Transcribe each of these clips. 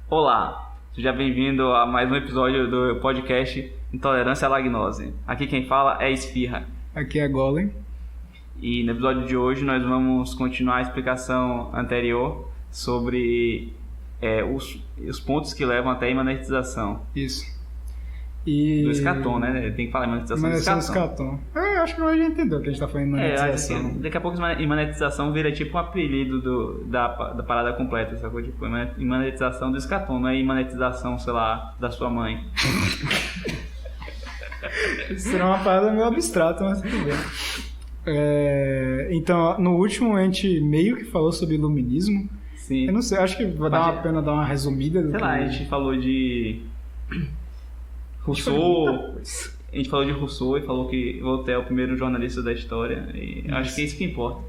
Olá, seja bem-vindo a mais um episódio do podcast Intolerância à Lagnose. Aqui quem fala é Esfirra. Aqui é Golem. E no episódio de hoje nós vamos continuar a explicação anterior sobre os pontos que levam até a imanetização. Isso. Do escatom, né? Tem que falar imanetização do escatom. Eu acho que hoje já entendeu que a gente tá falando imanetização. Daqui a pouco imanetização vira tipo um apelido da parada completa, sacou? Tipo, imanetização do escatom, não é imanetização, sei lá, da sua mãe. Isso será uma parada meio abstrata, mas tudo bem. Então, no último a gente meio que falou sobre iluminismo. Sim. Eu não sei, acho que vai dar uma pena dar uma resumida do sei lá, a gente falou de Rousseau, a gente falou de Rousseau e falou que Voltaire é o primeiro jornalista da história, e acho que é isso que importa.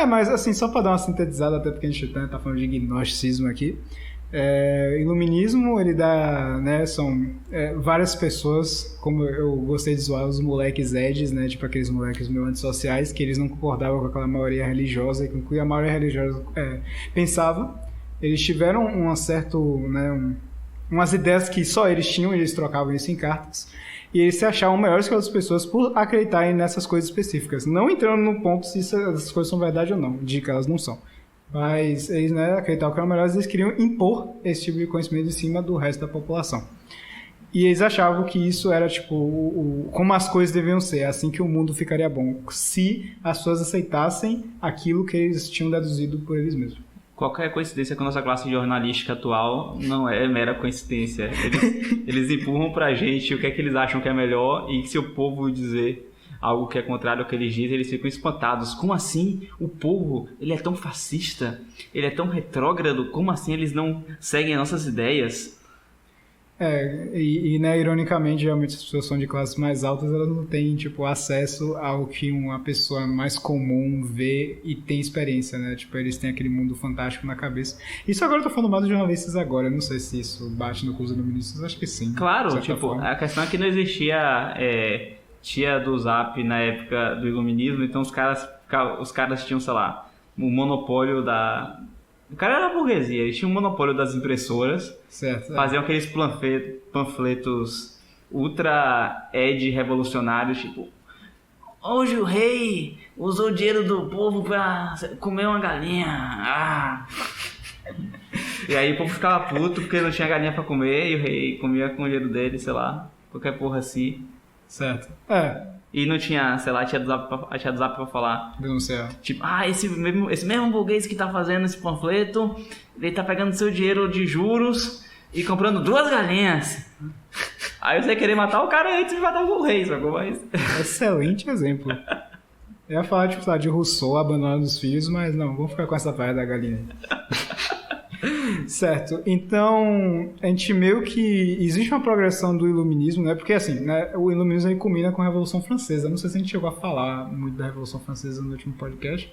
Mas assim, só para dar uma sintetizada, até porque a gente tá falando de gnosticismo aqui, iluminismo, ele dá, né, são várias pessoas, como eu gostei de zoar, os moleques Eds, né, tipo aqueles moleques meio antissociais, que eles não concordavam com aquela maioria religiosa, com que a maioria religiosa pensava. Eles tiveram um certo, né, umas ideias que só eles tinham, e eles trocavam isso em cartas, e eles se achavam melhores que outras pessoas por acreditarem nessas coisas específicas, não entrando no ponto se essas coisas são verdade ou não, de que elas não são, mas eles, né, acreditavam que eram melhores, eles queriam impor esse tipo de conhecimento em cima do resto da população, e eles achavam que isso era tipo como as coisas deviam ser, assim que o mundo ficaria bom, se as pessoas aceitassem aquilo que eles tinham deduzido por eles mesmos. Qualquer coincidência com a nossa classe jornalística atual não é mera coincidência. Eles empurram pra gente o que é que eles acham que é melhor, e se o povo dizer algo que é contrário ao que eles dizem, eles ficam espantados. Como assim? O povo, ele é tão fascista? Ele é tão retrógrado? Como assim eles não seguem as nossas ideias? Né, ironicamente, geralmente as pessoas são de classes mais altas, elas não têm, tipo, acesso ao que uma pessoa mais comum vê e tem experiência, né? Tipo, eles têm aquele mundo fantástico na cabeça. Isso agora eu tô falando mais dos jornalistas agora, eu não sei se isso bate no curso iluministas, acho que sim. Claro, tipo, a questão é que não existia tia do Zap na época do iluminismo, então os caras tinham, sei lá, o monopólio da... O cara era burguesia, eles tinham o monopólio das impressoras, certo, faziam aqueles panfletos ultra revolucionários, tipo, hoje o rei usou o dinheiro do povo pra comer uma galinha. E aí o povo ficava puto porque não tinha galinha pra comer, e o rei comia com o dinheiro dele, sei lá, qualquer porra assim. Certo. E não tinha, sei lá, tinha do Zap pra falar. Denunciar. Tipo, esse mesmo burguês que tá fazendo esse panfleto, ele tá pegando seu dinheiro de juros e comprando 2 galinhas. Aí você ia querer matar o cara antes de matar o rei, sacou? Mas... Excelente exemplo. Eu ia falar, tipo, de Rousseau abandonando os filhos, mas não, vamos ficar com essa parte da galinha. Certo, então a gente meio que existe uma progressão do iluminismo, né? Porque assim, né, o iluminismo aí culmina com a Revolução Francesa. Não sei se a gente chegou a falar muito da Revolução Francesa no último podcast.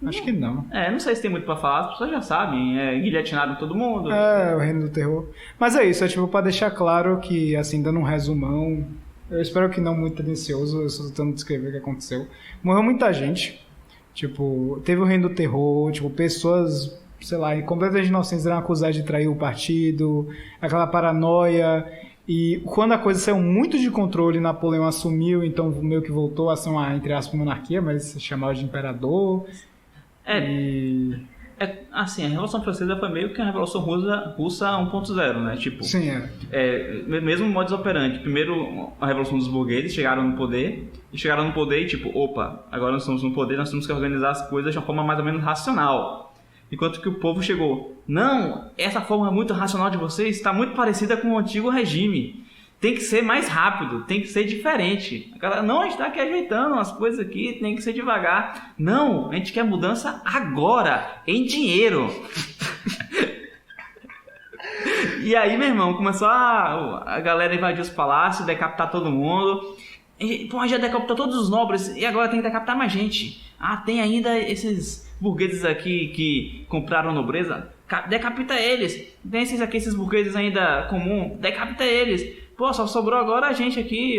Acho que não. Não sei se tem muito pra falar, as pessoas já sabem, guilhotinado todo mundo. O reino do terror. Mas é isso, tipo, pra deixar claro que, assim, dando um resumão, eu espero que não muito tendencioso, eu estou tentando descrever o que aconteceu. Morreu muita gente, tipo, teve o reino do terror, tipo, pessoas, sei lá, completamente inocentes eram acusadas de trair o partido, aquela paranoia, e quando a coisa saiu muito de controle, Napoleão assumiu, então meio que voltou a ser uma, entre aspas, monarquia, mas se chamava de imperador. Assim, a Revolução Francesa foi meio que a Revolução Russa 1.0, né? Tipo, sim, mesmo modus operandi. Primeiro, a Revolução dos Burgueses chegaram no poder, e tipo, opa, agora nós estamos no poder, nós temos que organizar as coisas de uma forma mais ou menos racional. Enquanto que o povo chegou, não, essa forma muito racional de vocês está muito parecida com o antigo regime. Tem que ser mais rápido, tem que ser diferente. A galera, não, a gente está aqui ajeitando as coisas aqui, tem que ser devagar. Não, a gente quer mudança agora, em dinheiro. E aí, meu irmão, começou a galera invadir os palácios, decapitar todo mundo. Pô, a gente já decapitou todos os nobres e agora tem que decapitar mais gente. Tem ainda esses burgueses aqui que compraram nobreza. Decapita eles. Tem esses burgueses ainda comum, decapita eles. Pô, só sobrou agora a gente aqui,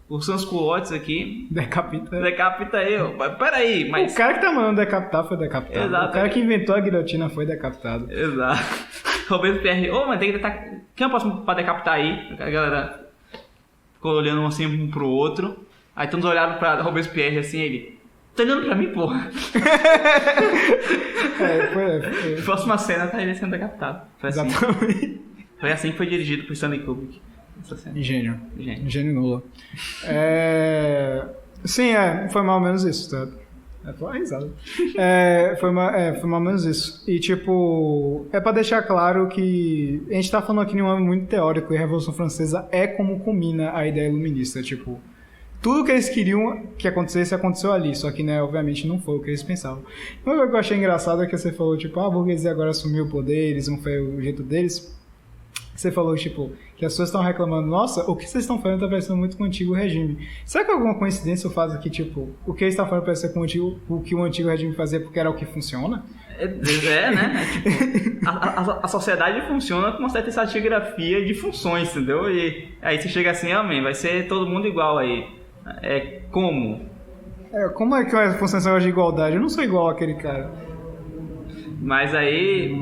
os Sans-Culottes aqui. Decapita eu. Mas peraí, mas... O cara que tá mandando decapitar foi decapitado. Exato. O cara que inventou a guilhotina foi decapitado. Exato. Robespierre, mas tem que tentar... Quem é o próximo pra decapitar aí? A galera ficou olhando assim um pro outro. Aí todos olharam pra Robespierre assim, ele... Tá olhando pra mim, porra? Foi. Próxima cena tá ele sendo decapitado. Foi assim. Exatamente. Foi assim que foi dirigido por Stanley Kubrick. Gênio nulo. Sim, foi mais ou menos isso, tá? Foi uma risada. Foi mais ou menos isso. E, tipo, é pra deixar claro que a gente tá falando aqui de um âmbito muito teórico e a Revolução Francesa é como culmina a ideia iluminista. Tipo, tudo que eles queriam que acontecesse, aconteceu ali. Só que, né, obviamente não foi o que eles pensavam. Uma coisa que eu achei engraçado é que você falou, tipo, a burguesia agora assumiu o poder, eles vão fazer o jeito deles. Você falou, tipo, que as pessoas estão reclamando, nossa, o que vocês estão fazendo tá parecendo muito com o antigo regime. Será que é alguma coincidência o fato que, tipo, o que eles estão fazendo parece com o que o antigo regime fazia porque era o que funciona? Né? Tipo, a sociedade funciona com uma certa estratigrafia de funções, entendeu? E aí você chega assim, amém, vai ser todo mundo igual aí. Como? Como é que vai funcionar esse negócio de igualdade? Eu não sou igual àquele cara. Mas aí,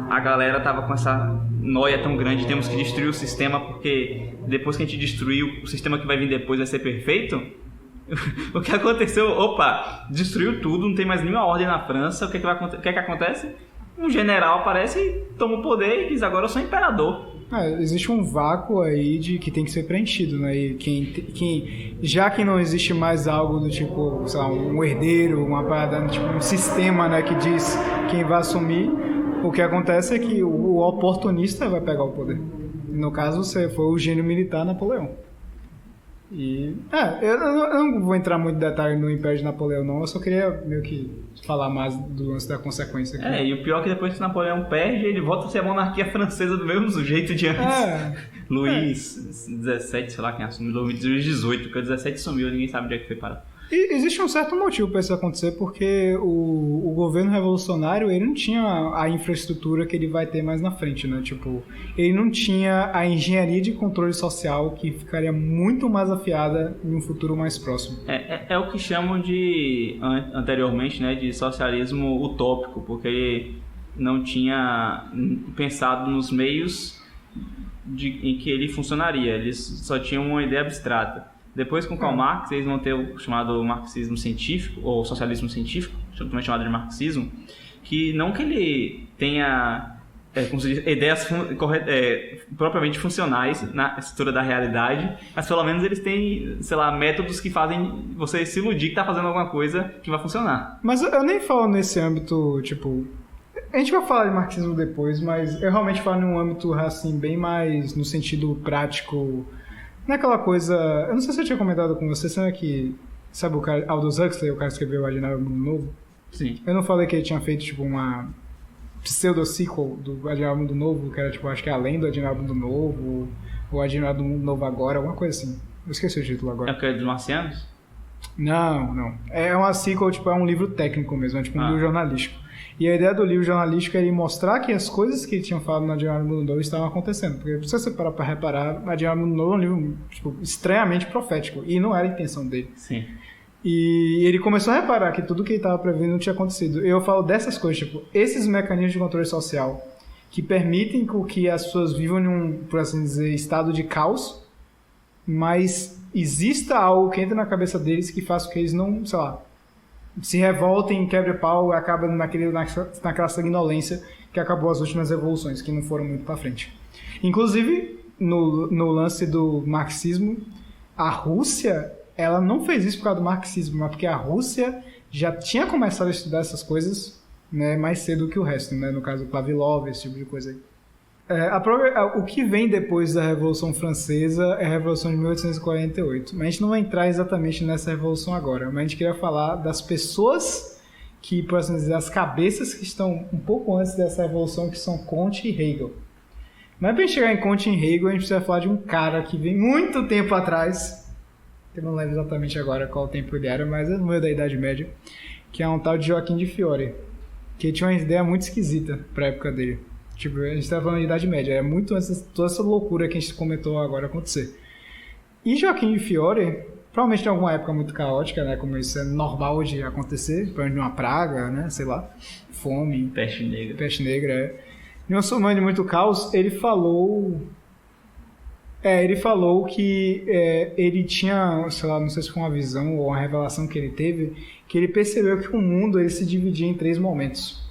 a galera tava com essa noia tão grande, temos que destruir o sistema porque depois que a gente destruir o sistema que vai vir depois vai ser perfeito. O que aconteceu? Opa, destruiu tudo, não tem mais nenhuma ordem na França. O que que acontece? Um general aparece e toma o poder e diz, agora eu sou imperador. Existe um vácuo aí que tem que ser preenchido, né? E já que não existe mais algo do tipo, sei lá, um herdeiro, uma parada, tipo um sistema, né, que diz quem vai assumir, o que acontece é que o oportunista vai pegar o poder. No caso, foi o gênio militar Napoleão. E eu não vou entrar muito em detalhe no Império de Napoleão, não. Eu só queria meio que falar mais do lance da consequência aqui. E o pior é que depois que Napoleão perde, ele volta a ser a monarquia francesa do mesmo jeito de antes. Luís XVII, sei lá quem assumiu, Luís XVIII, porque o 17 sumiu, ninguém sabe onde é que foi parar. E existe um certo motivo para isso acontecer, porque o governo revolucionário, ele não tinha a infraestrutura que ele vai ter mais na frente, né? Tipo, ele não tinha a engenharia de controle social que ficaria muito mais afiada em um futuro mais próximo. É o que chamam anteriormente, né, de socialismo utópico, porque ele não tinha pensado nos meios em que ele funcionaria, eles só tinham uma ideia abstrata. Depois, com Karl Marx, eles vão ter o chamado marxismo científico, ou socialismo científico, também chamado de marxismo, que não que ele tenha ideias propriamente funcionais na estrutura da realidade, mas pelo menos eles têm, sei lá, métodos que fazem você se iludir que está fazendo alguma coisa que vai funcionar. Mas eu nem falo nesse âmbito, tipo... A gente vai falar de marxismo depois, mas eu realmente falo em um âmbito, assim, bem mais no sentido prático... Não é aquela coisa... Eu não sei se eu tinha comentado com você, sabe o cara, Aldous Huxley, o cara que escreveu o Admirável Mundo Novo? Sim. Eu não falei que ele tinha feito, tipo, uma pseudo-sequel do Admirável Mundo Novo, que era, tipo, acho que é Além do Admirável Mundo Novo, ou Admirável Mundo Novo Agora, alguma coisa assim. Eu esqueci o título agora. É o que é dos marcianos? Não. É uma sequel, tipo, é um livro técnico mesmo, é tipo um livro jornalístico. E a ideia do livro jornalístico é ele mostrar que as coisas que ele tinha falado na Admirável Mundo Novo estavam acontecendo. Porque se você parar pra reparar, a Admirável Mundo Novo é um livro, tipo, estranhamente profético. E não era a intenção dele. Sim. E ele começou a reparar que tudo que ele estava prevendo não tinha acontecido. Eu falo dessas coisas, tipo, esses mecanismos de controle social que permitem que as pessoas vivam em um, por assim dizer, estado de caos, mas exista algo que entra na cabeça deles que faça com que eles não, sei lá, se revoltem, quebrem pau e acabam naquela sanguinolência que acabou as últimas revoluções, que não foram muito para frente. Inclusive, no lance do marxismo, a Rússia, ela não fez isso por causa do marxismo, mas porque a Rússia já tinha começado a estudar essas coisas, né, mais cedo que o resto, né, no caso do Pavlov, esse tipo de coisa aí. O que vem depois da Revolução Francesa é a Revolução de 1848. Mas a gente não vai entrar exatamente nessa revolução agora. Mas a gente queria falar das pessoas que, por assim dizer, as cabeças que estão um pouco antes dessa revolução, que são Comte e Hegel. Mas pra gente chegar em Comte e Hegel, a gente precisa falar de um cara que vem muito tempo atrás. Eu não lembro exatamente agora qual tempo ele era, mas é no meio da Idade Média. Que é um tal de Joaquim de Fiore. Que tinha uma ideia muito esquisita pra época dele. Tipo, a gente tá falando de Idade Média, é muito antes de toda essa loucura que a gente comentou agora acontecer. E Joaquim de Fiore, provavelmente em alguma época muito caótica, né, como isso é normal de acontecer, provavelmente uma praga, né, sei lá, fome, peste negra, Em Um Muçulmano de Muito Caos, ele falou que ele tinha, sei lá, não sei se foi uma visão ou uma revelação que ele teve, que ele percebeu que o mundo ele se dividia em 3 momentos.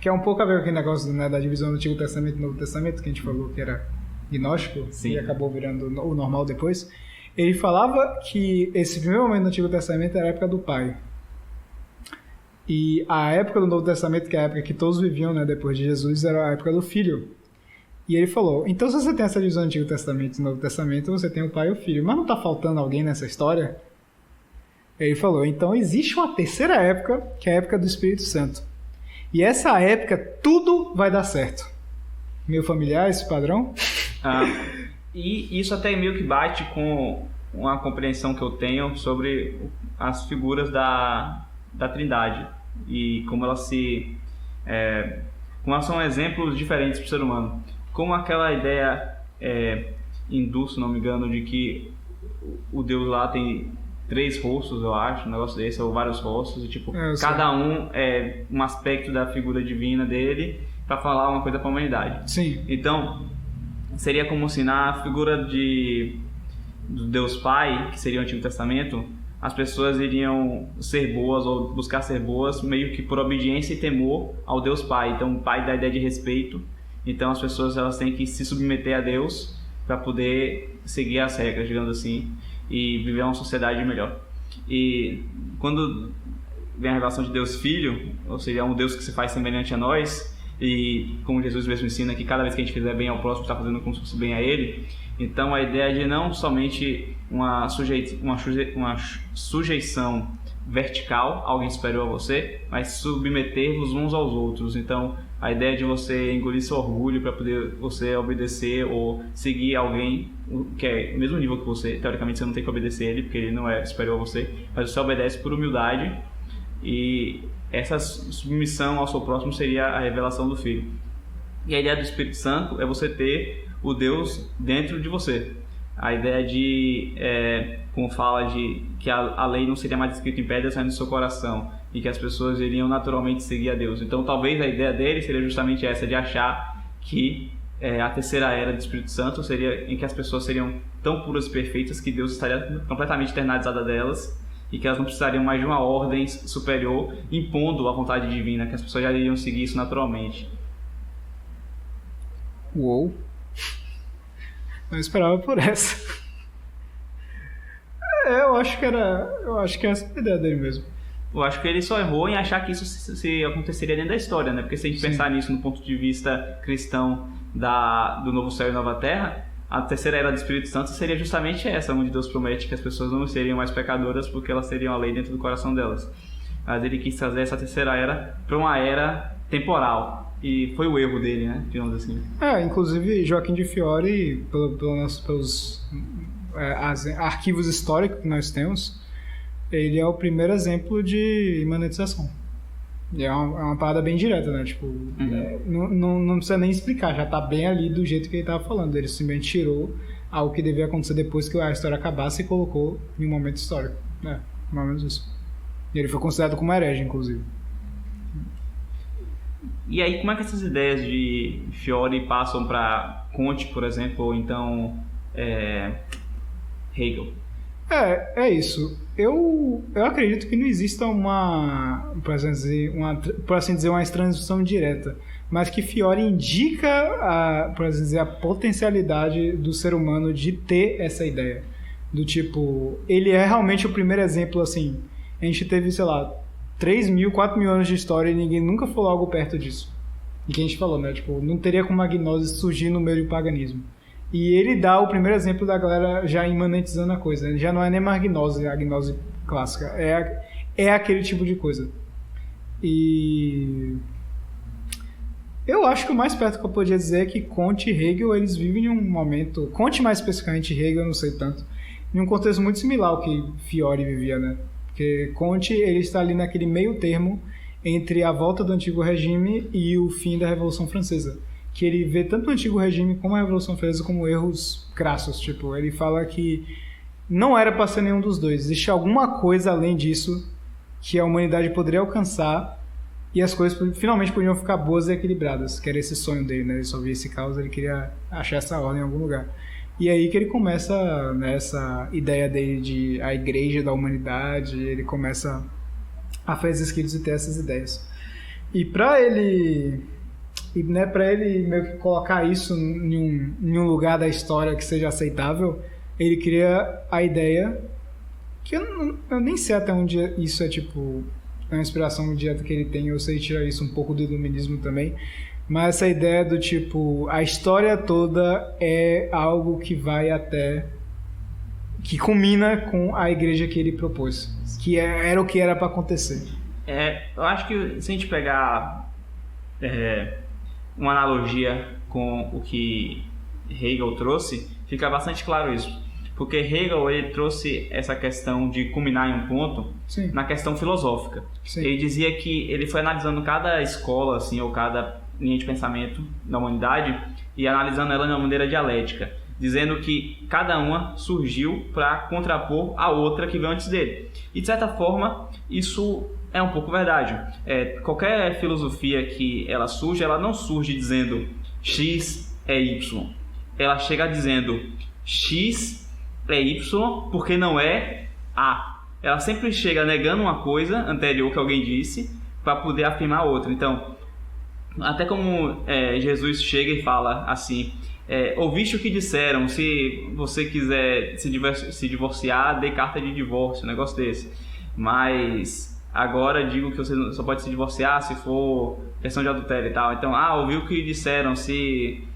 Que é um pouco a ver com aquele negócio, né, da divisão do Antigo Testamento e do Novo Testamento, que a gente falou que era gnóstico, Sim. E acabou virando o normal depois. Ele falava que esse primeiro momento do Antigo Testamento era a época do Pai. E a época do Novo Testamento, que é a época que todos viviam, né, depois de Jesus, era a época do Filho. E ele falou, então se você tem essa divisão do Antigo Testamento e do Novo Testamento, você tem o Pai e o Filho. Mas não está faltando alguém nessa história? Ele falou, então existe uma terceira época, que é a época do Espírito Santo. E essa época, tudo vai dar certo. Meio familiar esse padrão? E isso até meio que bate com uma compreensão que eu tenho sobre as figuras da Trindade e como elas como elas são exemplos diferentes para o ser humano. Como aquela ideia hindu, se não me engano, de que o Deus lá tem 3 rostos, eu acho, um negócio desse, ou vários rostos, e tipo, cada um é um aspecto da figura divina dele para falar uma coisa para a humanidade. Sim. Então, seria como se na figura do Deus Pai, que seria o Antigo Testamento, as pessoas iriam ser boas ou buscar ser boas meio que por obediência e temor ao Deus Pai. Então, o Pai dá a ideia de respeito. Então, as pessoas elas têm que se submeter a Deus para poder seguir as regras, digamos assim, e viver uma sociedade melhor. E quando vem a revelação de Deus Filho, ou seja, um Deus que se faz semelhante a nós, e como Jesus mesmo ensina que cada vez que a gente fizer bem ao próximo, está fazendo como se fosse bem a ele. Então a ideia de não somente uma sujeição vertical, alguém superior a você, mas submeter-vos uns aos outros. Então a ideia de você engolir seu orgulho para poder você obedecer ou seguir alguém que é no mesmo nível que você. Teoricamente você não tem que obedecer ele porque ele não é superior a você, mas você obedece por humildade, e essa submissão ao seu próximo seria a revelação do Filho. E a ideia do Espírito Santo é você ter o Deus dentro de você. A ideia de, como fala, de que a lei não seria mais escrita em pedra, saindo do seu coração, e que as pessoas iriam naturalmente seguir a Deus. Então talvez a ideia dele seria justamente essa, de achar que a terceira era do Espírito Santo seria em que as pessoas seriam tão puras e perfeitas que Deus estaria completamente eternizada delas, e que elas não precisariam mais de uma ordem superior impondo a vontade divina, que as pessoas já iriam seguir isso naturalmente. Uou! Não esperava por essa. Eu acho que essa é a ideia dele mesmo. Eu acho que ele só errou em achar que isso se aconteceria dentro da história, né? Porque se a gente pensar nisso no ponto de vista cristão do novo céu e nova terra, a terceira era do Espírito Santo seria justamente essa, onde Deus promete que as pessoas não seriam mais pecadoras porque elas teriam a lei dentro do coração delas. Mas ele quis trazer essa terceira era para uma era temporal. E foi o erro dele, né? Digamos assim. Inclusive Joaquim de Fiore, pelos arquivos históricos que nós temos, ele é o primeiro exemplo de imanentização. E é uma parada bem direta, né? Tipo, não precisa nem explicar, já tá bem ali do jeito que ele tava falando. Ele simplesmente tirou algo que devia acontecer depois que a história acabasse e colocou em um momento histórico. Mais ou menos isso. E ele foi considerado como herege, inclusive. E aí, como é que essas ideias de Fiore passam para Comte, por exemplo, ou então Hegel? É isso. Eu acredito que não exista por assim dizer, uma transição direta, mas que Fiore indica, por assim dizer, a potencialidade do ser humano de ter essa ideia. Do tipo, ele é realmente o primeiro exemplo, assim, a gente teve, sei lá, 3.000, 4.000 anos de história e ninguém nunca falou algo perto disso. E que a gente falou, né? Tipo, não teria como a gnose surgir no meio do paganismo. E ele dá o primeiro exemplo da galera já imanentizando a coisa. Ele já não é nem mais a gnose clássica. É aquele tipo de coisa. E eu acho que o mais perto que eu podia dizer é que Comte e Hegel, eles vivem em um momento... Comte mais especificamente, Hegel eu não sei tanto. Em um contexto muito similar ao que Fiore vivia, né? Porque Comte, ele está ali naquele meio termo entre a volta do Antigo Regime e o fim da Revolução Francesa. Que ele vê tanto o Antigo Regime como a Revolução Francesa como erros crassos. Tipo, ele fala que não era para ser nenhum dos dois. Existe alguma coisa além disso que a humanidade poderia alcançar e as coisas finalmente podiam ficar boas e equilibradas, que era esse sonho dele, né? Ele só via esse caos, ele queria achar essa ordem em algum lugar. E aí que ele começa nessa ideia dele de a igreja da humanidade, ele começa a fazer escritos e ter essas ideias. E para ele meio que colocar isso em um lugar da história que seja aceitável, ele cria a ideia que eu nem sei até onde isso é tipo uma inspiração direta que ele tem, eu sei tirar isso um pouco do iluminismo também, mas essa ideia do tipo, a história toda é algo que vai até, que culmina com a igreja que ele propôs, que era o que era para acontecer. Eu acho que se a gente pegar uma analogia com o que Hegel trouxe, fica bastante claro isso. Porque Hegel ele trouxe essa questão de culminar em um ponto Sim. na questão filosófica. Sim. Ele dizia que ele foi analisando cada escola assim, ou cada linha de pensamento da humanidade e analisando ela de uma maneira dialética, dizendo que cada uma surgiu para contrapor a outra que veio antes dele. E de certa forma, isso é um pouco verdade. Qualquer filosofia que ela surge, ela não surge dizendo X é Y. Ela chega dizendo X é Y porque não é A. Ela sempre chega negando uma coisa anterior que alguém disse para poder afirmar outra. Então, até como Jesus chega e fala assim, ouviste o que disseram, se você quiser se divorciar, dê carta de divórcio, um negócio desse. Mas agora digo que você só pode se divorciar se for questão de adultério e tal. Então, ouviu o que disseram, se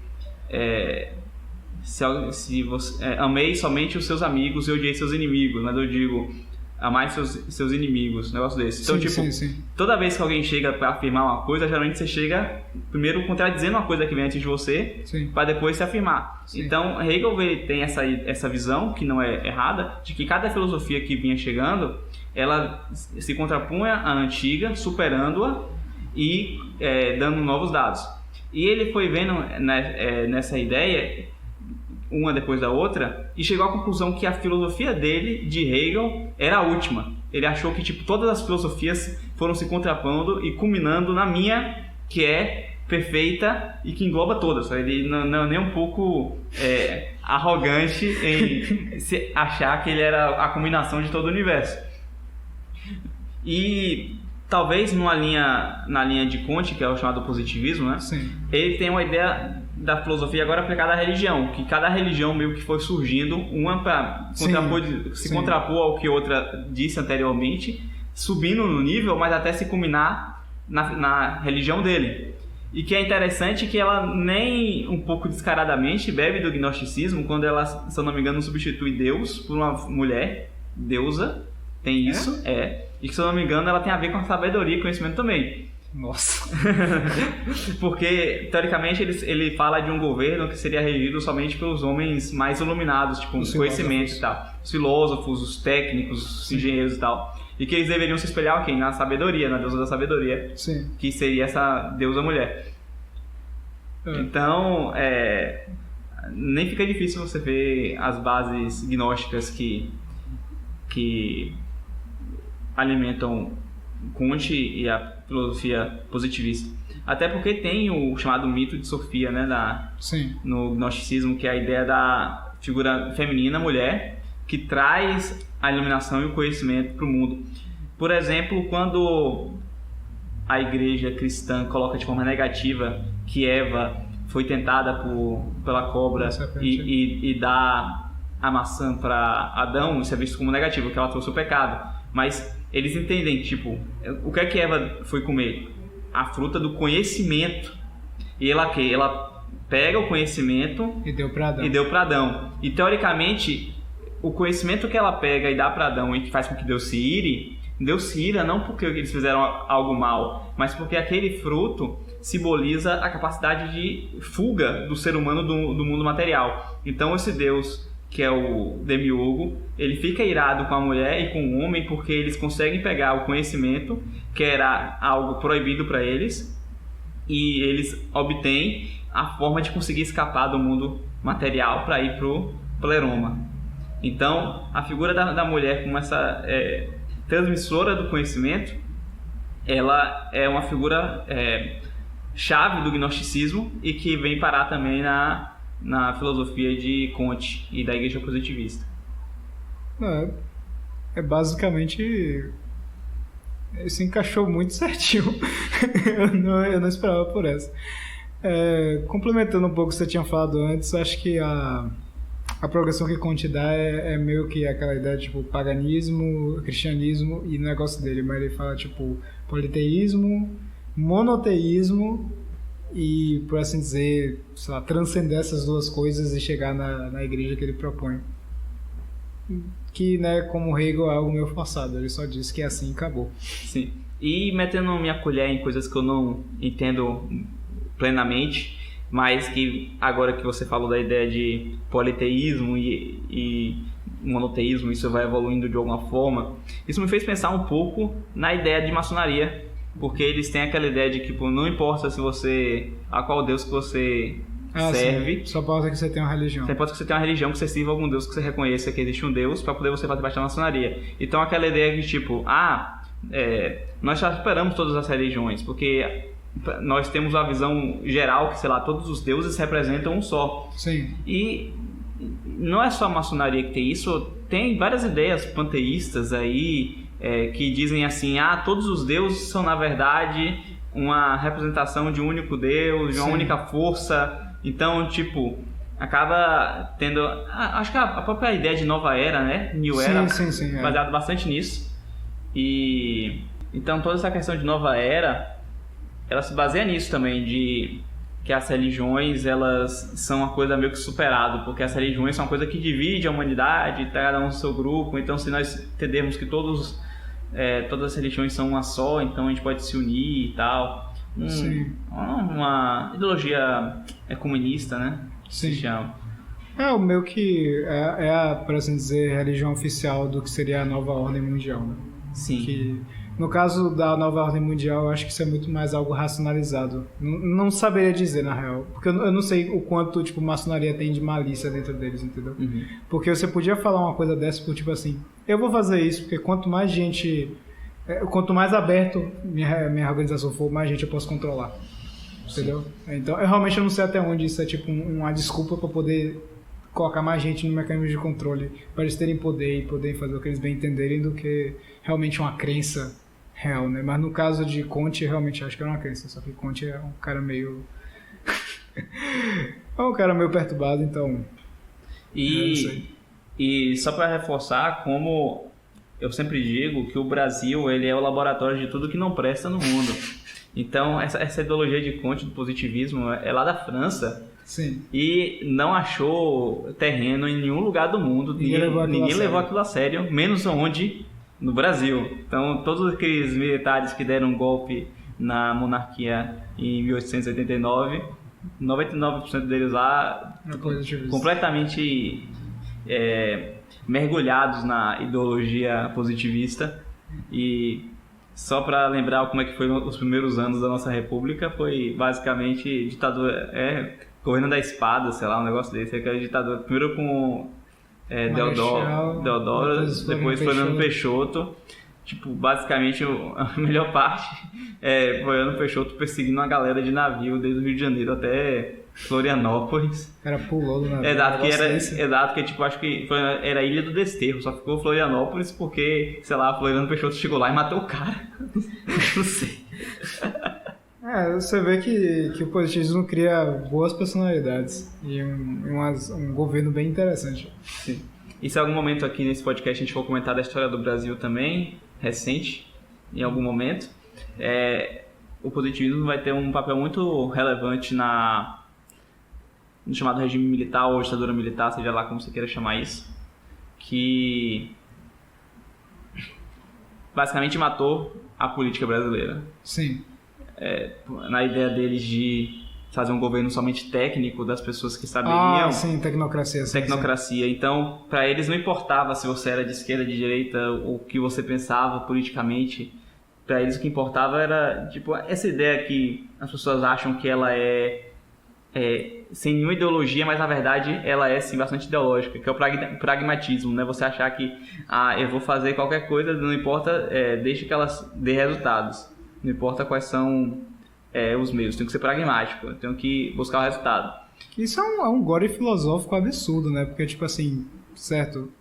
você amei somente os seus amigos e odiei seus inimigos, mas eu digo amai seus inimigos, um negócio desse. Então, sim. Toda vez que alguém chega para afirmar uma coisa, geralmente você chega primeiro contradizendo uma coisa que vem antes de você, para depois se afirmar. Sim. Então, Hegel tem essa visão, que não é errada, de que cada filosofia que vinha chegando, ela se contrapunha à antiga, superando-a e dando novos dados. E ele foi vendo nessa ideia, uma depois da outra, e chegou à conclusão que a filosofia dele, de Hegel, era a última. Ele achou que todas as filosofias foram se contrapondo e culminando na minha, que é perfeita e que engloba todas. Ele não é nem um pouco arrogante em se achar que ele era a combinação de todo o universo. E talvez na linha de Kant, que é o chamado positivismo, né? Sim. Ele tem uma ideia da filosofia agora aplicada à religião, que cada religião meio que foi surgindo, uma para se contrapor ao que outra disse anteriormente, subindo no nível, mas até se culminar na religião dele. E que é interessante que ela nem um pouco descaradamente bebe do gnosticismo, quando ela, se eu não me engano, substitui Deus por uma mulher, deusa, tem isso, e que, se eu não me engano, ela tem a ver com a sabedoria e conhecimento também. Nossa. Porque, teoricamente, ele fala de um governo que seria regido somente pelos homens mais iluminados, tipo, os conhecimentos e tal. Os filósofos, os técnicos, os engenheiros e tal. E que eles deveriam se espelhar quem? Na sabedoria, na deusa da sabedoria. Sim. Que seria essa deusa mulher. Então, nem fica difícil você ver as bases gnósticas que alimentam Kant e a filosofia positivista. Até porque tem o chamado mito de Sofia, né, no gnosticismo, que é a ideia da figura feminina, mulher, que traz a iluminação e o conhecimento para o mundo. Por exemplo, quando a igreja cristã coloca de forma negativa que Eva foi tentada pela cobra e dá a maçã para Adão, isso é visto como negativo, que ela trouxe o pecado. Mas eles entendem, o que é que Eva foi comer? A fruta do conhecimento. E ela pega o conhecimento e deu para Adão. E teoricamente, o conhecimento que ela pega e dá para Adão e que faz com que Deus se ira não porque eles fizeram algo mal, mas porque aquele fruto simboliza a capacidade de fuga do ser humano do mundo material. Então esse Deus, que é o demiurgo, ele fica irado com a mulher e com o homem porque eles conseguem pegar o conhecimento, que era algo proibido para eles, e eles obtêm a forma de conseguir escapar do mundo material para ir pro pleroma. Então, a figura da mulher como essa transmissora do conhecimento ela é uma figura chave do gnosticismo e que vem parar também na filosofia de Comte e da Igreja Positivista. É basicamente... Isso encaixou muito certinho. eu não esperava por essa. Complementando um pouco o que você tinha falado antes, acho que a progressão que Comte dá é meio que aquela ideia de tipo paganismo, cristianismo e negócio dele, mas ele fala tipo politeísmo, monoteísmo e, por assim dizer, sei lá, transcender essas duas coisas e chegar na igreja que ele propõe. Que, né, como Hegel, é algo meio forçado, ele só disse que é assim e acabou. Sim. E metendo minha colher em coisas que eu não entendo plenamente, mas que agora que você falou da ideia de politeísmo e monoteísmo, isso vai evoluindo de alguma forma, isso me fez pensar um pouco na ideia de maçonaria, porque eles têm aquela ideia de que não importa a qual Deus que você serve. Sim. Só importa que você tenha uma religião. Só importa que você tenha uma religião, que você sirva algum Deus, que você reconheça que existe um Deus, para poder você fazer parte da maçonaria. Então aquela ideia de tipo, nós já superamos todas as religiões, porque nós temos uma visão geral que, sei lá, todos os deuses representam um só. Sim. E não é só a maçonaria que tem isso, tem várias ideias panteístas aí que dizem assim, todos os deuses são na verdade uma representação de um único Deus, de uma única força. Então, tipo, acaba tendo... acho que a própria ideia de nova era, né? New Era, baseado bastante nisso. E então toda essa questão de nova era, ela se baseia nisso também, de que as religiões, elas são uma coisa meio que superada, porque as religiões são uma coisa que divide a humanidade, cada um no seu grupo. Então, se nós entendermos que todas as religiões são uma só, então a gente pode se unir e tal. Uma ideologia comunista, né? Sim. Se chama. O meu que por assim dizer, religião oficial do que seria a nova ordem mundial, né? Sim. Que, no caso da nova ordem mundial, eu acho que isso é muito mais algo racionalizado. Não saberia dizer, na real. Porque eu não sei o quanto, tipo, maçonaria tem de malícia dentro deles, entendeu? Uhum. Porque você podia falar uma coisa dessa, por tipo assim, eu vou fazer isso, porque quanto mais aberto minha organização for, mais gente eu posso controlar. Entendeu? Então, eu realmente não sei até onde isso é tipo uma desculpa para poder colocar mais gente no mecanismo de controle, para eles terem poder e poderem fazer o que eles bem entenderem, do que realmente uma crença real, né? Mas no caso de Comte, eu realmente acho que era uma crença, só que Comte é um cara meio... é um cara meio perturbado, então... E só para reforçar, como eu sempre digo, que o Brasil, ele é o laboratório de tudo que não presta no mundo. Então, essa ideologia de Comte, do positivismo, é lá da França. Sim. E não achou terreno em nenhum lugar do mundo. Ninguém levou aquilo a sério, menos onde? No Brasil. Então, todos aqueles militares que deram um golpe na monarquia em 1889, 99% deles lá completamente mergulhados na ideologia positivista. E só para lembrar como é que foi os primeiros anos da nossa república, foi basicamente ditadura, governo da espada, sei lá, um negócio desse. Aquela ditadura, primeiro com Deodoro, depois Floriano Peixoto. Tipo, basicamente a melhor parte é Floriano Peixoto perseguindo uma galera de navio desde o Rio de Janeiro até Florianópolis. O cara pulou do navio. Exato, que tipo, acho que era a Ilha do Desterro, só ficou Florianópolis porque, sei lá, Floriano Peixoto chegou lá e matou o cara. Não sei. Você vê que o positivismo cria boas personalidades e um governo bem interessante. Sim. E se em algum momento aqui nesse podcast a gente for comentar da história do Brasil também, recente, em algum momento, o positivismo vai ter um papel muito relevante no chamado regime militar ou ditadura militar, seja lá como você queira chamar isso, que basicamente matou a política brasileira. Sim. Na ideia deles de fazer um governo somente técnico, das pessoas que saberiam... sim, tecnocracia. Tecnocracia. Sim. Então, para eles não importava se você era de esquerda, de direita, o que você pensava politicamente. Para eles o que importava era, tipo, essa ideia que as pessoas acham que ela é sem nenhuma ideologia, mas na verdade ela é sim bastante ideológica, que é o pragmatismo, né? Você achar que eu vou fazer qualquer coisa, não importa, desde que ela dê resultados. Não importa quais são os meios, tenho que ser pragmático, eu tenho que buscar o resultado. Isso é um gore filosófico absurdo, né? Porque, tipo assim, certo,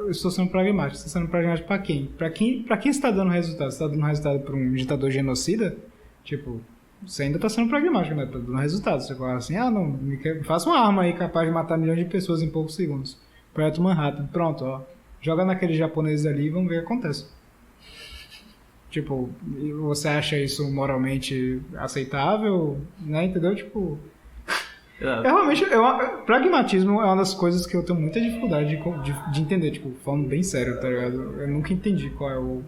eu estou sendo pragmático. Você está sendo pragmático pra quem? Pra quem você está dando resultado? Você está dando resultado pra um ditador genocida? Tipo, você ainda está sendo pragmático, né? Tá dando resultado. Você fala assim, não, faça uma arma aí capaz de matar milhões de pessoas em poucos segundos. Projeto Manhattan. Pronto, ó. Joga naqueles japoneses ali e vamos ver o que acontece. Tipo, você acha isso moralmente aceitável? Né? Entendeu? Tipo... realmente, pragmatismo é uma das coisas que eu tenho muita dificuldade de entender, tipo, falando bem sério, tá ligado? Eu nunca entendi qual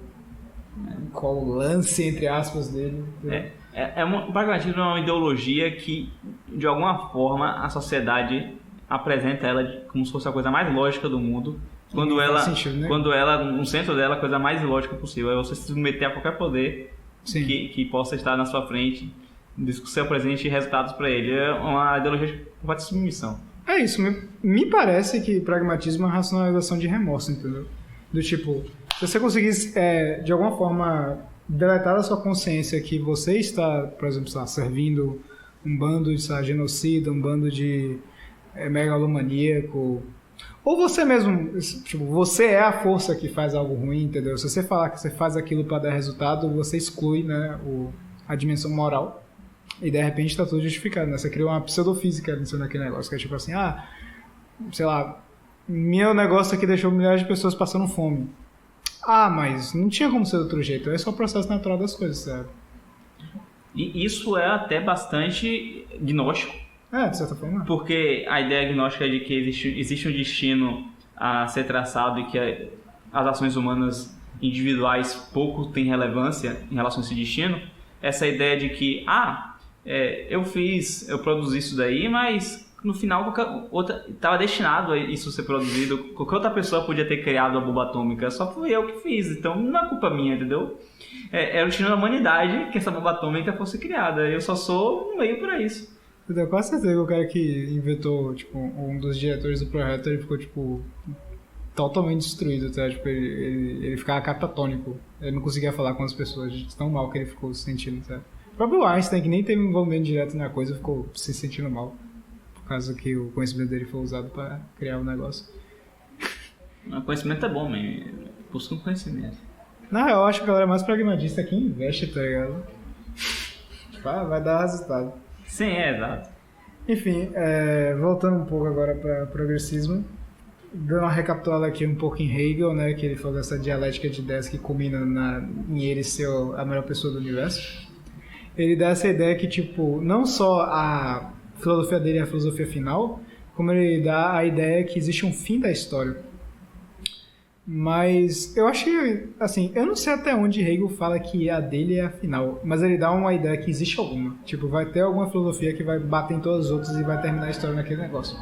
o lance, entre aspas, dele. O pragmatismo é uma ideologia que, de alguma forma, a sociedade apresenta ela como se fosse a coisa mais lógica do mundo. Quando ela, no centro dela, a coisa mais ilógica possível é você se submeter a qualquer poder que possa estar na sua frente, diz que você apresente resultados para ele. É uma ideologia de completa submissão. É isso, me parece que pragmatismo é uma racionalização de remorso, entendeu? Do tipo, se você conseguisse, de alguma forma, deletar da sua consciência que você está, por exemplo, servindo um bando de genocida, um bando de megalomaníaco, ou você mesmo, tipo, você é a força que faz algo ruim, entendeu? Se você falar que você faz aquilo para dar resultado, você exclui, né, a dimensão moral. E de repente está tudo justificado, né? Você cria uma pseudofísica em cima daquele negócio, que é tipo assim, sei lá, meu negócio aqui deixou milhares de pessoas passando fome. Mas não tinha como ser de outro jeito, é só o processo natural das coisas, sabe? E isso é até bastante gnóstico. De certa forma. Porque a ideia gnóstica é de que existe um destino a ser traçado e que as ações humanas individuais pouco têm relevância em relação a esse destino. Essa ideia de que, eu produzi isso daí, mas no final estava destinado a isso ser produzido. Qualquer outra pessoa podia ter criado a bomba atômica, só fui eu que fiz, então não é culpa minha, entendeu? Era o destino da humanidade que essa bomba atômica fosse criada, eu só sou um meio para isso. Eu tenho quase certeza que o cara que inventou, tipo, um dos diretores do projeto, ele ficou, tipo, totalmente destruído, tá? Tipo, ele ficava catatônico. Ele não conseguia falar com as pessoas, de tão mal que ele ficou se sentindo, tá? O próprio Einstein, que nem teve envolvimento direto na coisa, ficou se sentindo mal. Por causa que o conhecimento dele foi usado para criar o negócio. O conhecimento é bom, man. Busca um conhecimento. Não, eu acho que a galera mais pragmatista que investe, tá ligado? Vai dar resultado. Sim, exato. Enfim, voltando um pouco agora para progressismo, dando uma recapitulada aqui um pouco em Hegel, né, que ele falou dessa dialética de ideias que culmina em ele ser a melhor pessoa do universo. Ele dá essa ideia que, tipo, não só a filosofia dele é a filosofia final, como ele dá a ideia que existe um fim da história. Mas eu acho que, assim, eu não sei até onde Hegel fala que a dele é a final, mas ele dá uma ideia que existe alguma. Tipo, vai ter alguma filosofia que vai bater em todas as outras e vai terminar a história naquele negócio.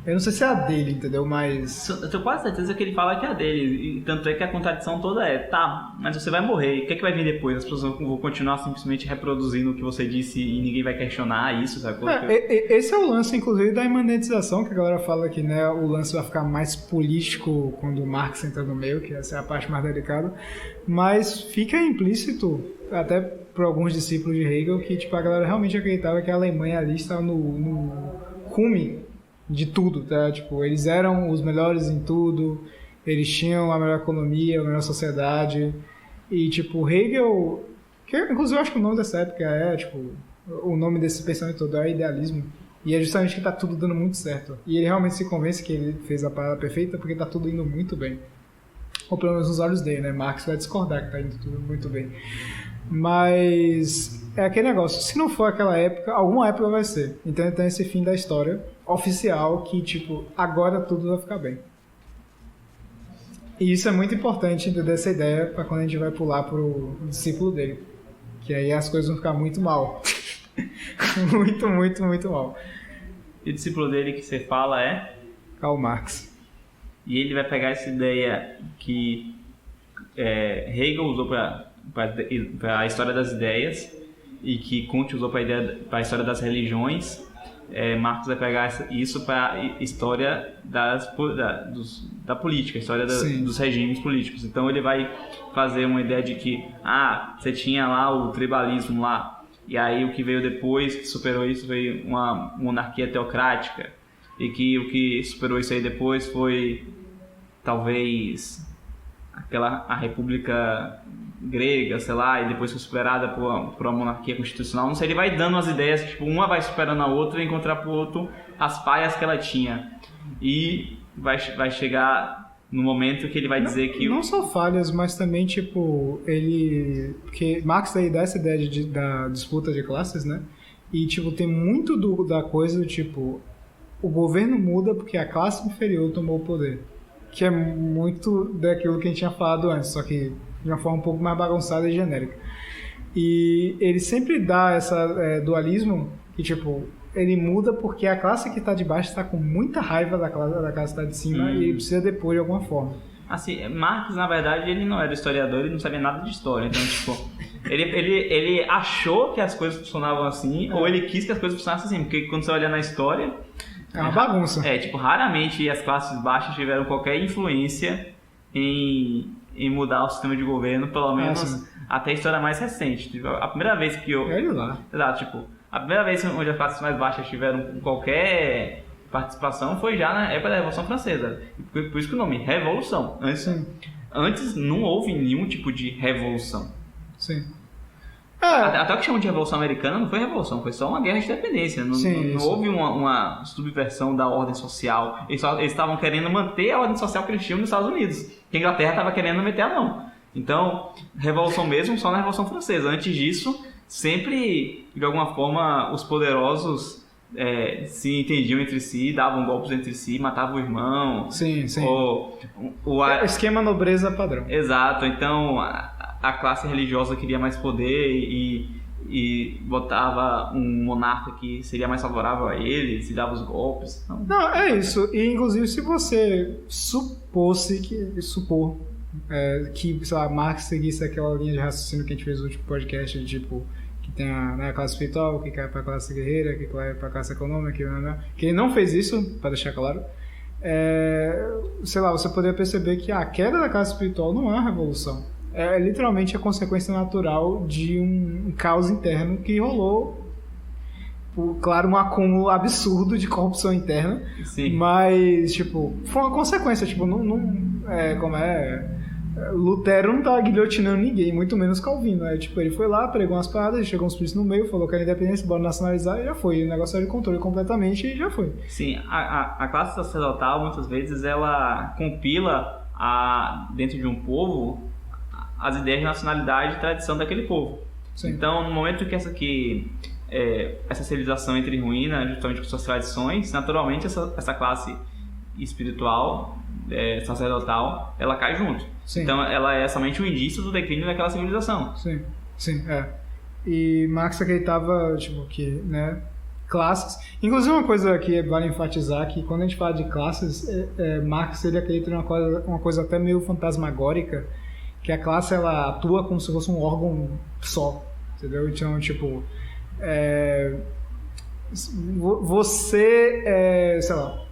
Eu não sei se é a dele, entendeu? Mas... eu tenho quase certeza que ele fala que é a dele. E tanto é que a contradição toda mas você vai morrer. O que é que vai vir depois? As pessoas vão continuar simplesmente reproduzindo o que você disse e ninguém vai questionar isso, sabe? Esse é o lance, inclusive, da imanentização, que a galera fala que, né, o lance vai ficar mais político quando o Marx entra no meio, que essa é a parte mais delicada. Mas fica implícito, até por alguns discípulos de Hegel, que, tipo, a galera realmente acreditava que a Alemanha ali estava no cume de tudo, tá? Tipo, eles eram os melhores em tudo, eles tinham a melhor economia, a melhor sociedade, e, tipo, Hegel, que inclusive eu acho que o nome dessa época tipo, o nome desse pensamento todo é idealismo, e é justamente que tá tudo dando muito certo, e ele realmente se convence que ele fez a parada perfeita porque tá tudo indo muito bem, ou pelo menos nos olhos dele, né? Marx vai discordar que tá indo tudo muito bem, mas é aquele negócio, se não for aquela época, alguma época vai ser, então tem esse fim da história oficial que, tipo, agora tudo vai ficar bem. E isso é muito importante entender essa ideia para quando a gente vai pular pro discípulo dele, que aí as coisas vão ficar muito mal. muito, muito, muito mal. E o discípulo dele que você fala é? Karl Marx. E ele vai pegar essa ideia que Hegel usou para a história das ideias e que Kant usou para a história das religiões Marx vai pegar isso para a história da política, a história dos regimes políticos. Então ele vai fazer uma ideia de que você tinha lá o tribalismo lá, e aí o que veio depois, que superou isso, veio uma monarquia teocrática, e que o que superou isso aí depois foi talvez a república grega, sei lá, e depois foi superada por uma monarquia constitucional. Não sei, ele vai dando as ideias, tipo, uma vai superando a outra e encontrar pro outro as falhas que ela tinha. E vai chegar no momento que ele vai dizer que... Não só falhas, mas também, tipo, porque Marx aí dá essa ideia da disputa de classes, né? E, tipo, tem muito da coisa do tipo, o governo muda porque a classe inferior tomou o poder. Que é muito daquilo que a gente tinha falado antes, só que de uma forma um pouco mais bagunçada e genérica. E ele sempre dá essa dualismo que, tipo, ele muda porque a classe que está de baixo está com muita raiva da classe que está de cima e ele precisa depor de alguma forma. Assim, Marx, na verdade, ele não era historiador, ele não sabia nada de história. Então, tipo, ele achou que as coisas funcionavam assim, ou ele quis que as coisas funcionassem assim. Porque quando você olha na história... É uma bagunça. Tipo, raramente as classes baixas tiveram qualquer influência em mudar o sistema de governo, pelo menos até a história mais recente. Tipo, a primeira vez que eu... Olha lá. Exato, tipo, a primeira vez onde as classes mais baixas tiveram qualquer participação foi já na época da Revolução Francesa. Por isso que o nome, Revolução. Antes não houve nenhum tipo de revolução. Sim. Até o que chamam de Revolução Americana não foi revolução, foi só uma guerra de independência. Não houve uma subversão da ordem social. Eles estavam querendo manter a ordem social que eles tinham nos Estados Unidos, que a Inglaterra estava querendo meter a mão. Então, revolução mesmo só na Revolução Francesa. Antes disso, sempre, de alguma forma, os poderosos se entendiam entre si, davam golpes entre si, matavam o irmão. Sim. O esquema nobreza padrão. Exato, então... A classe religiosa queria mais poder e botava um monarca que seria mais favorável a eles e dava os golpes. Então... Não, é isso. E, inclusive, se você supor que, sei lá, Marx seguisse aquela linha de raciocínio que a gente fez no último podcast, de, tipo, que tem a classe espiritual, que cai para a classe guerreira, que cai para a classe econômica, que ele não fez isso, para deixar claro, sei lá, você poderia perceber que a queda da classe espiritual não é uma revolução. É literalmente a consequência natural de um caos interno que rolou, claro, um acúmulo absurdo de corrupção interna. Sim. Mas, tipo, foi uma consequência, tipo, Lutero não tava guilhotinando ninguém, muito menos Calvino, tipo, ele foi lá, pregou umas paradas, chegou uns príncipes no meio, falou que era independência, bora nacionalizar e já foi, o negócio era de controle completamente e já foi. Sim, a classe sacerdotal, muitas vezes, ela compila dentro de um povo as ideias de nacionalidade e tradição daquele povo. Sim. Então, no momento que essa civilização entra em ruína, justamente com suas tradições, naturalmente essa classe espiritual, sacerdotal, ela cai junto. Sim. Então, ela é somente um indício do declínio daquela civilização. Sim. E Marx acreditava, tipo, que, né, classes... Inclusive, uma coisa que vale enfatizar, que quando a gente fala de classes, Marx, ele acredita em uma coisa até meio fantasmagórica, que a classe, ela atua como se fosse um órgão só, entendeu? Então, tipo, você, sei lá,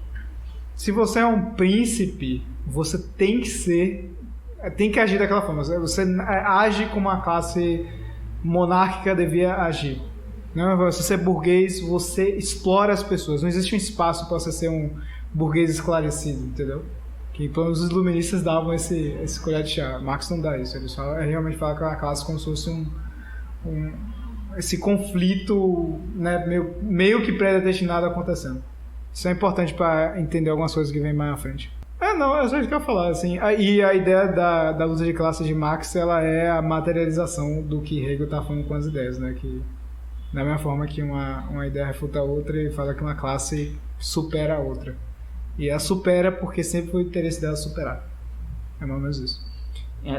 se você é um príncipe, você tem que agir daquela forma, você age como a classe monárquica devia agir. Não, se você é burguês, você explora as pessoas, não existe um espaço para você ser um burguês esclarecido, entendeu? Que pelo menos os iluministas davam esse colher de chá. Marx não dá isso, ele só realmente fala que a classe como se fosse esse conflito, né, meio que pré-determinado acontecendo. Isso é importante para entender algumas coisas que vem mais à frente. Não, é só isso que eu ia falar, assim. E a ideia da luta de classe de Marx, ela é a materialização do que Hegel está falando com as ideias, né, que da mesma forma que uma ideia refuta a outra e fala que uma classe supera a outra. E ela supera porque sempre foi o interesse dela superar. É mais ou menos isso.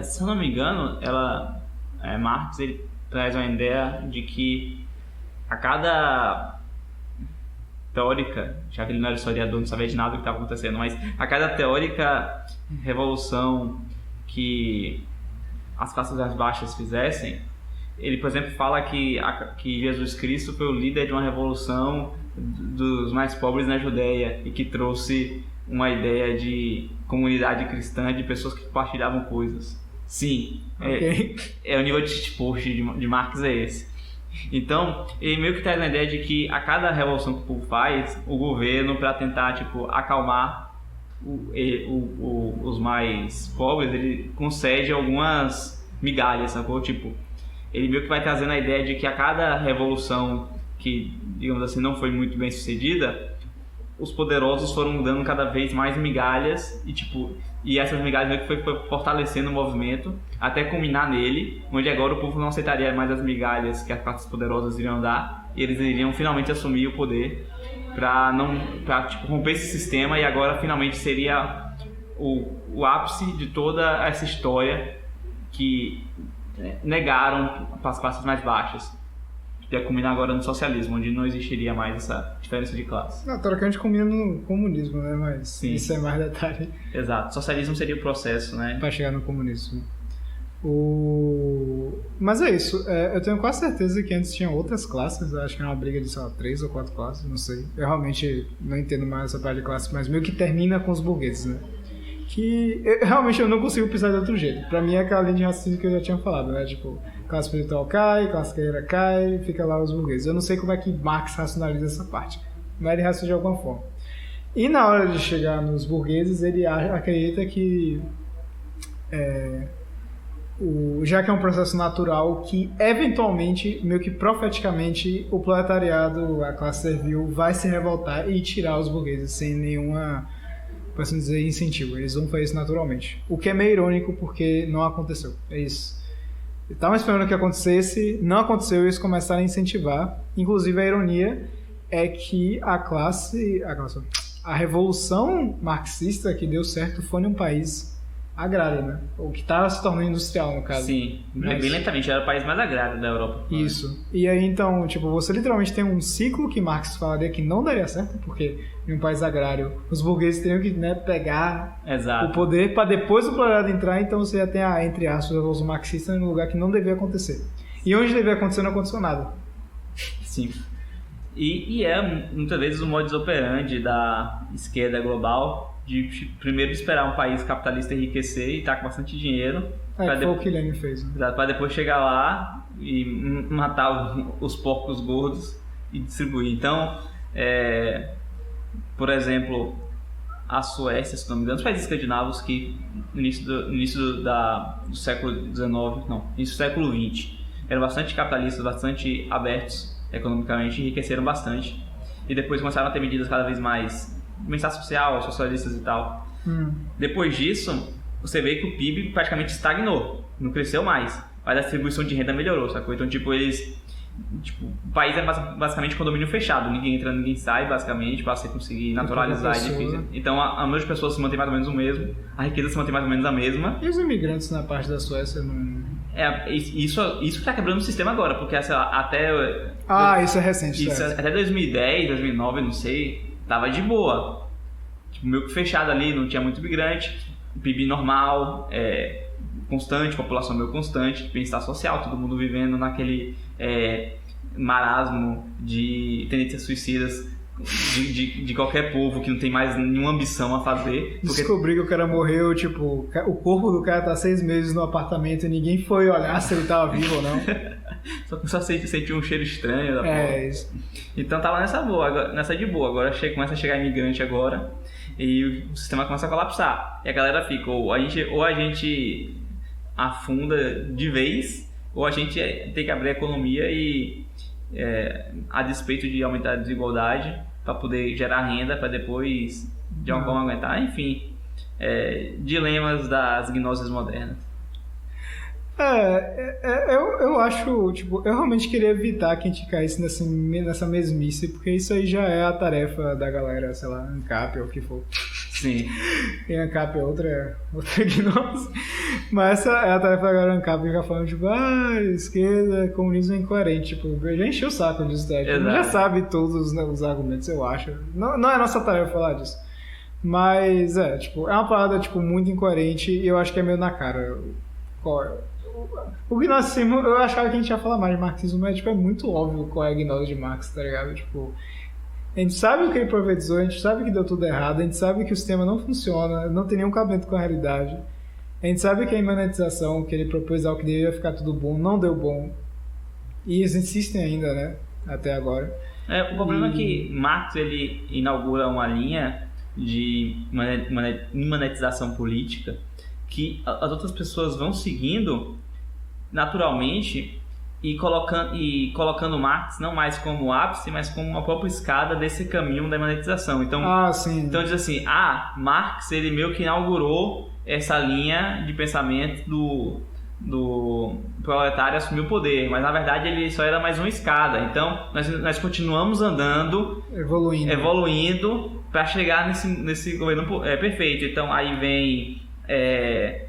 Se eu não me engano, Marx ele traz uma ideia de que a cada teórica, já que ele não era historiador, não sabia de nada do que estava acontecendo, mas a cada teórica revolução que as classes mais baixas fizessem, ele, por exemplo, fala que Jesus Cristo foi o líder de uma revolução dos mais pobres na Judéia e que trouxe uma ideia de comunidade cristã, de pessoas que compartilhavam coisas. Sim, Ok. o nível de shitpost de Marx é esse. Então, ele meio que traz a ideia de que a cada revolução que o povo faz, o governo, para tentar tipo, acalmar os mais pobres, ele concede algumas migalhas, sacou? Tipo, ele meio que vai trazendo a ideia de que a cada revolução que, digamos assim, não foi muito bem sucedida, os poderosos foram dando cada vez mais migalhas e essas migalhas meio que foi fortalecendo o movimento até culminar nele, onde agora o povo não aceitaria mais as migalhas que as classes poderosas iriam dar e eles iriam finalmente assumir o poder para romper esse sistema, e agora finalmente seria o ápice de toda essa história que negaram para as classes mais baixas. Ia culminar agora no socialismo, onde não existiria mais essa diferença de classe. Teoricamente combina no comunismo, né? Mas Sim. Isso é mais detalhe. Exato. Socialismo seria o processo, né? Para chegar no comunismo. Mas é isso. Eu tenho quase certeza que antes tinha outras classes. Acho que era uma briga de, sei lá, 3 ou 4 classes, não sei. Eu realmente não entendo mais essa parte de classe, mas meio que termina com os burgueses, né? Que realmente eu não consigo pensar de outro jeito. Pra mim é aquela linha de raciocínio que eu já tinha falado, né? Tipo, classe espiritual cai, classe guerreira cai, fica lá os burgueses. Eu não sei como é que Marx racionaliza essa parte, mas ele raciocina de alguma forma. E na hora de chegar nos burgueses, ele acredita que já que é um processo natural, que eventualmente, meio que profeticamente, o proletariado, a classe servil, vai se revoltar e tirar os burgueses sem nenhuma, por assim dizer, incentivo. Eles vão fazer isso naturalmente. O que é meio irônico porque não aconteceu. É isso. Estavam esperando que acontecesse, não aconteceu e eles começaram a incentivar. Inclusive, a ironia é que a revolução marxista que deu certo foi num país agrário, né? O que estava se tornando industrial, no caso. Sim, bem lentamente. Era o país mais agrário da Europa. Isso. E aí, então, tipo, você literalmente tem um ciclo que Marx falaria que não daria certo, porque em um país agrário os burgueses teriam que, né, pegar Exato. o poder para depois do proletariado entrar, então você já tem a, entre aspas, a revolução marxista no lugar que não devia acontecer. E onde devia acontecer, não aconteceu nada. Sim. E muitas vezes o modus operandi da esquerda global de primeiro esperar um país capitalista enriquecer e estar com bastante dinheiro Foi o que Lenin fez, né? para depois chegar lá e matar os porcos gordos e distribuir. Então, por exemplo, a Suécia, se não me engano, os países escandinavos que no início do século XIX, não, início do século XX, eram bastante capitalistas, bastante abertos economicamente, enriqueceram bastante. E depois começaram a ter medidas cada vez mais bem-estar social, socialistas e tal. Depois disso, você vê que o PIB praticamente estagnou, não cresceu mais, mas a distribuição de renda melhorou, sacou? Então, o país é basicamente condomínio fechado, ninguém entra, ninguém sai, basicamente, para você conseguir naturalizar. É difícil. Então, a número de pessoas se mantém mais ou menos o mesmo, a riqueza se mantém mais ou menos a mesma. E os imigrantes na parte da Suécia não... Isso está quebrando o sistema agora, porque isso é recente. Até 2010, 2009, não sei, tava de boa. Meio que fechado ali, não tinha muito imigrante, PIB normal, constante, população meio constante, bem-estar social, todo mundo vivendo naquele marasmo de tendências suicidas de qualquer povo que não tem mais nenhuma ambição a fazer. Descobri que o cara morreu, tipo, o corpo do cara tá 6 meses no apartamento e ninguém foi olhar se ele tava vivo ou não. Só começou a sentir um cheiro estranho da porra. Isso. Então tava nessa de boa, agora começa a chegar imigrante agora e o sistema começa a colapsar. E a galera fica, ou a gente afunda de vez, ou a gente tem que abrir a economia e a despeito de aumentar a desigualdade para poder gerar renda para depois de alguma forma aguentar, enfim, dilemas das gnoses modernas. Eu acho, tipo, eu realmente queria evitar que a gente caísse nessa mesmice, porque isso aí já é a tarefa da galera, sei lá, ANCAP ou o que for. Sim. E ANCAP é outra gnose. Mas essa é a tarefa da galera ANCAP, que fica falando, tipo, esquerda, comunismo é incoerente. Tipo, já encheu o saco disso, tá? Tipo, já sabe todos os argumentos, eu acho. Não é nossa tarefa falar disso. Mas, tipo, é uma parada, tipo, muito incoerente e eu acho que é meio na cara. o gnosticismo, eu achava que a gente ia falar mais de marxismo, mas tipo, é muito óbvio qual é a gnose de Marx, tá ligado? Tipo, a gente sabe o que ele profetizou, a gente sabe que deu tudo errado, a gente sabe que o sistema não funciona, não tem nenhum cabimento com a realidade. A gente sabe que a imanentização, que ele propôs algo que deveria ficar tudo bom, não deu bom. E eles insistem ainda, né? Até agora. O problema é que Marx, ele inaugura uma linha de imanentização política que as outras pessoas vão seguindo naturalmente e colocando Marx não mais como ápice, mas como uma própria escada desse caminho da imanentização. Então, sim. Então diz assim, Marx, ele meio que inaugurou essa linha de pensamento do proletário assumir o poder, mas na verdade ele só era mais uma escada. Então nós continuamos andando, evoluindo para chegar nesse governo perfeito. Então aí vem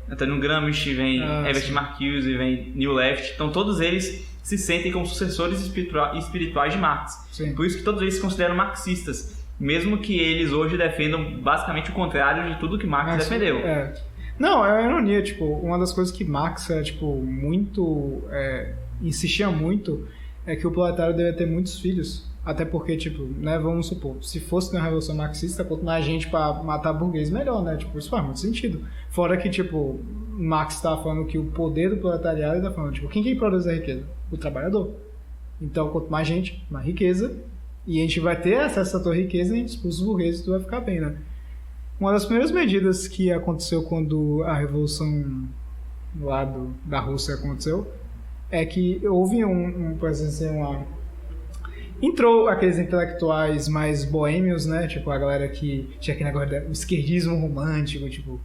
Antônio Gramsci, vem Herbert Marcuse, vem New Left. Então todos eles se sentem como sucessores espirituais de Marx. Sim. Por isso que todos eles se consideram marxistas, mesmo que eles hoje defendam basicamente o contrário de tudo que Marx defendeu. Não, é uma ironia, tipo, uma das coisas que Marx insistia muito é que o proletário deve ter muitos filhos, até porque, tipo, né, vamos supor, se fosse uma revolução marxista, quanto mais gente pra matar burguês, melhor, né, tipo, isso faz muito sentido. Fora que, tipo, Marx tá falando que o poder do proletariado tá falando, tipo, quem produz a riqueza? O trabalhador. Então, quanto mais gente, mais riqueza, e a gente vai ter acesso a essa riqueza e a gente expulsa os burgueses e tudo vai ficar bem, né. Uma das primeiras medidas que aconteceu quando a revolução lá da Rússia aconteceu é que houve entrou aqueles intelectuais mais boêmios, né? Tipo, a galera que tinha aquele negócio do esquerdismo romântico, tipo,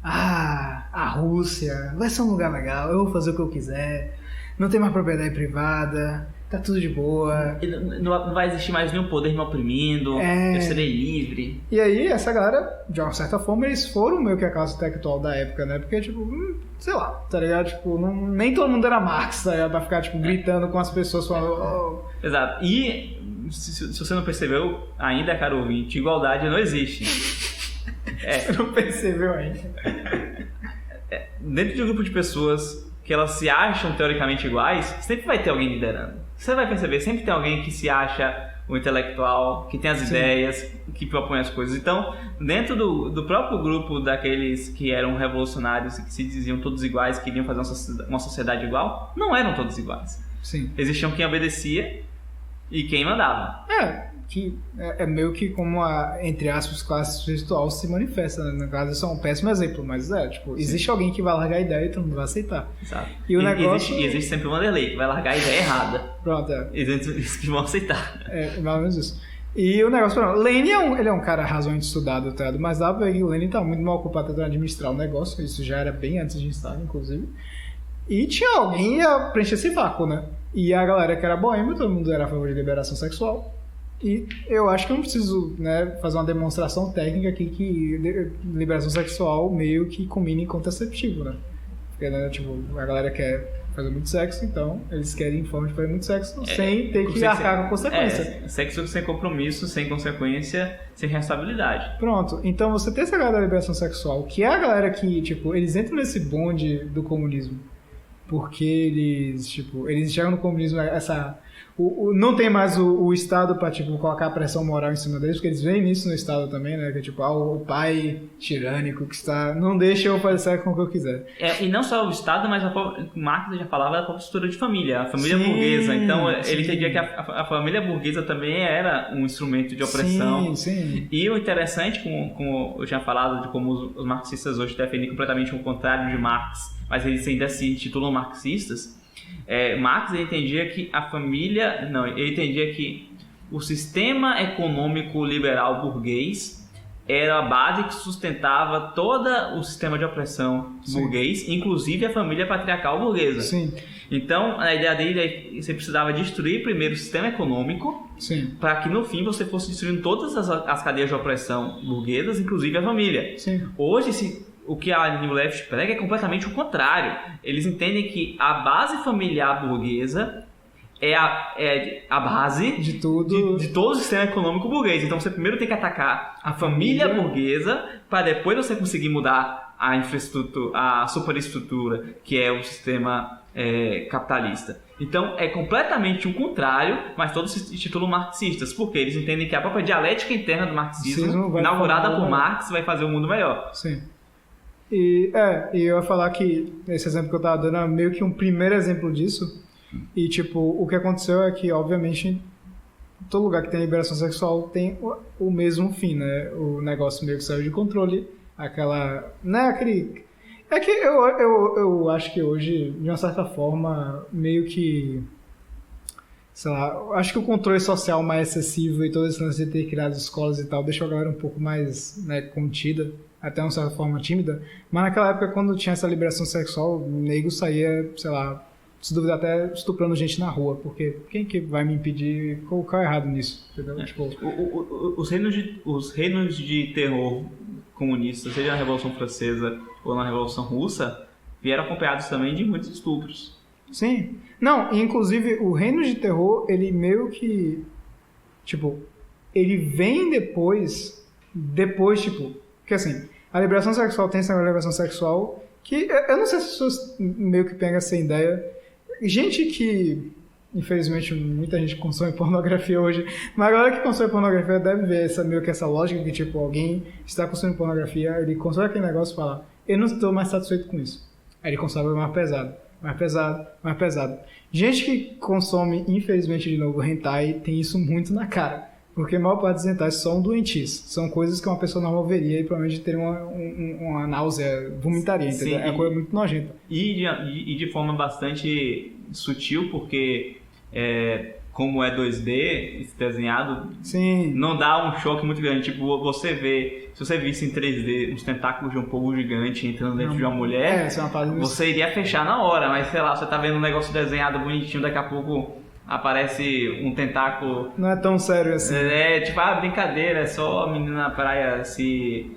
a Rússia vai ser um lugar legal, eu vou fazer o que eu quiser, não tem mais propriedade privada, tá tudo de boa. Não vai existir mais nenhum poder me oprimindo, eu serei livre. E aí, essa galera, de uma certa forma, eles foram meio que a classe intelectual da época, né? Porque, tipo, sei lá, tá ligado? Tipo, nem todo mundo era Marx, tá ligado? Pra ficar, tipo, gritando com as pessoas falando... Exato. E, se você não percebeu ainda, caro ouvinte, igualdade não existe. Você não percebeu ainda. Dentro de um grupo de pessoas que elas se acham teoricamente iguais, sempre vai ter alguém liderando. Você vai perceber, sempre tem alguém que se acha o intelectual, que tem as ideias, que propõe as coisas. Então, dentro do próprio grupo daqueles que eram revolucionários e que se diziam todos iguais, que queriam fazer uma sociedade igual, não eram todos iguais. Sim. Existiam quem obedecia e quem mandava. Que é meio que como entre aspas, classe espiritual se manifesta, né? No caso, isso é um péssimo exemplo, mas tipo, existe alguém que vai largar a ideia e todo mundo vai aceitar. Exato. E o negócio... existe sempre um Vanderlei que vai largar a ideia errada. Pronto, Eles que vão aceitar. Mais ou menos isso. E o negócio, Lenin ele é um cara razoavelmente estudado, tá? Mas dá pra ver que o Lenin tá muito mal ocupado tentando administrar o negócio, isso já era bem antes de Stalin, inclusive. E tinha alguém ia preencher esse vácuo, né? E a galera que era boêmia, todo mundo era a favor de liberação sexual. E eu acho que eu não preciso, né, fazer uma demonstração técnica aqui que liberação sexual meio que combina em contraceptivo, né? Porque, né, tipo, a galera quer fazer muito sexo, então eles querem forma de fazer muito sexo sem ter que arcar com consequência. Sexo sem compromisso, sem consequência, sem responsabilidade. Pronto, então você tem essa galera da liberação sexual, que é a galera que, tipo, eles entram nesse bonde do comunismo, porque eles chegam no comunismo, não tem mais o Estado pra, tipo, colocar pressão moral em cima deles, porque eles veem isso no Estado também, né? Que é tipo, o pai tirânico que não deixa eu fazer sexo com o que eu quiser. E não só o Estado, mas Marx já falava da própria estrutura de família, a família burguesa. Então, ele entendia que a família burguesa também era um instrumento de opressão. Sim. E o interessante, como eu tinha falado, de como os marxistas hoje defendem completamente o contrário de Marx, mas eles ainda se intitulam marxistas. Marx entendia que ele entendia que o sistema econômico liberal burguês era a base que sustentava todo o sistema de opressão burguês, inclusive a família patriarcal burguesa. Sim. Então, a ideia dele é que você precisava destruir primeiro o sistema econômico, para que no fim você fosse destruindo todas as cadeias de opressão burguesas, inclusive a família. Sim. Hoje, o que a New Left prega é completamente o contrário. Eles entendem que a base familiar burguesa é a base de tudo, de todo o sistema econômico burguês. Então você primeiro tem que atacar a família burguesa para depois você conseguir mudar a infraestrutura, a superestrutura, que é o sistema capitalista. Então é completamente o contrário, mas todos se intitulam marxistas, porque eles entendem que a própria dialética interna do marxismo, inaugurada por Marx, vai fazer o mundo melhor. Sim. E eu ia falar que esse exemplo que eu tava dando é meio que um primeiro exemplo disso. E tipo, o que aconteceu é que, obviamente, todo lugar que tem liberação sexual tem o mesmo fim, né? O negócio meio que saiu de controle, É que eu acho que hoje, de uma certa forma, meio que, sei lá, acho que o controle social mais excessivo e todo esse lance de ter criado escolas e tal deixou a galera um pouco mais, né, contida, até uma certa forma tímida. Mas naquela época, quando tinha essa liberação sexual, o nego saía, sei lá, se duvidar até estuprando gente na rua, porque quem que vai me impedir de colocar errado nisso, entendeu? Tipo... Os reinos de terror comunistas, seja na Revolução Francesa ou na Revolução Russa, vieram acompanhados também de muitos estupros. Sim. Não, inclusive o reino de terror, ele meio que, tipo, ele vem depois, tipo, porque assim, a liberação sexual tem essa liberação sexual que, eu não sei se as pessoas meio que pegam essa ideia. Gente que, infelizmente, muita gente consome pornografia hoje, mas a galera que consome pornografia deve ver meio que essa lógica que, tipo, alguém está consumindo pornografia, ele consome aquele negócio e fala, eu não estou mais satisfeito com isso. Aí ele consome mais pesado, mais pesado, mais pesado. Gente que consome, infelizmente, de novo, hentai, tem isso muito na cara. Porque a maior parte dos hentais são doentios. São coisas que uma pessoa normal veria e provavelmente teria uma náusea, vomitaria, entendeu? Sim, é uma coisa muito nojenta. E de forma bastante sutil, porque como é 2D desenhado, Sim. Não dá um choque muito grande. Tipo, se você visse em 3D os tentáculos de um povo gigante entrando dentro de uma mulher, você iria fechar na hora, mas sei lá, você tá vendo um negócio desenhado bonitinho, daqui a pouco aparece um tentáculo. Não é tão sério assim. Tipo, brincadeira, é só a menina na praia se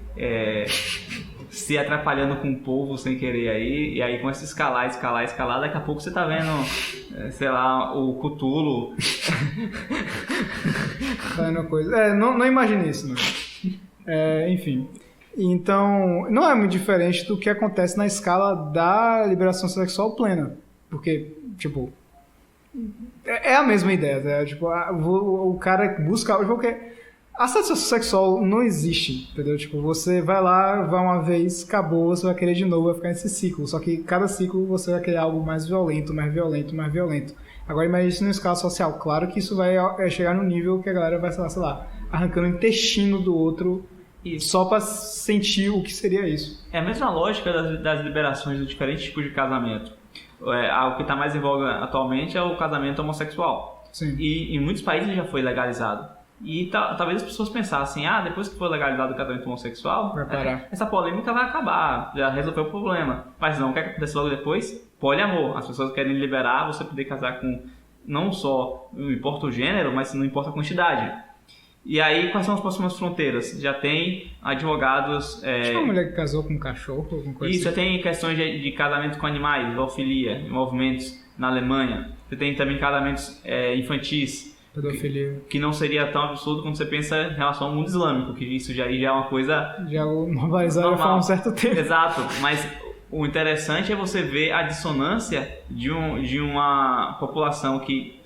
atrapalhando com o povo sem querer aí, e aí começa a escalar, daqui a pouco você tá vendo, sei lá, o Cthulhu. Não imagine isso, né? Enfim. Então, não é muito diferente do que acontece na escala da liberação sexual plena. Porque, tipo, é a mesma ideia, né? Tipo, o cara busca... Porque a satisfação sexual não existe, entendeu? Tipo, você vai lá, vai uma vez, acabou, você vai querer de novo, vai ficar nesse ciclo. Só que cada ciclo você vai querer algo mais violento, mais violento, mais violento. Agora imagine isso numa escala social. Claro que isso vai chegar no nível que a galera vai, sei lá, arrancando o intestino do outro só pra sentir o que seria isso. É a mesma lógica das liberações de diferentes tipos de casamento. O que está mais em voga atualmente é o casamento homossexual. Sim. E em muitos países já foi legalizado. E talvez as pessoas pensassem, depois que for legalizado o casamento homossexual, vai parar. Essa polêmica vai acabar, já resolveu o problema. Mas não, o que acontece logo depois? Poliamor. As pessoas querem liberar você poder casar com, não só, não importa o gênero, mas não importa a quantidade. E aí, quais são as próximas fronteiras? Já tem advogados... Acho que uma mulher que casou com um cachorro, alguma coisa Isso, assim. já tem questões de casamento com animais, zoofilia, movimentos na Alemanha. Você tem também casamentos infantis, pedofilia, que não seria tão absurdo quando você pensa em relação ao mundo islâmico, que isso já é uma coisa... Já normalizado há um certo tempo. Exato, mas o interessante é você ver a dissonância de uma população que...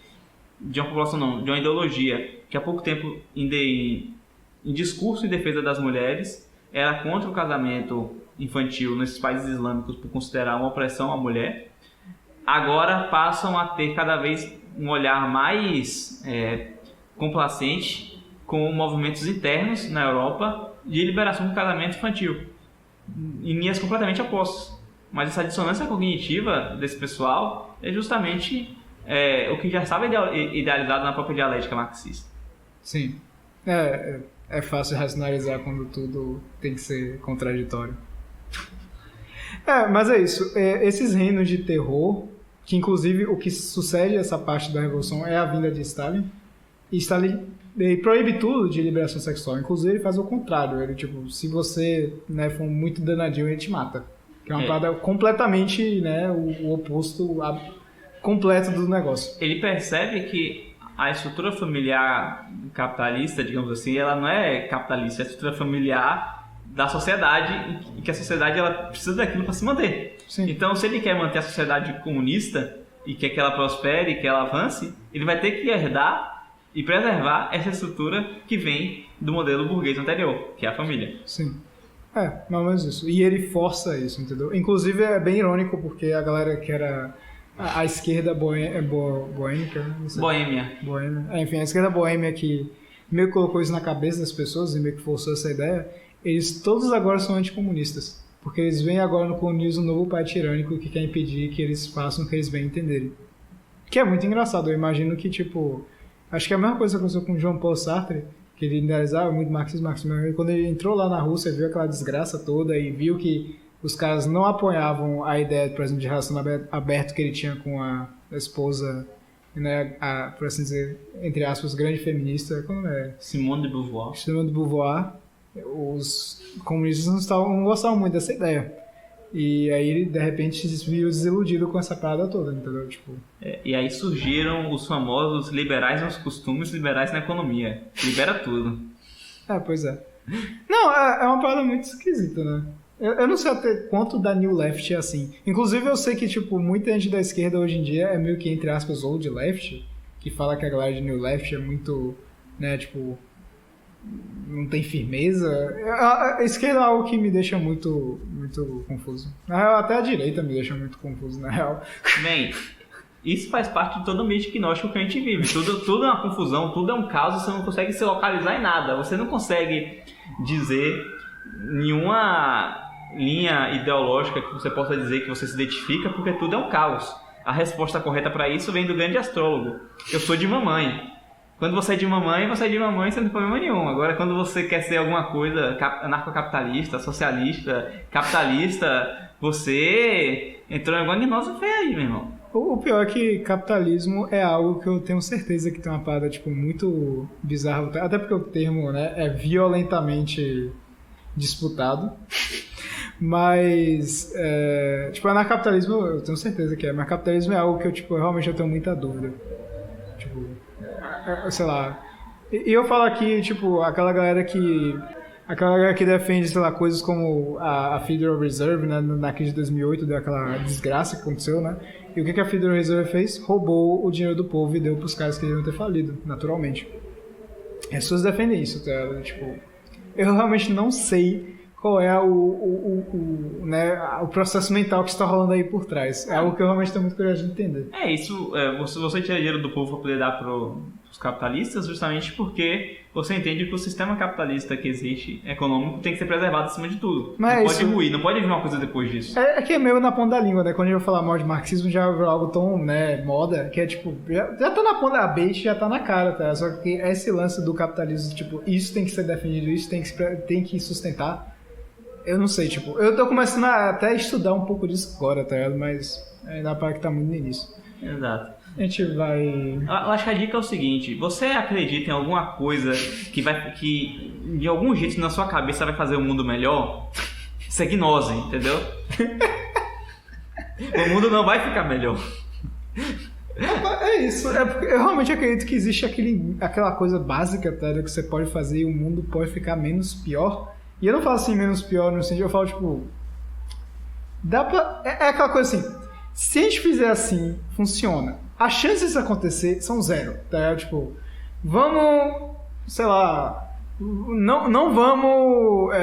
De uma ideologia que há pouco tempo, em discurso em defesa das mulheres, era contra o casamento infantil nesses países islâmicos por considerar uma opressão à mulher. Agora passam a ter cada vez um olhar mais complacente com movimentos internos na Europa de liberação do casamento infantil, em linhas completamente opostas. Mas essa dissonância cognitiva desse pessoal é justamente o que já estava idealizado na própria dialética marxista. Sim. É fácil racionalizar quando tudo tem que ser contraditório. Mas é isso. Esses reinos de terror, que inclusive o que sucede essa parte da Revolução é a vinda de Stalin. E Stalin proíbe tudo de liberação sexual. Inclusive ele faz o contrário. Ele, tipo, se você for muito danadinho, ele te mata. Que é uma parada completamente, o oposto completo do negócio. Ele percebe que a estrutura familiar capitalista, digamos assim, ela não é capitalista, é a estrutura familiar da sociedade e que a sociedade ela precisa daquilo para se manter. Sim. Então, se ele quer manter a sociedade comunista e quer que ela prospere, que ela avance, ele vai ter que herdar e preservar essa estrutura que vem do modelo burguês anterior, que é a família. Sim. Mais ou menos isso. E ele força isso, entendeu? Inclusive é bem irônico porque a galera que era a esquerda boêmica, não sei. Boêmia. Enfim, a esquerda boêmia que meio que colocou isso na cabeça das pessoas e meio que forçou essa ideia, eles todos agora são anticomunistas. Porque eles veem agora no comunismo um novo pai tirânico que quer impedir que eles façam o que eles bem entenderem. Que é muito engraçado. Eu imagino que, tipo... Acho que é a mesma coisa que aconteceu com o Jean Paul Sartre, que ele idealizava muito marxismo. E quando ele entrou lá na Rússia, viu aquela desgraça toda e viu que os caras não apoiavam a ideia, por exemplo, de relacionamento aberto que ele tinha com a esposa, né, por assim dizer, entre aspas, grande feminista. Como é? Simone de Beauvoir. Os comunistas não gostavam muito dessa ideia. E aí ele, de repente, se viu desiludido com essa parada toda, entendeu? Tipo... e aí surgiram os famosos liberais nos costumes, liberais na economia. Libera tudo. Pois é. Não, é uma parada muito esquisita, né? Eu não sei até quanto da New Left é assim. Inclusive eu sei que, tipo, muita gente da esquerda hoje em dia é meio que, entre aspas, Old Left, que fala que a galera de New Left é muito, né, tipo... não tem firmeza. A esquerda é algo que me deixa muito, muito confuso. Na real, até a direita me deixa muito confuso, na real. Bem, isso faz parte de todo o ambiente gnóstico que a gente vive. Tudo é uma confusão, tudo é um caos, você não consegue se localizar em nada. Você não consegue dizer nenhuma linha ideológica que você possa dizer que você se identifica, porque tudo é um caos. A resposta correta para isso vem do grande astrólogo. Eu sou de mamãe. Quando você é de mamãe, você é de mamãe, você não tem problema nenhum. Agora, quando você quer ser alguma coisa anarcocapitalista, socialista, capitalista, você entrou em alguma gnose feia aí, meu irmão. O pior é que capitalismo é algo que eu tenho certeza que tem uma parada, tipo, muito bizarra. Até porque o termo, né, é violentamente disputado. Mas, tipo, anarcapitalismo eu tenho certeza que é. Mas capitalismo é algo que eu, tipo, realmente eu tenho muita dúvida. Tipo... sei lá. E eu falo aqui, tipo, aquela galera que defende, sei lá, coisas como a Federal Reserve, né, na crise de 2008, deu aquela desgraça que aconteceu, né? E o que a Federal Reserve fez? Roubou o dinheiro do povo e deu pros caras que iriam ter falido, naturalmente. As pessoas defendem isso, tá? Tipo, eu realmente não sei qual é o processo mental que está rolando aí por trás. É algo que eu realmente tenho muito curioso de entender. Você tira dinheiro do povo para poder dar para os capitalistas justamente porque você entende que o sistema capitalista que existe, econômico, tem que ser preservado acima de tudo. Mas não pode ruir, não pode vir uma coisa depois disso. É que é meio na ponta da língua, né? Quando eu falar mal de marxismo, já é algo tão, né, moda, que é tipo, já tá na ponta da bait, já tá na cara, tá? Só que esse lance do capitalismo, tipo, isso tem que ser defendido, isso tem que sustentar. Eu não sei, tipo, eu tô começando a até estudar um pouco disso agora, tá ligado? Mas ainda para que tá muito no início. Exato. A gente vai... Eu acho que a dica é o seguinte, você acredita em alguma coisa que de algum jeito na sua cabeça vai fazer o mundo melhor? Isso é gnose, entendeu? O mundo não vai ficar melhor. É isso, é porque eu realmente acredito que existe aquela coisa básica, tá, que você pode fazer e o mundo pode ficar menos pior. E eu não falo assim, menos pior no sentido, eu falo tipo... Dá pra... É aquela coisa assim, se a gente fizer assim, funciona. As chances disso acontecer são zero, tá? Tipo, vamos... Sei lá... Não vamos...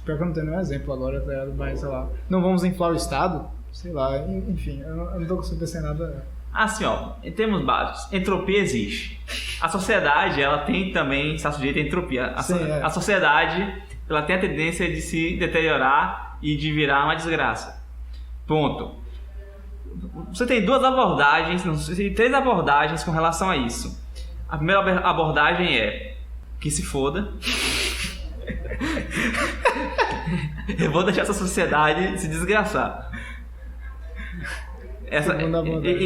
pior que eu não tenho nenhum exemplo agora, tá? Mas sei lá... Não vamos inflar o Estado? Sei lá, enfim, eu não tô conseguindo pensar em nada... Assim, ó, em termos básicos, entropia existe. A sociedade, ela tem também, está sujeita a entropia. A sociedade, ela tem a tendência de se deteriorar e de virar uma desgraça. Ponto. Você tem três abordagens com relação a isso. A primeira abordagem é que se foda. Eu vou deixar essa sociedade se desgraçar.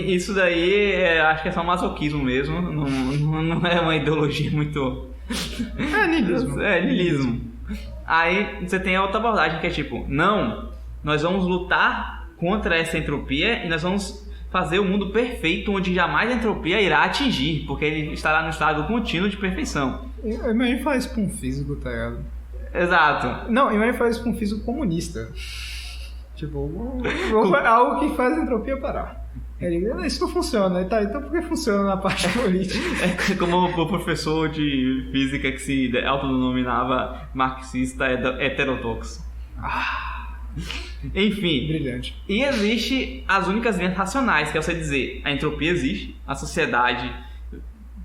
Isso daí acho que é só masoquismo mesmo, não é uma ideologia muito... É niilismo. É niilismo. Aí você tem a outra abordagem que é tipo, não, nós vamos lutar contra essa entropia e nós vamos fazer o mundo perfeito onde jamais a entropia irá atingir, porque ele estará no estado contínuo de perfeição. Eu imagino falar isso pra um físico, tá ligado? Exato. Não, e ele faz isso com um físico comunista. Tipo, algo que faz a entropia parar. Ele, isso não funciona. Tá, então por que funciona na parte política? É como o professor de física que se autodenominava marxista heterodoxo. Enfim. Brilhante. E existe as únicas linhas racionais, que é você dizer, a entropia existe, a sociedade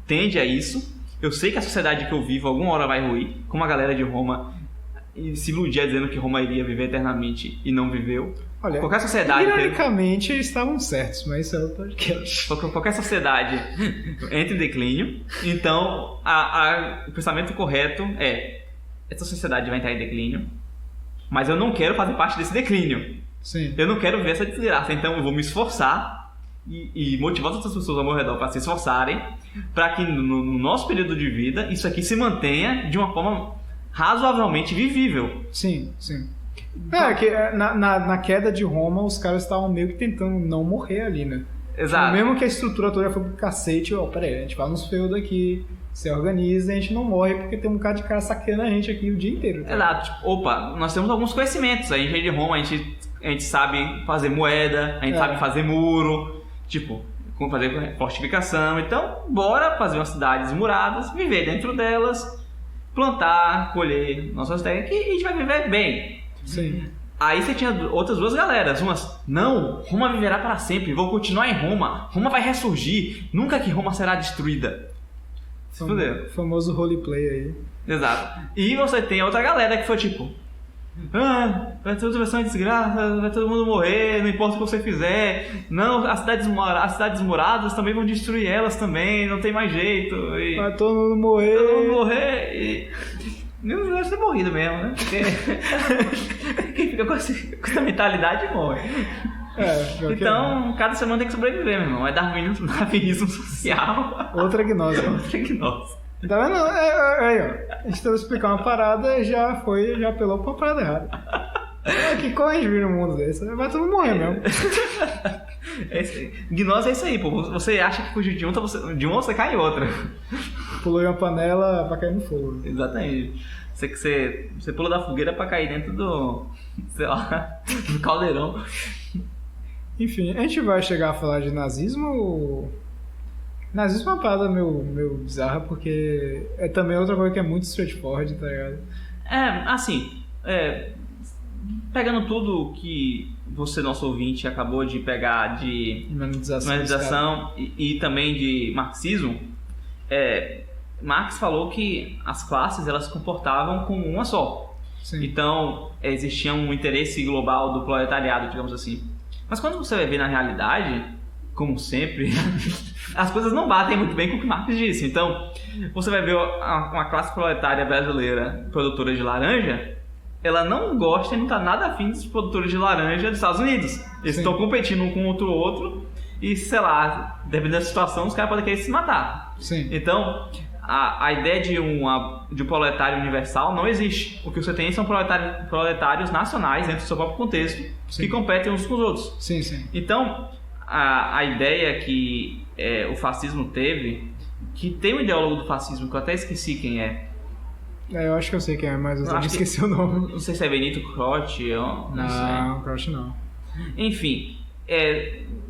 tende a isso. Eu sei que a sociedade que eu vivo alguma hora vai ruir, como a galera de Roma se iludia dizendo que Roma iria viver eternamente e não viveu. Olha, qualquer sociedade ironicamente eles estavam certos, mas isso é outro podcast. Qualquer sociedade entra em declínio, então o pensamento correto é: essa sociedade vai entrar em declínio, mas eu não quero fazer parte desse declínio. Sim. Eu não quero ver essa desgraça, então eu vou me esforçar e motivar as outras pessoas ao meu redor para se esforçarem, para que no nosso período de vida isso aqui se mantenha de uma forma razoavelmente vivível. Sim, sim. Que na queda de Roma os caras estavam meio que tentando não morrer ali, né? Exato. Mesmo que a estrutura toda foi pro cacete, peraí, a gente vai nos feudos aqui, se organiza, a gente não morre porque tem um bocado de cara saqueando a gente aqui o dia inteiro. Tá? Exato. Tipo, opa, nós temos alguns conhecimentos. A gente é de Roma, a gente sabe fazer moeda, a gente sabe fazer muro, tipo, fazer fortificação. Então, bora fazer umas cidades muradas, viver dentro delas, plantar, colher nossas terras e a gente vai viver bem. Sim. Aí você tinha outras duas galeras, umas, não, Roma viverá para sempre, vou continuar em Roma, Roma vai ressurgir, nunca que Roma será destruída. Se fuder. Famoso roleplay aí. Exato. E você tem outra galera que foi tipo, vai tudo vai ser uma desgraça, vai todo mundo morrer, não importa o que você fizer, não, as cidades moradas também vão destruir elas também, não tem mais jeito. E vai todo mundo morrer. Todo mundo morrer e... Não deve ser morrido mesmo, né? Porque quem fica com essa mentalidade morre. Então, cada semana tem que sobreviver, meu irmão. É darwinismo social. Outra gnose. Outra gnose. Tá vendo? Aí, ó. A gente teve que explicar uma parada e já apelou pra uma parada errada. Que como a gente vive num mundo desse? Vai todo mundo morrer mesmo. Gnose é isso aí, pô. Você acha que fugir de uma você cai em outra. Pulou em uma panela pra cair no fogo. Exatamente. Você pula da fogueira pra cair dentro do, sei lá, do caldeirão. Enfim, a gente vai chegar a falar de nazismo. Nazismo é uma parada meio bizarra, porque é também outra coisa que é muito straightforward, tá ligado? Pegando tudo que você, nosso ouvinte, acabou de pegar de humanização e também de marxismo, Marx falou que as classes elas se comportavam como uma só. Sim. Então, existia um interesse global do proletariado, digamos assim. Mas quando você vai ver na realidade, como sempre, as coisas não batem muito bem com o que Marx disse. Então, você vai ver uma classe proletária brasileira produtora de laranja, ela não gosta e não está nada afim dos produtores de laranja dos Estados Unidos. Eles estão competindo um com o outro e, sei lá, dependendo da situação, os caras podem querer se matar. Sim. Então, a ideia de um proletário universal não existe. O que você tem são proletários nacionais dentro do seu próprio contexto, que competem uns com os outros. Sim, sim. Então, a ideia que o fascismo teve, que tem um ideólogo do fascismo, que eu até esqueci quem é. Eu acho que eu sei quem é, mas eu esqueci o nome. Não sei se é Benito Croce ou... Não, Croce não. Enfim,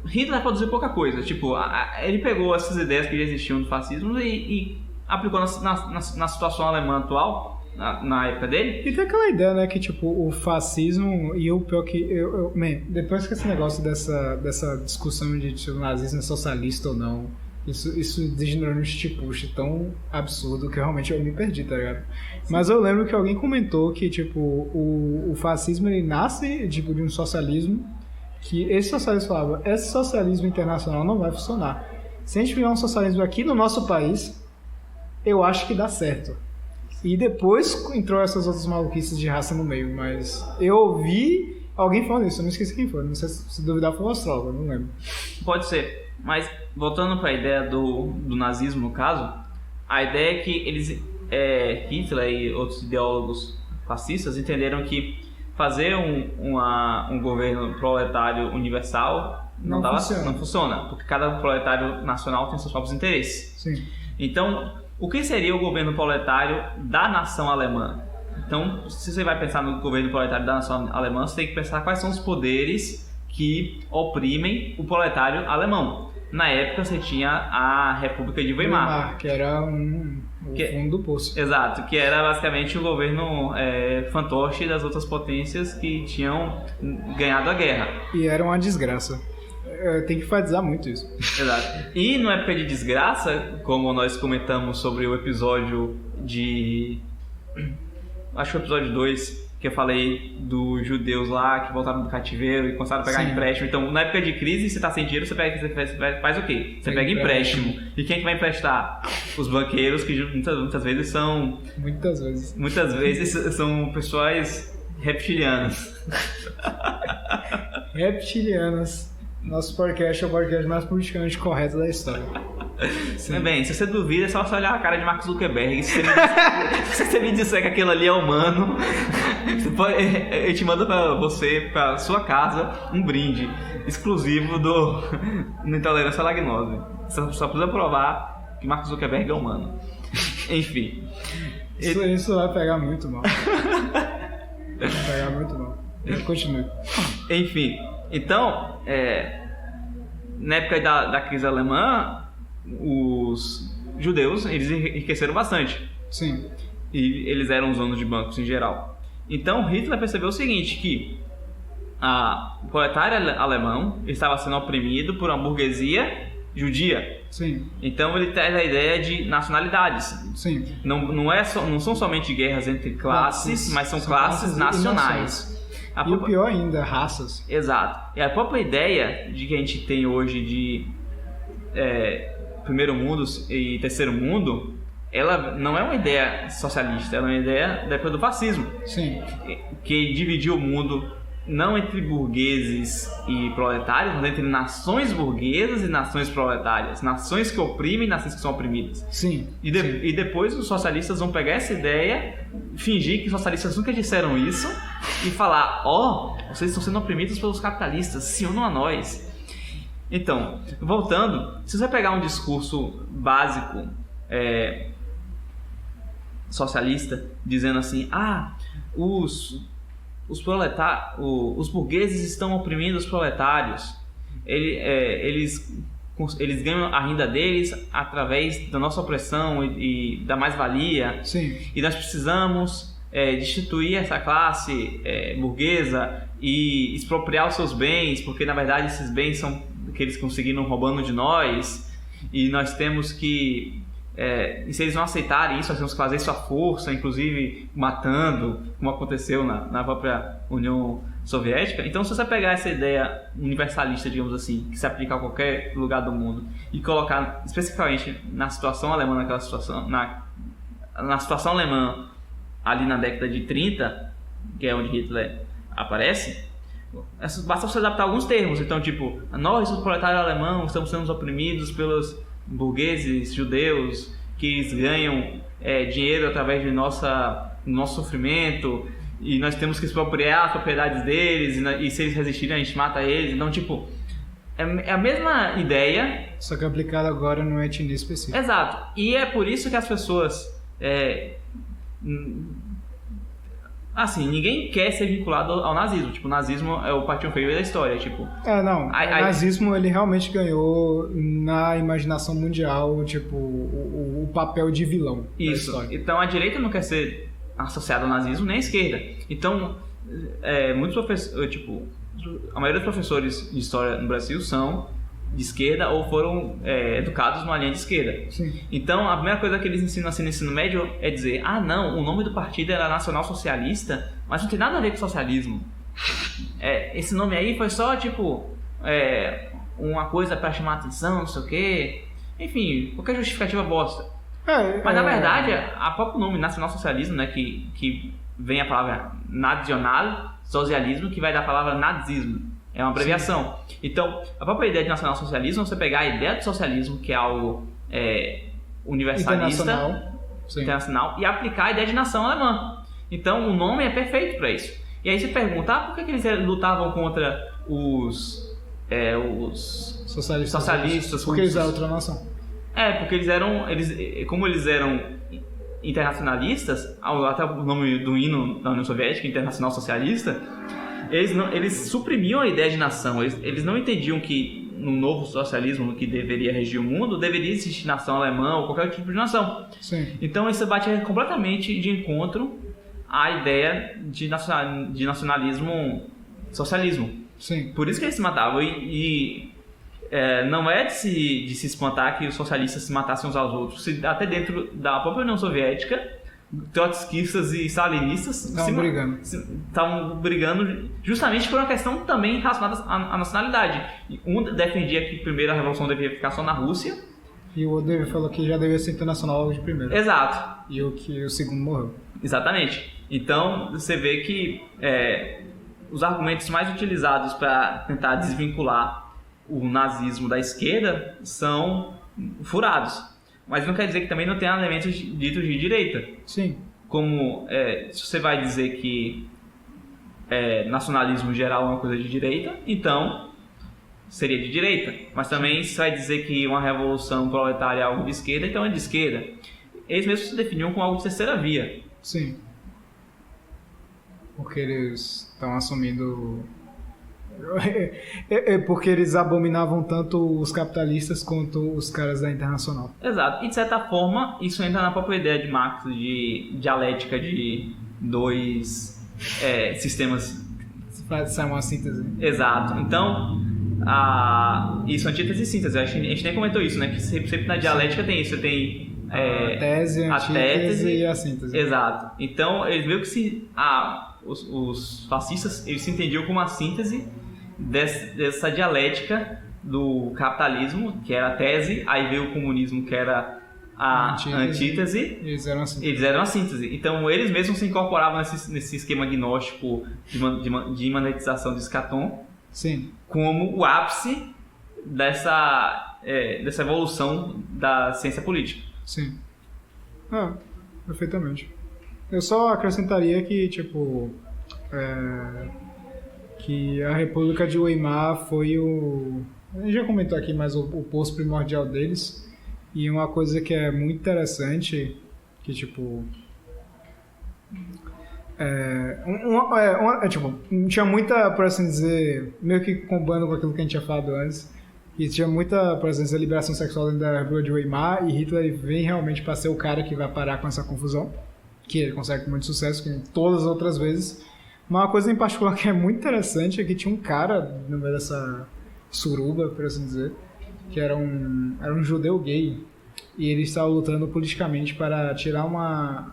Hitler produziu pouca coisa. Tipo, ele pegou essas ideias que já existiam do fascismo e aplicou na situação alemã atual, na época dele. E tem aquela ideia, né, que tipo, o fascismo e o pior que... depois que esse negócio dessa discussão de se o nazismo é socialista ou não, isso degenerou num chipuxa tão absurdo que realmente eu me perdi, tá ligado? Sim. Mas eu lembro que alguém comentou que, tipo, o fascismo ele nasce tipo, de um socialismo que esse socialismo falava, esse socialismo internacional não vai funcionar. Se a gente fizer um socialismo aqui no nosso país, eu acho que dá certo. E depois entrou essas outras maluquices de raça no meio, mas eu ouvi alguém falando isso, eu não esqueci quem foi, não sei se duvidar foi o astrólogo, não lembro. Pode ser, mas voltando para a ideia do nazismo no caso, a ideia é que Hitler e outros ideólogos fascistas entenderam que fazer um governo proletário universal não funciona, porque cada proletário nacional tem seus próprios interesses. Sim. Então, o que seria o governo proletário da nação alemã? Então, se você vai pensar no governo proletário da nação alemã, você tem que pensar quais são os poderes que oprimem o proletário alemão. Na época, você tinha a República de Weimar. Que era o fundo do poço. Exato, que era basicamente o governo fantoche das outras potências que tinham ganhado a guerra. E era uma desgraça. Tem que enfatizar muito isso. Exato. E na época de desgraça, como nós comentamos sobre o episódio acho que o episódio 2, que eu falei dos judeus lá que voltaram do cativeiro e começaram a pegar empréstimo. Então, na época de crise, você tá sem dinheiro, você faz o quê? Você pega empréstimo. E quem é que vai emprestar? Os banqueiros, que muitas vezes são... Muitas vezes são pessoas reptilianas. Reptilianas. Nosso podcast é o podcast mais politicamente correto da história. Bem, se você duvida, é só você olhar a cara de Mark Zuckerberg. Se você me disser que aquilo ali é humano, eu te mando pra sua casa um brinde exclusivo do Intolerância à Lagnose. Você só precisa provar que Mark Zuckerberg é humano. Enfim. Isso vai pegar muito mal. Vai pegar muito mal. Continue. Enfim, então, na época da crise alemã, os judeus, eles enriqueceram bastante. Sim. E eles eram os donos de bancos em geral. Então Hitler percebeu o seguinte, que o proletário alemão estava sendo oprimido por uma burguesia judia. Sim. Então ele traz a ideia de nacionalidades. Sim. Não são somente guerras entre classes, mas são classes nacionais. E o pior ainda, raças. Exato. E a própria ideia de que a gente tem hoje de primeiro mundo e terceiro mundo, ela não é uma ideia socialista, ela é uma ideia da época do fascismo. Sim. Que dividiu o mundo não entre burgueses e proletários, mas entre nações burguesas e nações proletárias. Nações que oprimem e nações que são oprimidas. Sim. E depois os socialistas vão pegar essa ideia, fingir que os socialistas nunca disseram isso e falar: vocês estão sendo oprimidos pelos capitalistas, se unam a nós. Então, voltando, se você pegar um discurso básico socialista, dizendo assim: os burgueses estão oprimindo os proletários, eles ganham a renda deles através da nossa opressão e da mais-valia. Sim. E nós precisamos destituir essa classe burguesa e expropriar os seus bens, porque na verdade esses bens são que eles conseguiram roubando de nós, e nós temos que e se eles não aceitarem isso, nós temos que fazer isso à força, inclusive matando, como aconteceu na própria União Soviética. Então, se você pegar essa ideia universalista, digamos assim, que se aplica a qualquer lugar do mundo, e colocar especificamente na situação alemã, naquela situação, na situação alemã ali na década de 30, que é onde Hitler aparece, basta você adaptar alguns termos. Então, tipo, nós, os proletários alemãos, estamos sendo oprimidos pelos burgueses judeus que eles ganham dinheiro através do nosso sofrimento, e nós temos que expropriar as propriedades deles, e se eles resistirem a gente mata eles. Então, tipo, é a mesma ideia, só que aplicada agora numa etnia específica. Exato. E é por isso que as pessoas assim, ninguém quer ser vinculado ao nazismo. Tipo, o nazismo é o patinho feio da história, tipo... o nazismo, ele realmente ganhou na imaginação mundial, tipo, o papel de vilão. Isso. Então, a direita não quer ser associada ao nazismo, nem a esquerda. Então, muitos professores, tipo, a maioria dos professores de história no Brasil são de esquerda ou foram educados numa linha de esquerda. Sim. Então, a primeira coisa que eles ensinam assim no ensino médio é dizer: não, o nome do partido era Nacional Socialista, mas não tem nada a ver com socialismo. Esse nome aí foi só, tipo, uma coisa para chamar atenção, não sei o quê. Enfim, qualquer justificativa bosta. Mas, na verdade, a próprio nome Nacional Socialismo, né, que vem a palavra nacional socialismo, que vai da palavra nazismo. É uma abreviação. Sim. Então, a própria ideia de nacional-socialismo é você pegar a ideia do socialismo, que é algo universalista, internacional, e aplicar a ideia de nação alemã. Então, o nome é perfeito para isso. E aí você pergunta: por que eles lutavam contra os socialistas? Porque eles eram outra nação. Porque como eles eram internacionalistas, até o nome do hino da União Soviética, Internacional Socialista, eles suprimiam a ideia de nação. Eles não entendiam que no novo socialismo que deveria regir o mundo, deveria existir nação alemã ou qualquer tipo de nação. Sim. Então isso bate completamente de encontro à ideia de nacionalismo, socialismo. Sim. Por isso que eles se matavam. Não é de se espantar que os socialistas se matassem uns aos outros. Até dentro da própria União Soviética, trotskistas e stalinistas estavam brigando justamente por uma questão também relacionada à nacionalidade. Um defendia que primeiro a revolução devia ficar só na Rússia. E o outro falou que já devia ser internacional de primeiro. Exato. E o segundo morreu. Exatamente. Então você vê que os argumentos mais utilizados para tentar desvincular o nazismo da esquerda são furados. Mas não quer dizer que também não tenha elementos ditos de direita. Sim. Como se você vai dizer que nacionalismo geral é uma coisa de direita, então seria de direita. Mas também se vai dizer que uma revolução proletária é algo de esquerda, então é de esquerda. Eles mesmos se definiam como algo de terceira via. Sim. Porque eles estão assumindo... porque eles abominavam tanto os capitalistas quanto os caras da Internacional. Exato. E de certa forma, isso entra na própria ideia de Marx de dialética de dois sistemas. Sai uma síntese. Exato. Então, isso é antítese e síntese. A gente nem comentou isso, né? Que sempre na dialética tem isso. Você tem a tese, a antítese e a síntese. Exato. Então, eles viram que os fascistas eles se entendiam como a síntese dessa dialética do capitalismo, que era a tese, aí veio o comunismo, que era a antítese, eles eram a síntese. Então, eles mesmos se incorporavam nesse esquema gnóstico de monetização de Escaton. Sim. Como o ápice dessa evolução da ciência política. Sim. Perfeitamente. Eu só acrescentaria que, que a República de Weimar foi a gente já comentou aqui, mas o poço primordial deles. E uma coisa que é muito interessante, que, tinha muita, por assim dizer, meio que combando com aquilo que a gente tinha falado antes, que tinha muita, por exemplo, liberação sexual dentro da República de Weimar, e Hitler vem realmente para ser o cara que vai parar com essa confusão, que ele consegue com muito sucesso, como todas as outras vezes. Mas uma coisa em particular que é muito interessante é que tinha um cara no meio dessa suruba, por assim dizer, que era um judeu gay, e ele estava lutando politicamente para tirar uma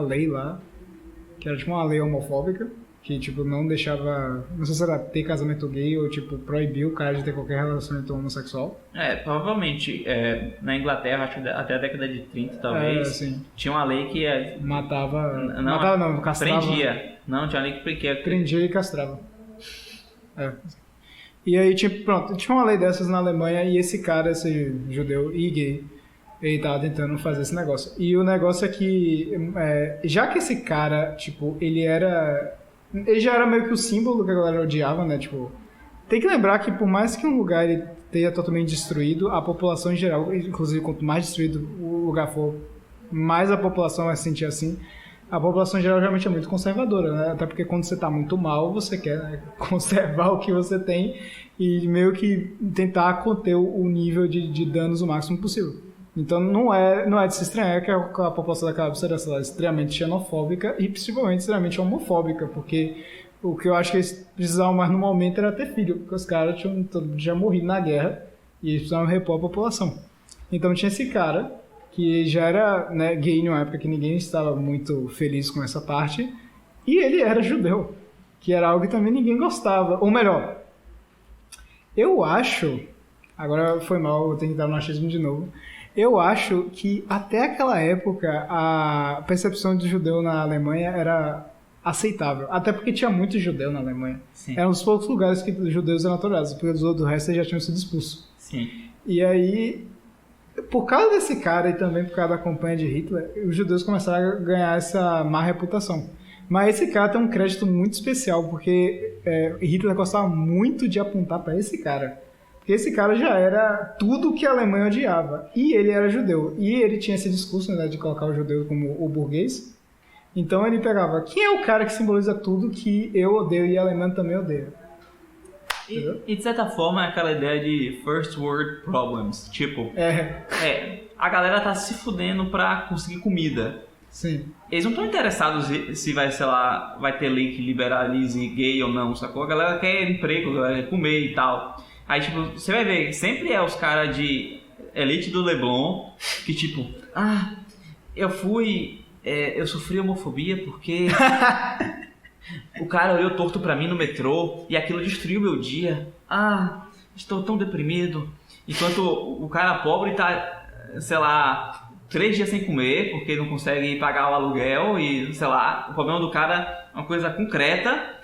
lei lá, que era uma lei homofóbica, que não deixava, não sei se era ter casamento gay ou proibir o cara de ter qualquer relacionamento homossexual. Provavelmente na Inglaterra, acho que até a década de 30 talvez, tinha uma lei que castrava. Prendia. Não, tinha uma lei que prendia e castrava. E aí tinha uma lei dessas na Alemanha, e esse cara, esse judeu e gay, ele tava tentando fazer esse negócio. E o negócio é que, já que esse cara, ele já era meio que o símbolo que a galera odiava, né? Tem que lembrar que por mais que um lugar ele tenha totalmente destruído, a população em geral, inclusive quanto mais destruído o lugar for, mais a população vai se sentir assim. A população em geral realmente é muito conservadora, né? Até porque quando você tá muito mal, você quer, né, conservar o que você tem e meio que tentar conter o nível de danos o máximo possível. Então não é de se estranhar que a população da Calábria era extremamente xenofóbica e principalmente extremamente homofóbica, porque o que eu acho que eles precisavam mais no momento era ter filho, porque os caras tinham já morrido na guerra e eles precisavam repor a população. Então tinha esse cara que já era, né, gay numa época que ninguém estava muito feliz com essa parte, e ele era judeu, que era algo que também ninguém gostava. Ou melhor, eu acho, agora foi mal, eu tenho que dar no achismo de novo, eu acho que até aquela época a percepção de judeu na Alemanha era aceitável, até porque tinha muito judeu na Alemanha. Sim. Era um dos poucos lugares que os judeus eram tolerados, porque do resto já tinham sido expulsos. Sim. E aí, por causa desse cara e também por causa da campanha de Hitler, os judeus começaram a ganhar essa má reputação. Mas esse cara tem um crédito muito especial, porque Hitler gostava muito de apontar para esse cara Porque esse cara já era tudo que a Alemanha odiava. E ele era judeu. E ele tinha esse discurso, né, de colocar o judeu como o burguês. Então ele pegava, quem é o cara que simboliza tudo que eu odeio e a Alemanha também odeia? E de certa forma é aquela ideia de first world problems. Tipo, a galera tá se fudendo pra conseguir comida. Sim. Eles não estão interessados se vai, sei lá, vai ter lei que liberalize gay ou não, sacou? A galera quer emprego, a galera quer comer e tal. Aí, tipo, você vai ver, sempre é os caras de elite do Leblon que, tipo, eu sofri homofobia porque o cara olhou torto pra mim no metrô e aquilo destruiu meu dia. Estou tão deprimido. Enquanto o cara pobre tá, sei lá, 3 dias sem comer porque não consegue pagar o aluguel e, sei lá, o problema do cara é uma coisa concreta,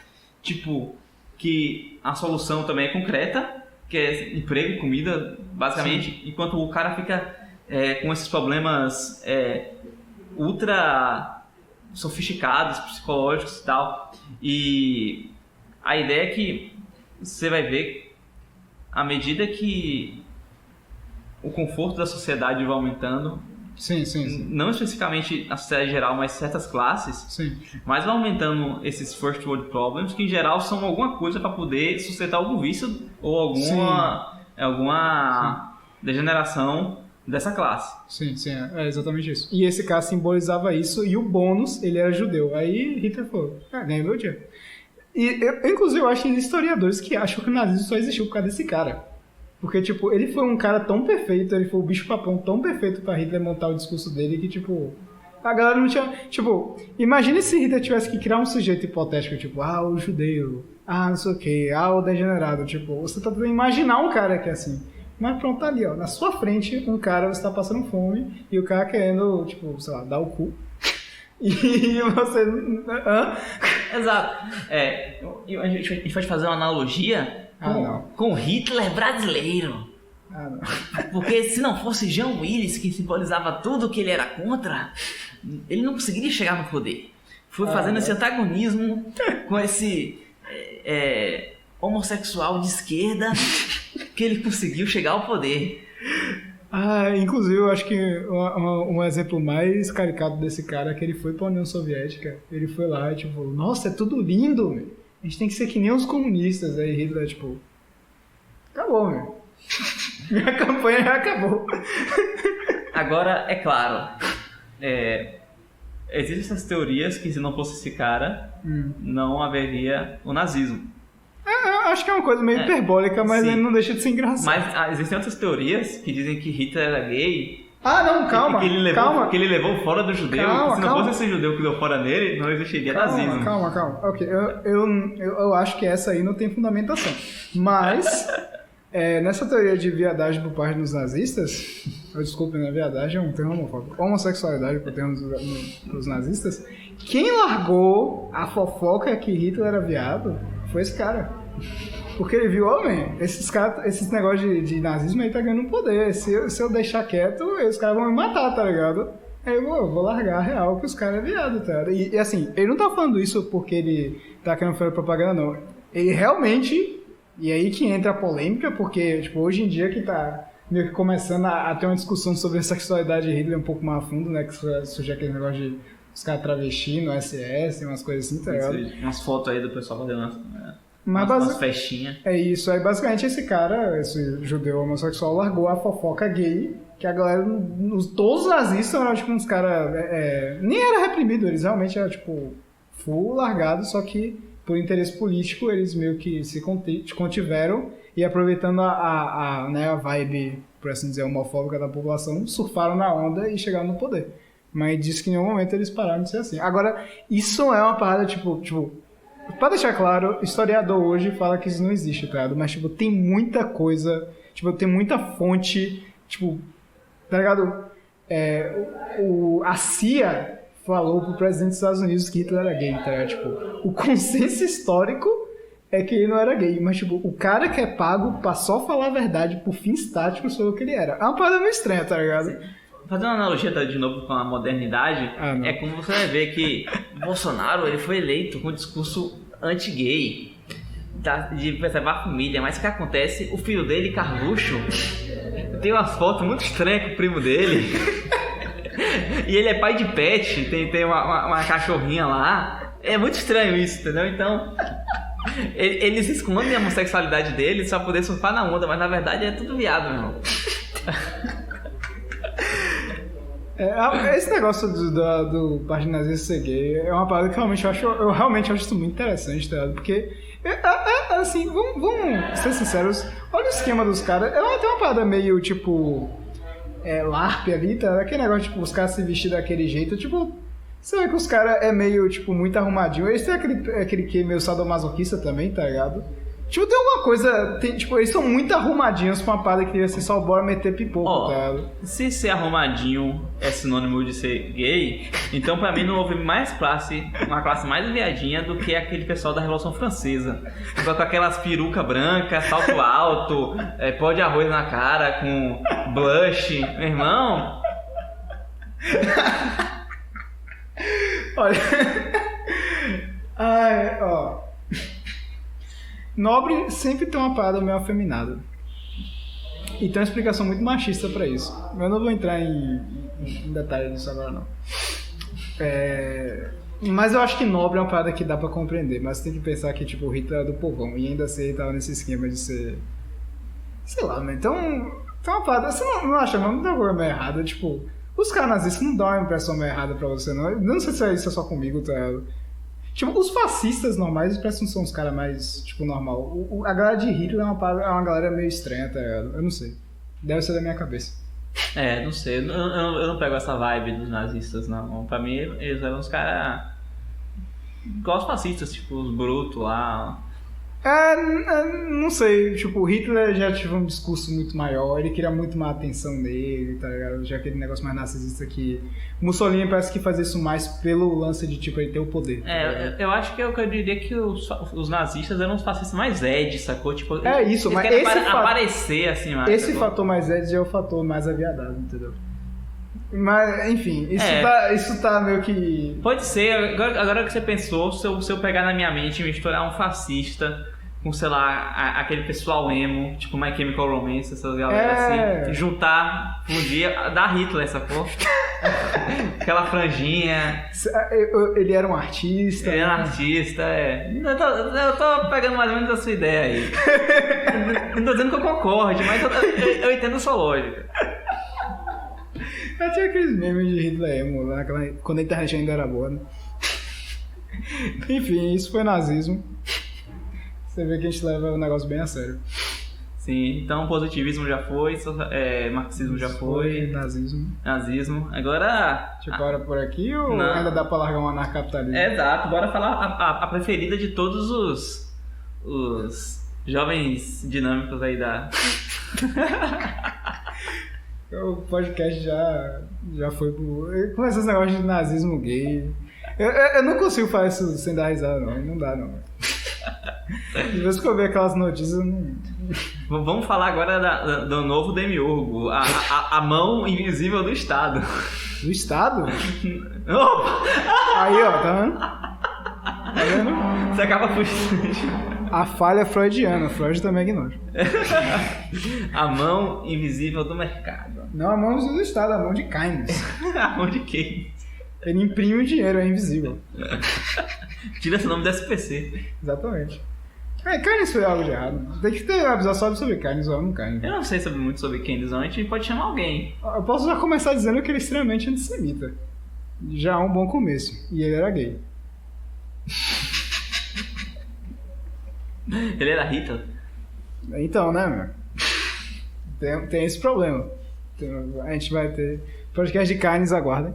tipo, que a solução também é concreta, que é emprego e comida, basicamente. Sim. Enquanto o cara fica com esses problemas ultra sofisticados, psicológicos e tal. E a ideia é que você vai ver, à medida que o conforto da sociedade vai aumentando, sim. Não especificamente a sociedade geral, mas certas classes, sim. Mas vai aumentando esses first world problems, que em geral são alguma coisa para poder sustentar algum vício ou alguma degeneração dessa classe. Sim, é exatamente isso. E esse cara simbolizava isso, e o bônus, ele era judeu. Aí Hitler falou, ganhei meu dia. E inclusive eu acho que historiadores que acham que o nazismo só existiu por causa desse cara. Porque, tipo, ele foi um cara tão perfeito, ele foi o bicho-papão tão perfeito pra Hitler montar o discurso dele que, tipo, a galera não tinha... Tipo, imagine se Hitler tivesse que criar um sujeito hipotético, tipo, o judeu, não sei o quê, o degenerado, tipo, você tá tentando imaginar um cara que é assim. Mas pronto, tá ali, ó, na sua frente, um cara, você tá passando fome, e o cara querendo, tipo, sei lá, dar o cu. E você... Exato. A gente pode fazer uma analogia com Hitler brasileiro. Não. Porque se não fosse Jean Willis, que simbolizava tudo que ele era contra, ele não conseguiria chegar no poder. Foi fazendo esse antagonismo com esse homossexual de esquerda que ele conseguiu chegar ao poder. Inclusive, eu acho que um exemplo mais caricato desse cara é que ele foi pra União Soviética. Ele foi lá e, tipo, nossa, é tudo lindo, meu. A gente tem que ser que nem os comunistas. Aí Hitler, tipo, acabou, meu. Minha campanha já acabou. Agora, é claro, existem essas teorias que se não fosse esse cara, não haveria o nazismo. Eu acho que é uma coisa meio hiperbólica, mas ele não deixa de ser engraçado. Mas existem outras teorias que dizem que Hitler era gay. Não, calma. Que ele levou fora do judeu. Se não fosse esse judeu que deu fora nele, não existiria nazismo. Calma. Ok, eu acho que essa aí não tem fundamentação. Mas, nessa teoria de viadagem por parte dos nazistas, desculpe, né? Viadagem é um termo homofóbico. Homossexualidade por termos dos nazistas. Quem largou a fofoca que Hitler era viado foi esse cara. Porque ele viu, esses negócios de nazismo aí tá ganhando poder. Se eu deixar quieto, os caras vão me matar, tá ligado? Aí eu vou largar a real que os caras é viado, tá ligado? E assim, ele não tá falando isso porque ele tá querendo fazer propaganda, não. Ele realmente, e aí que entra a polêmica, porque tipo, hoje em dia que tá meio que começando a ter uma discussão sobre a sexualidade de Hitler um pouco mais a fundo, né? Que surge aquele negócio de os caras travesti no SS, umas coisas assim, tá ligado? Umas fotos aí do pessoal fazendo umas festinhas. É isso, aí basicamente esse cara, esse judeu homossexual, largou a fofoca gay, que a galera, todos os nazistas eram tipo uns caras, nem era reprimido, eles realmente eram tipo full largado, só que por interesse político eles meio que se contiveram e aproveitando né, a vibe, por assim dizer, homofóbica da população, surfaram na onda e chegaram no poder. Mas diz que em nenhum momento eles pararam de ser assim. Agora, isso é uma parada tipo, pra deixar claro, historiador hoje fala que isso não existe, tá ligado? Mas, tipo, tem muita coisa, tipo, tem muita fonte, tipo, tá ligado? A CIA falou pro presidente dos Estados Unidos que Hitler era gay, tá ligado? Tipo, o consenso histórico é que ele não era gay, mas, tipo, o cara que é pago pra só falar a verdade por fins táticos sobre o que ele era. É uma parada meio estranha, tá ligado? Sim. Fazendo uma analogia de novo com a modernidade, é como você vai ver que Bolsonaro ele foi eleito com um discurso anti-gay. de preservar a família, mas o que acontece? O filho dele, Carluxo, tem umas fotos muito estranhas com o primo dele. E ele é pai de pet, tem uma cachorrinha lá. É muito estranho isso, entendeu? Então, eles escondem a homossexualidade deles pra poder surfar na onda, mas na verdade é tudo viado, meu irmão. Esse negócio do Partido Nazista ser gay é uma parada que eu realmente acho isso muito interessante, tá ligado? Porque, assim, vamos ser sinceros, olha o esquema dos caras, tem uma parada meio, tipo, LARP ali, tá? Aquele negócio, tipo, os caras se vestir daquele jeito, tipo, você vê que os caras é meio, tipo, muito arrumadinho, eles têm aquele que é meio sadomasoquista também, tá ligado? Tipo, tem uma coisa, tipo, eles são muito arrumadinhos pra uma parada que ia ser só bora meter pipoco, tá ligado? Se ser arrumadinho é sinônimo de ser gay, então pra mim não houve uma classe mais viadinha do que aquele pessoal da Revolução Francesa. Com aquelas perucas brancas, salto alto, pó de arroz na cara, com blush. Meu irmão... Olha... ó... Nobre sempre tem uma parada meio afeminada. E tem uma explicação muito machista pra isso. Eu não vou entrar em detalhes disso agora, não. Mas eu acho que Nobre é uma parada que dá pra compreender. Mas tem que pensar que, tipo, o Hitler era do povão. E ainda assim ele tava nesse esquema de ser... Sei lá, mas então... Tem uma parada... Você não acha, não tem alguma coisa errada? Tipo, os caras nazistas não dão uma impressão meio errada pra você, não. Eu não sei se isso é só comigo, tá? Tipo, os fascistas normais parece que não são os caras mais, tipo, normal. A galera de Hitler é uma galera meio estranha, tá ligado? Eu não sei. Deve ser da minha cabeça. Não sei. Eu não pego essa vibe dos nazistas, não. Pra mim, eles eram os caras... igual os fascistas, tipo, os brutos lá. Não sei. Tipo, o Hitler já teve um discurso muito maior. Ele queria muito mais atenção dele, tá ligado? Já aquele negócio mais narcisista que... Mussolini parece que faz isso mais pelo lance de, tipo, ele ter o poder. Eu acho que eu diria que os nazistas eram os fascistas mais ed, sacou? Tipo, isso, mas esse aparecer, assim, mais. Esse fator mais ed é o fator mais aviadado, entendeu? Mas, enfim, isso tá meio que... Pode ser, agora que você pensou, se eu pegar na minha mente e misturar um fascista com, sei lá, aquele pessoal emo, tipo My Chemical Romance, essas galera assim, juntar um dia, dar Hitler, sacou? Aquela franjinha. Ele era um artista. Ele era um artista, Eu tô pegando mais ou menos a sua ideia aí. Não tô dizendo que eu concorde, mas eu entendo a sua lógica. Eu tinha aqueles memes de Hitler emo lá, quando a internet ainda era boa, né? Enfim, isso foi nazismo. Você vê que a gente leva o negócio bem a sério. Sim, então positivismo já foi, marxismo já foi. Nazismo. Agora... Tipo, bora por aqui ou ainda dá pra largar um anarcapitalismo? Exato, bora falar a preferida de todos os jovens dinâmicos aí da... O podcast já foi pro... Com esses negócios de nazismo gay. Eu não consigo falar isso sem dar risada, não. Não dá, não. De vez que eu ver aquelas notícias, não... Vamos falar agora do novo demiurgo, a mão invisível do Estado. Do Estado? Opa! Aí, ó, tá vendo? Tá vendo? Você acaba fugindo. A falha freudiana, Freud também ignora. A mão invisível do mercado. Não a mão invisível do Estado, a mão de Keynes. A mão de quem? Ele imprime o dinheiro, é invisível. Tira esse nome do SPC. Exatamente. Keynes foi algo de errado. Tem que ter um episódio só sobre Keynes ou não Keynes. Eu não sei muito sobre Keynes, não. A gente pode chamar alguém. Eu posso já começar dizendo que ele é extremamente antissemita. Já é um bom começo. E ele era gay. Ele era Hitler? Então, né, meu? Tem esse problema. A gente vai ter... Podcast de Keynes, aguardem.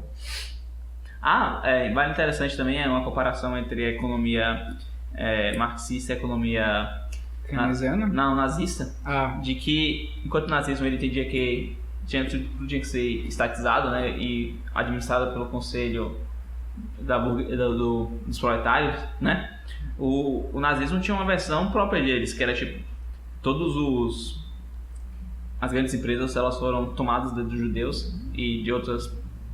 Vale interessante também é uma comparação entre a economia marxista e a economia keynesiana? Não, nazista. De que enquanto o nazismo ele entendia que tudo tinha que ser estatizado, né, e administrado pelo conselho dos proletários, né, o nazismo tinha uma versão própria deles, que era tipo as grandes empresas elas foram tomadas dos judeus e de outros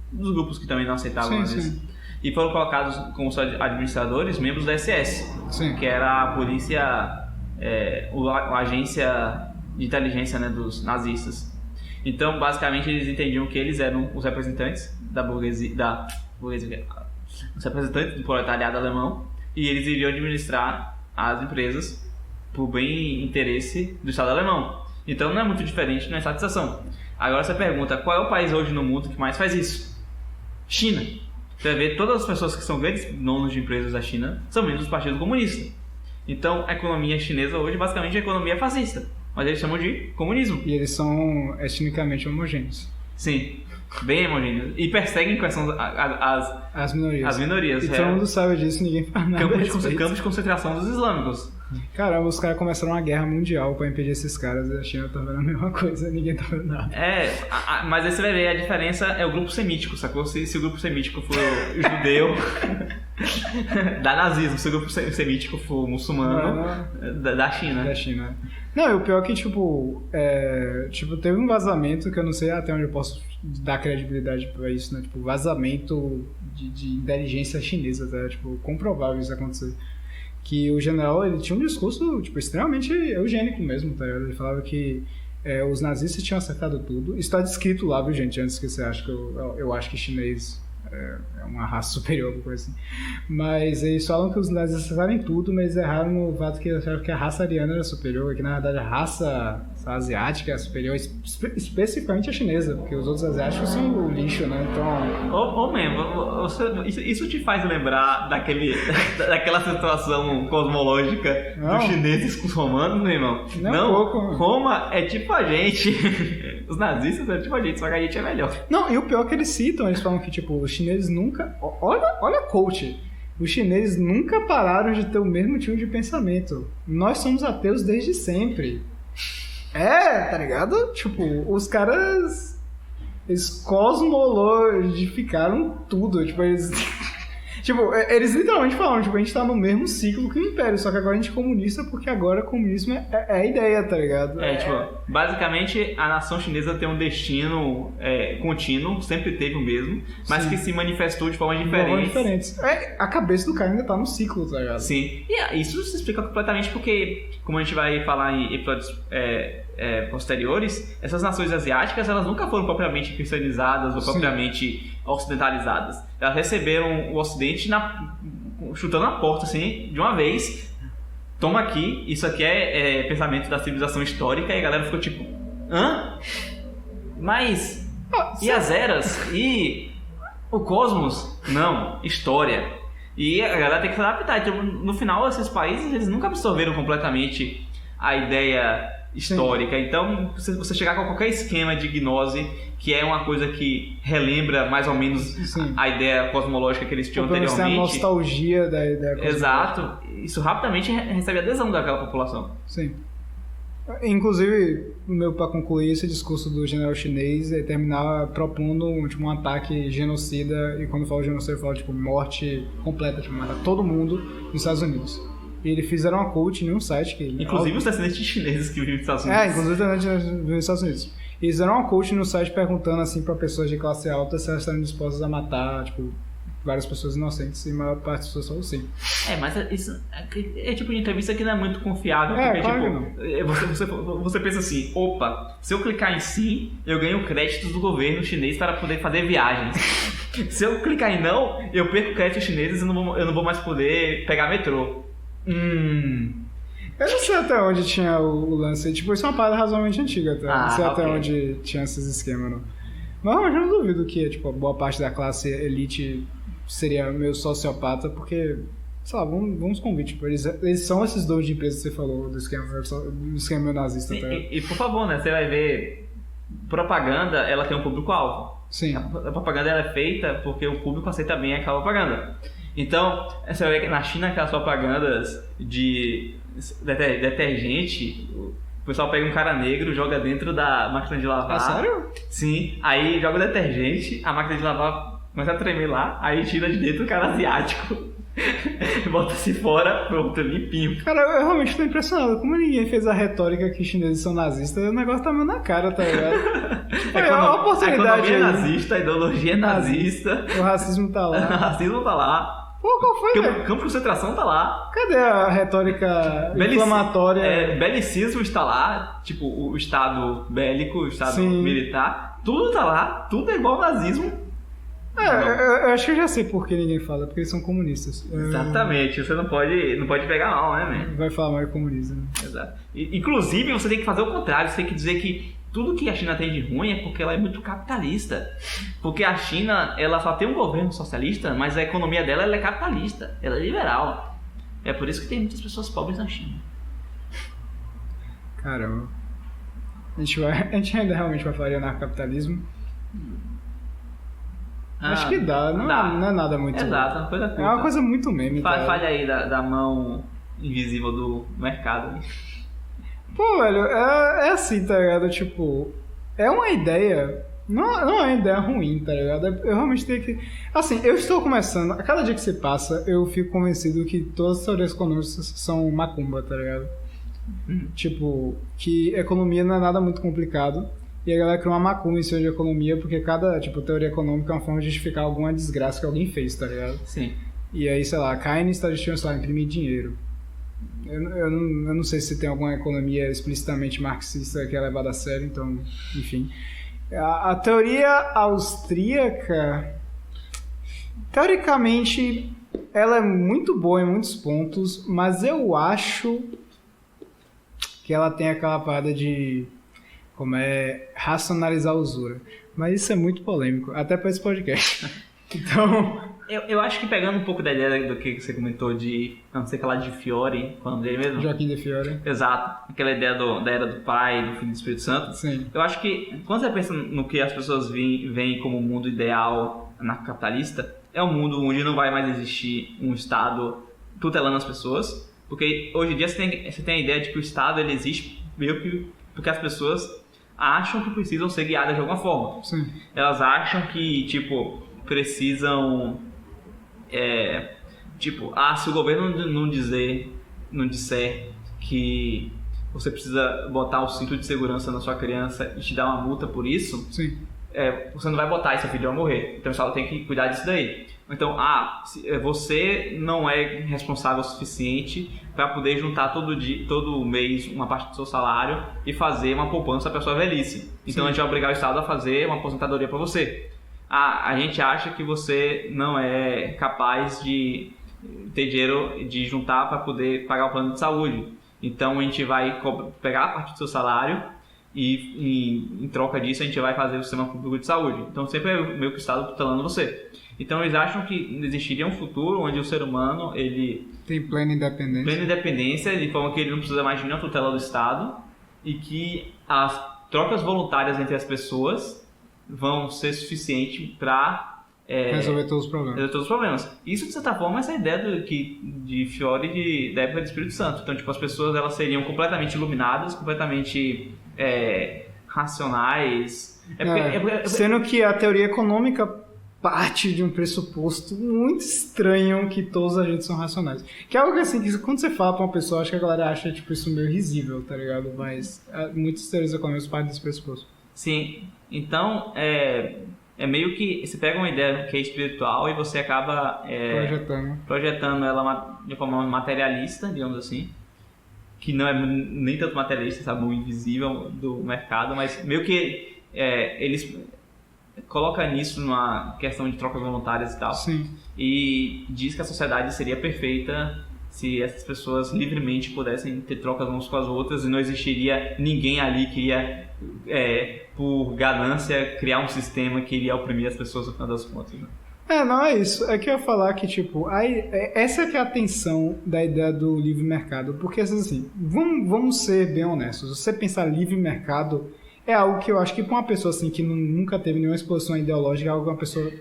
dos grupos que também não aceitavam nazismo. E foram colocados como administradores membros da SS, sim, que era a polícia a agência de inteligência, né, dos nazistas. Então, basicamente, eles entendiam que eles eram os representantes da burguesia, os representantes do proletariado alemão, e eles iriam administrar as empresas por bem e interesse do Estado alemão. Então, não é muito diferente na estatização. Agora você pergunta, qual é o país hoje no mundo que mais faz isso? China. Você vai ver, todas as pessoas que são grandes donos de empresas da China são membros do Partido Comunista. Então, a economia chinesa hoje basicamente é a economia fascista, mas eles chamam de comunismo. E eles são etnicamente homogêneos. Sim, bem homogêneos. E perseguem quais são as minorias. As minorias. E todo mundo sabe disso, ninguém faz nada. Campos de concentração dos islâmicos. Caramba, os caras começaram uma guerra mundial pra impedir esses caras, e a China tá vendo a mesma coisa, ninguém tá vendo nada. Mas aí você vai ver, a diferença é o grupo semítico, sacou? Se o grupo semítico for judeu, dá nazismo. Se o grupo semítico for muçulmano, da China. Da China. Não, e o pior é que, teve um vazamento que eu não sei até onde eu posso dar credibilidade pra isso, né? Tipo, vazamento de inteligência chinesa, tá? Tipo, comprovável isso acontecer. Que o general, ele tinha um discurso, extremamente eugênico mesmo, tá? Ele falava que os nazistas tinham acertado tudo. Isso tá descrito lá, viu, gente? Antes que você ache que eu acho que chinês é uma raça superior, alguma coisa assim. Mas eles falam que os nazistas acertaram tudo, mas erraram no fato que acharam que a raça ariana era superior, que na verdade a raça asiática é superior, especificamente a chinesa, porque os outros asiáticos são o lixo, né? Então... mesmo, isso te faz lembrar daquela situação cosmológica dos chineses com os romanos, meu irmão? Não, pouco, Roma é tipo a gente. Os nazistas é tipo a gente, só que a gente é melhor. Não, e o pior é que eles citam, eles falam que, os chineses nunca... Olha coach. Os chineses nunca pararam de ter o mesmo tipo de pensamento. Nós somos ateus desde sempre. Tá ligado? Os caras... Eles cosmologificaram tudo. Eles literalmente falam, a gente tá no mesmo ciclo que o Império, só que agora a gente é comunista porque agora o comunismo é a ideia, tá ligado? Basicamente a nação chinesa tem um destino contínuo, sempre teve o mesmo, mas que se manifestou de formas diferentes. A cabeça do cara ainda tá no ciclo, tá ligado? Sim, e isso se explica completamente porque, como a gente vai falar em episódios posteriores, essas nações asiáticas, elas nunca foram propriamente cristianizadas ou propriamente ocidentalizadas. Elas receberam o Ocidente chutando a porta, assim, de uma vez. Toma aqui, isso aqui é pensamento da civilização histórica, e a galera ficou tipo, hã? Mas, e as eras? E o cosmos? Não, história. E a galera tem que se adaptar. Então, no final, esses países, eles nunca absorveram completamente a ideia histórica. Sim. Então, você chegar com qualquer esquema de gnose, que é uma coisa que relembra mais ou menos a ideia cosmológica que eles tinham anteriormente. A nostalgia da ideia cosmológica. Exato. Isso rapidamente recebe adesão daquela população. Sim. Inclusive, para concluir, esse discurso do general chinês terminava propondo um ataque genocida, e quando eu falo genocida, eu falo morte completa, matar todo mundo nos Estados Unidos. E eles fizeram uma coach em um site que... Inclusive os descendentes chineses que vivem nos Estados Unidos. Inclusive os descendentes que vivem nos Estados Unidos. E eles fizeram uma coach no site perguntando, assim, pra pessoas de classe alta se elas estariam dispostas a matar, várias pessoas inocentes, e a maior parte das pessoas falou sim. Mas isso é tipo de entrevista que não é muito confiável, porque, claro você pensa assim, opa, se eu clicar em sim, eu ganho créditos do governo chinês para poder fazer viagens. Se eu clicar em não, eu perco créditos chineses e eu não vou mais poder pegar metrô. Eu não sei até onde tinha o lance. Isso é uma parada razoavelmente antiga, tá? Não sei até onde tinha esses esquemas, não. Mas eu não duvido que, boa parte da classe elite seria meio sociopata, porque, sei lá, vamos convite. Eles são esses donos de empresa que você falou do esquema nazista, tá? E por favor, né? Você vai ver, propaganda, ela tem um público-alvo. Sim. A propaganda ela é feita porque o público aceita bem aquela propaganda. Então, você vai ver que na China, aquelas propagandas de detergente, o pessoal pega um cara negro, joga dentro da máquina de lavar. Sério? Sim, aí joga o detergente, a máquina de lavar começa a tremer lá, aí tira de dentro o cara asiático, bota-se fora, pronto, limpinho. Cara, eu realmente tô impressionado. Como ninguém fez a retórica que os chineses são nazistas, o negócio tá meio na cara, tá ligado? A oportunidade a economia é nazista, a ideologia é nazista. O racismo tá lá. O racismo tá lá. Pô, qual foi, Campo, velho? campo de concentração tá lá. Cadê a retórica inflamatória? Belicismo está lá, tipo, o Estado bélico, o Estado Sim. militar, tudo tá lá, tudo é igual ao nazismo. Eu acho que eu já sei por que ninguém fala, porque eles são comunistas. Exatamente, você não pode pegar mal, né, man? Vai falar mais comunista, né? Exato. Inclusive, você tem que fazer o contrário, você tem que dizer que tudo que a China tem de ruim é porque ela é muito capitalista. Porque a China, ela só tem um governo socialista, mas a economia dela ela é capitalista, ela é liberal. É por isso que tem muitas pessoas pobres na China. Caramba. A gente ainda realmente vai falar de anarcocapitalismo? Acho que dá, não é nada muito... Exato, é uma coisa É uma coisa muito meme, tá? Fale aí da mão invisível do mercado. Pô, velho, é assim, tá ligado? Tipo, é uma ideia... Não é uma ideia ruim, tá ligado? Eu realmente tenho que... Assim, eu estou começando... A cada dia que se passa, eu fico convencido que todas as teorias econômicas são macumba, tá ligado? Tipo, que economia não é nada muito complicado. E a galera criou uma macumba em cima de economia, porque cada, tipo, teoria econômica é uma forma de justificar alguma desgraça que alguém fez, tá ligado? Sim. E aí, sei lá, Keynes está justificando, sei lá, imprimir dinheiro. Eu não sei se tem alguma economia explicitamente marxista que é levada a sério, então, enfim. A teoria austríaca, teoricamente, ela é muito boa em muitos pontos, mas eu acho que ela tem aquela parada de... como é racionalizar a usura. Mas isso é muito polêmico, até para esse podcast. Então... Eu acho que pegando um pouco da ideia do que você comentou de, não sei falar de Fiore, qual é o nome dele mesmo? Joaquim de Fiore. Exato, aquela ideia da era do Pai, do Filho e do Espírito Santo. Sim. Eu acho que quando você pensa no que as pessoas veem como o mundo ideal anarcocapitalista, é um mundo onde não vai mais existir um Estado tutelando as pessoas, porque hoje em dia você tem a ideia de que o Estado ele existe meio que porque as pessoas acham que precisam ser guiadas de alguma forma. Sim. Elas acham que, tipo, precisam... se o governo não disser que você precisa botar o cinto de segurança na sua criança e te dar uma multa por isso, Sim. Você não vai botar e seu filho vai morrer. Então o Estado tem que cuidar disso daí. Então, você não é responsável o suficiente para poder juntar todo mês uma parte do seu salário e fazer uma poupança para sua velhice. Então a gente vai obrigar o Estado a fazer uma aposentadoria para você. A gente acha que você não é capaz de ter dinheiro de juntar para poder pagar o plano de saúde. Então a gente vai pegar a parte do seu salário e em troca disso a gente vai fazer o sistema público de saúde. Então sempre é meio que o Estado tutelando você. Então eles acham que existiria um futuro onde o ser humano ele tem plena independência, de forma que ele não precisa mais de nenhuma tutela do Estado e que as trocas voluntárias entre as pessoas vão ser suficientes para resolver todos os problemas. Isso, de certa forma, é essa ideia de Fiore da época do Espírito Santo. Então, tipo, as pessoas elas seriam completamente iluminadas, completamente racionais. Sendo que a teoria econômica parte de um pressuposto muito estranho que todos os agentes são racionais. Que é algo assim, que quando você fala pra uma pessoa, acho que a galera acha tipo, isso meio risível, tá ligado? Mas muitas teorias econômicas partem desse pressuposto. Sim, então é meio que você pega uma ideia que é espiritual e você acaba projetando ela de forma materialista, digamos assim, que não é nem tanto materialista, sabe, o invisível do mercado, mas meio que eles colocam nisso numa questão de trocas voluntárias e tal. Sim. E diz que a sociedade seria perfeita se essas pessoas livremente pudessem ter trocas umas com as outras e não existiria ninguém ali que ia, por ganância, criar um sistema que iria oprimir as pessoas no final das contas, né? Não é isso. É que eu ia falar que, tipo, essa é que é a tensão da ideia do livre mercado. Porque, assim, vamos ser bem honestos. Você pensar livre mercado é algo que eu acho que pra uma pessoa, assim, que nunca teve nenhuma exposição ideológica, é algo que uma pessoa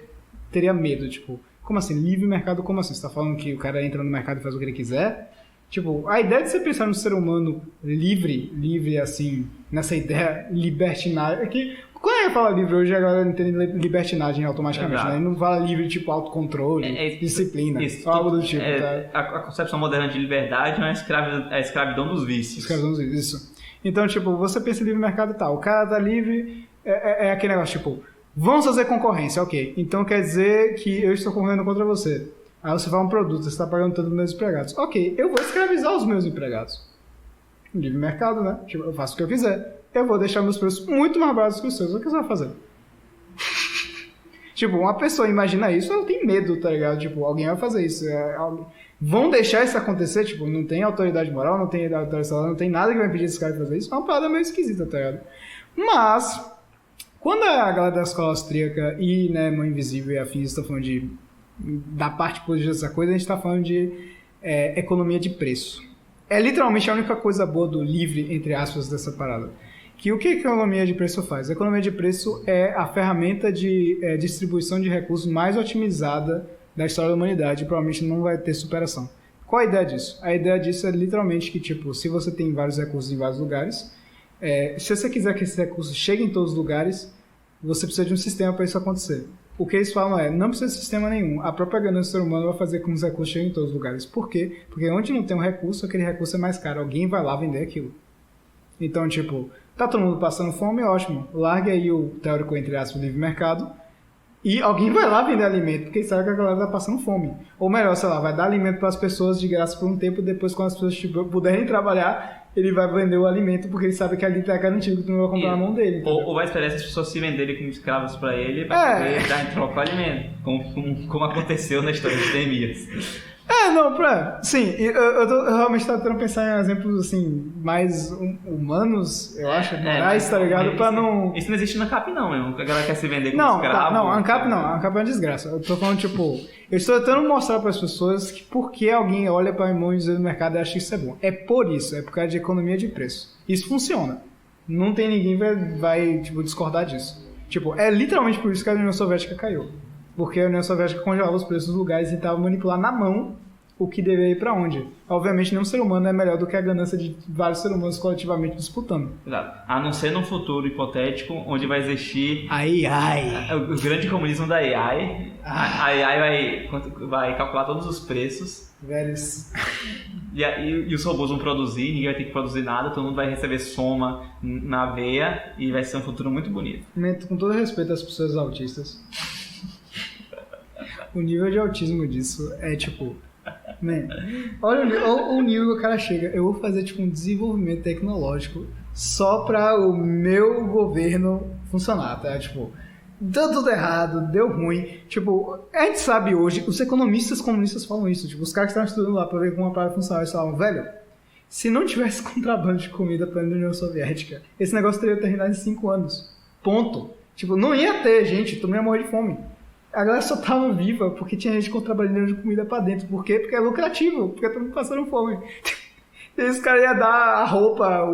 teria medo, tipo... Como assim? Livre mercado, como assim? Você tá falando que o cara entra no mercado e faz o que ele quiser? Tipo, a ideia de você pensar no ser humano livre assim, nessa ideia libertinagem... É que, quando a fala livre hoje, a galera entende libertinagem automaticamente, né? Não fala livre, tipo, autocontrole, disciplina, algo do tipo, tá? A concepção moderna de liberdade não é a escravidão dos vícios. Escravidão dos vícios, isso. Então, tipo, você pensa em livre mercado e tal. O cara tá livre, é aquele negócio, tipo... Vamos fazer concorrência, ok. Então quer dizer que eu estou concorrendo contra você. Aí você faz um produto, você está pagando tanto dos meus empregados. Ok, eu vou escravizar os meus empregados. Livre mercado, né? Tipo, eu faço o que eu quiser. Eu vou deixar meus preços muito mais baratos que os seus. O que você vai fazer? Tipo, uma pessoa imagina isso, ela tem medo, tá ligado? Tipo, alguém vai fazer isso. Vão deixar isso acontecer? Tipo, não tem autoridade moral, não tem autoridade, não tem nada que vai impedir esse cara de fazer isso. É uma parada meio esquisita, tá ligado? Mas, quando a galera da escola austríaca e, né, Mãe Invisível e afins estão falando da parte positiva dessa coisa, a gente tá falando de economia de preço. É literalmente a única coisa boa do livre, entre aspas, dessa parada. Que o que a economia de preço faz? A economia de preço é a ferramenta de distribuição de recursos mais otimizada da história da humanidade e provavelmente não vai ter superação. Qual a ideia disso? A ideia disso é literalmente que, tipo, se você tem vários recursos em vários lugares, se você quiser que esses recursos cheguem em todos os lugares, você precisa de um sistema para isso acontecer. O que eles falam não precisa de sistema nenhum. A própria ganância do ser humano vai fazer com que os recursos cheguem em todos os lugares. Por quê? Porque onde não tem um recurso, aquele recurso é mais caro. Alguém vai lá vender aquilo. Então, tipo, tá todo mundo passando fome, ótimo. Largue aí o teórico, entre aspas, livre mercado e alguém vai lá vender alimento, porque sabe que a galera tá passando fome. Ou melhor, sei lá, vai dar alimento para as pessoas de graça por um tempo, depois quando as pessoas tipo, puderem trabalhar, ele vai vender o alimento, porque ele sabe que ali tá garantido que tu não vai comprar na mão dele. Ou vai esperar essas pessoas se venderem como escravos para ele para poder dar em troca o alimento, como aconteceu na história de Neemias. Sim, eu realmente tava tentando pensar em exemplos, assim, mais humanos, eu acho, morais, tá ligado? Pra não... Isso não existe na ANCAP não, mesmo. A galera quer se vender como escravo. Não, a ANCAP não, a ANCAP é uma desgraça. Eu tô falando, tipo, eu estou tentando mostrar pras pessoas que por que alguém olha pra mão e no mercado e acha que isso é bom. É por isso, é por causa de economia de preço. Isso funciona. Não tem ninguém que vai tipo, discordar disso. Tipo, é literalmente por isso que a União Soviética caiu. Porque a União Soviética congelava os preços dos lugares e tentava manipular na mão o que deveria ir para onde. Obviamente, nenhum ser humano é melhor do que a ganância de vários seres humanos coletivamente disputando. Exato. A não ser num futuro hipotético onde vai existir AI. O grande comunismo da AI. A AI vai calcular todos os preços. Velhos. E os robôs vão produzir, ninguém vai ter que produzir nada, todo mundo vai receber soma na veia e vai ser um futuro muito bonito. Com todo respeito às pessoas autistas, o nível de autismo disso é tipo... Man, olha o nível que o cara chega. Eu vou fazer tipo um desenvolvimento tecnológico só para o meu governo funcionar, tá? Tipo, deu tudo errado, deu ruim. Tipo, a gente sabe hoje, os economistas comunistas falam isso. Tipo, os caras que estão estudando lá para ver como a parada funciona, eles falam, velho, se não tivesse contrabando de comida para a União Soviética, esse negócio teria terminado em 5 anos. Ponto. Tipo, não ia ter gente, todo mundo ia morrer de fome. A galera só tava viva porque tinha gente contrabandeando de comida pra dentro. Por quê? Porque é lucrativo, porque todo mundo passando fome. E esse cara ia dar a roupa,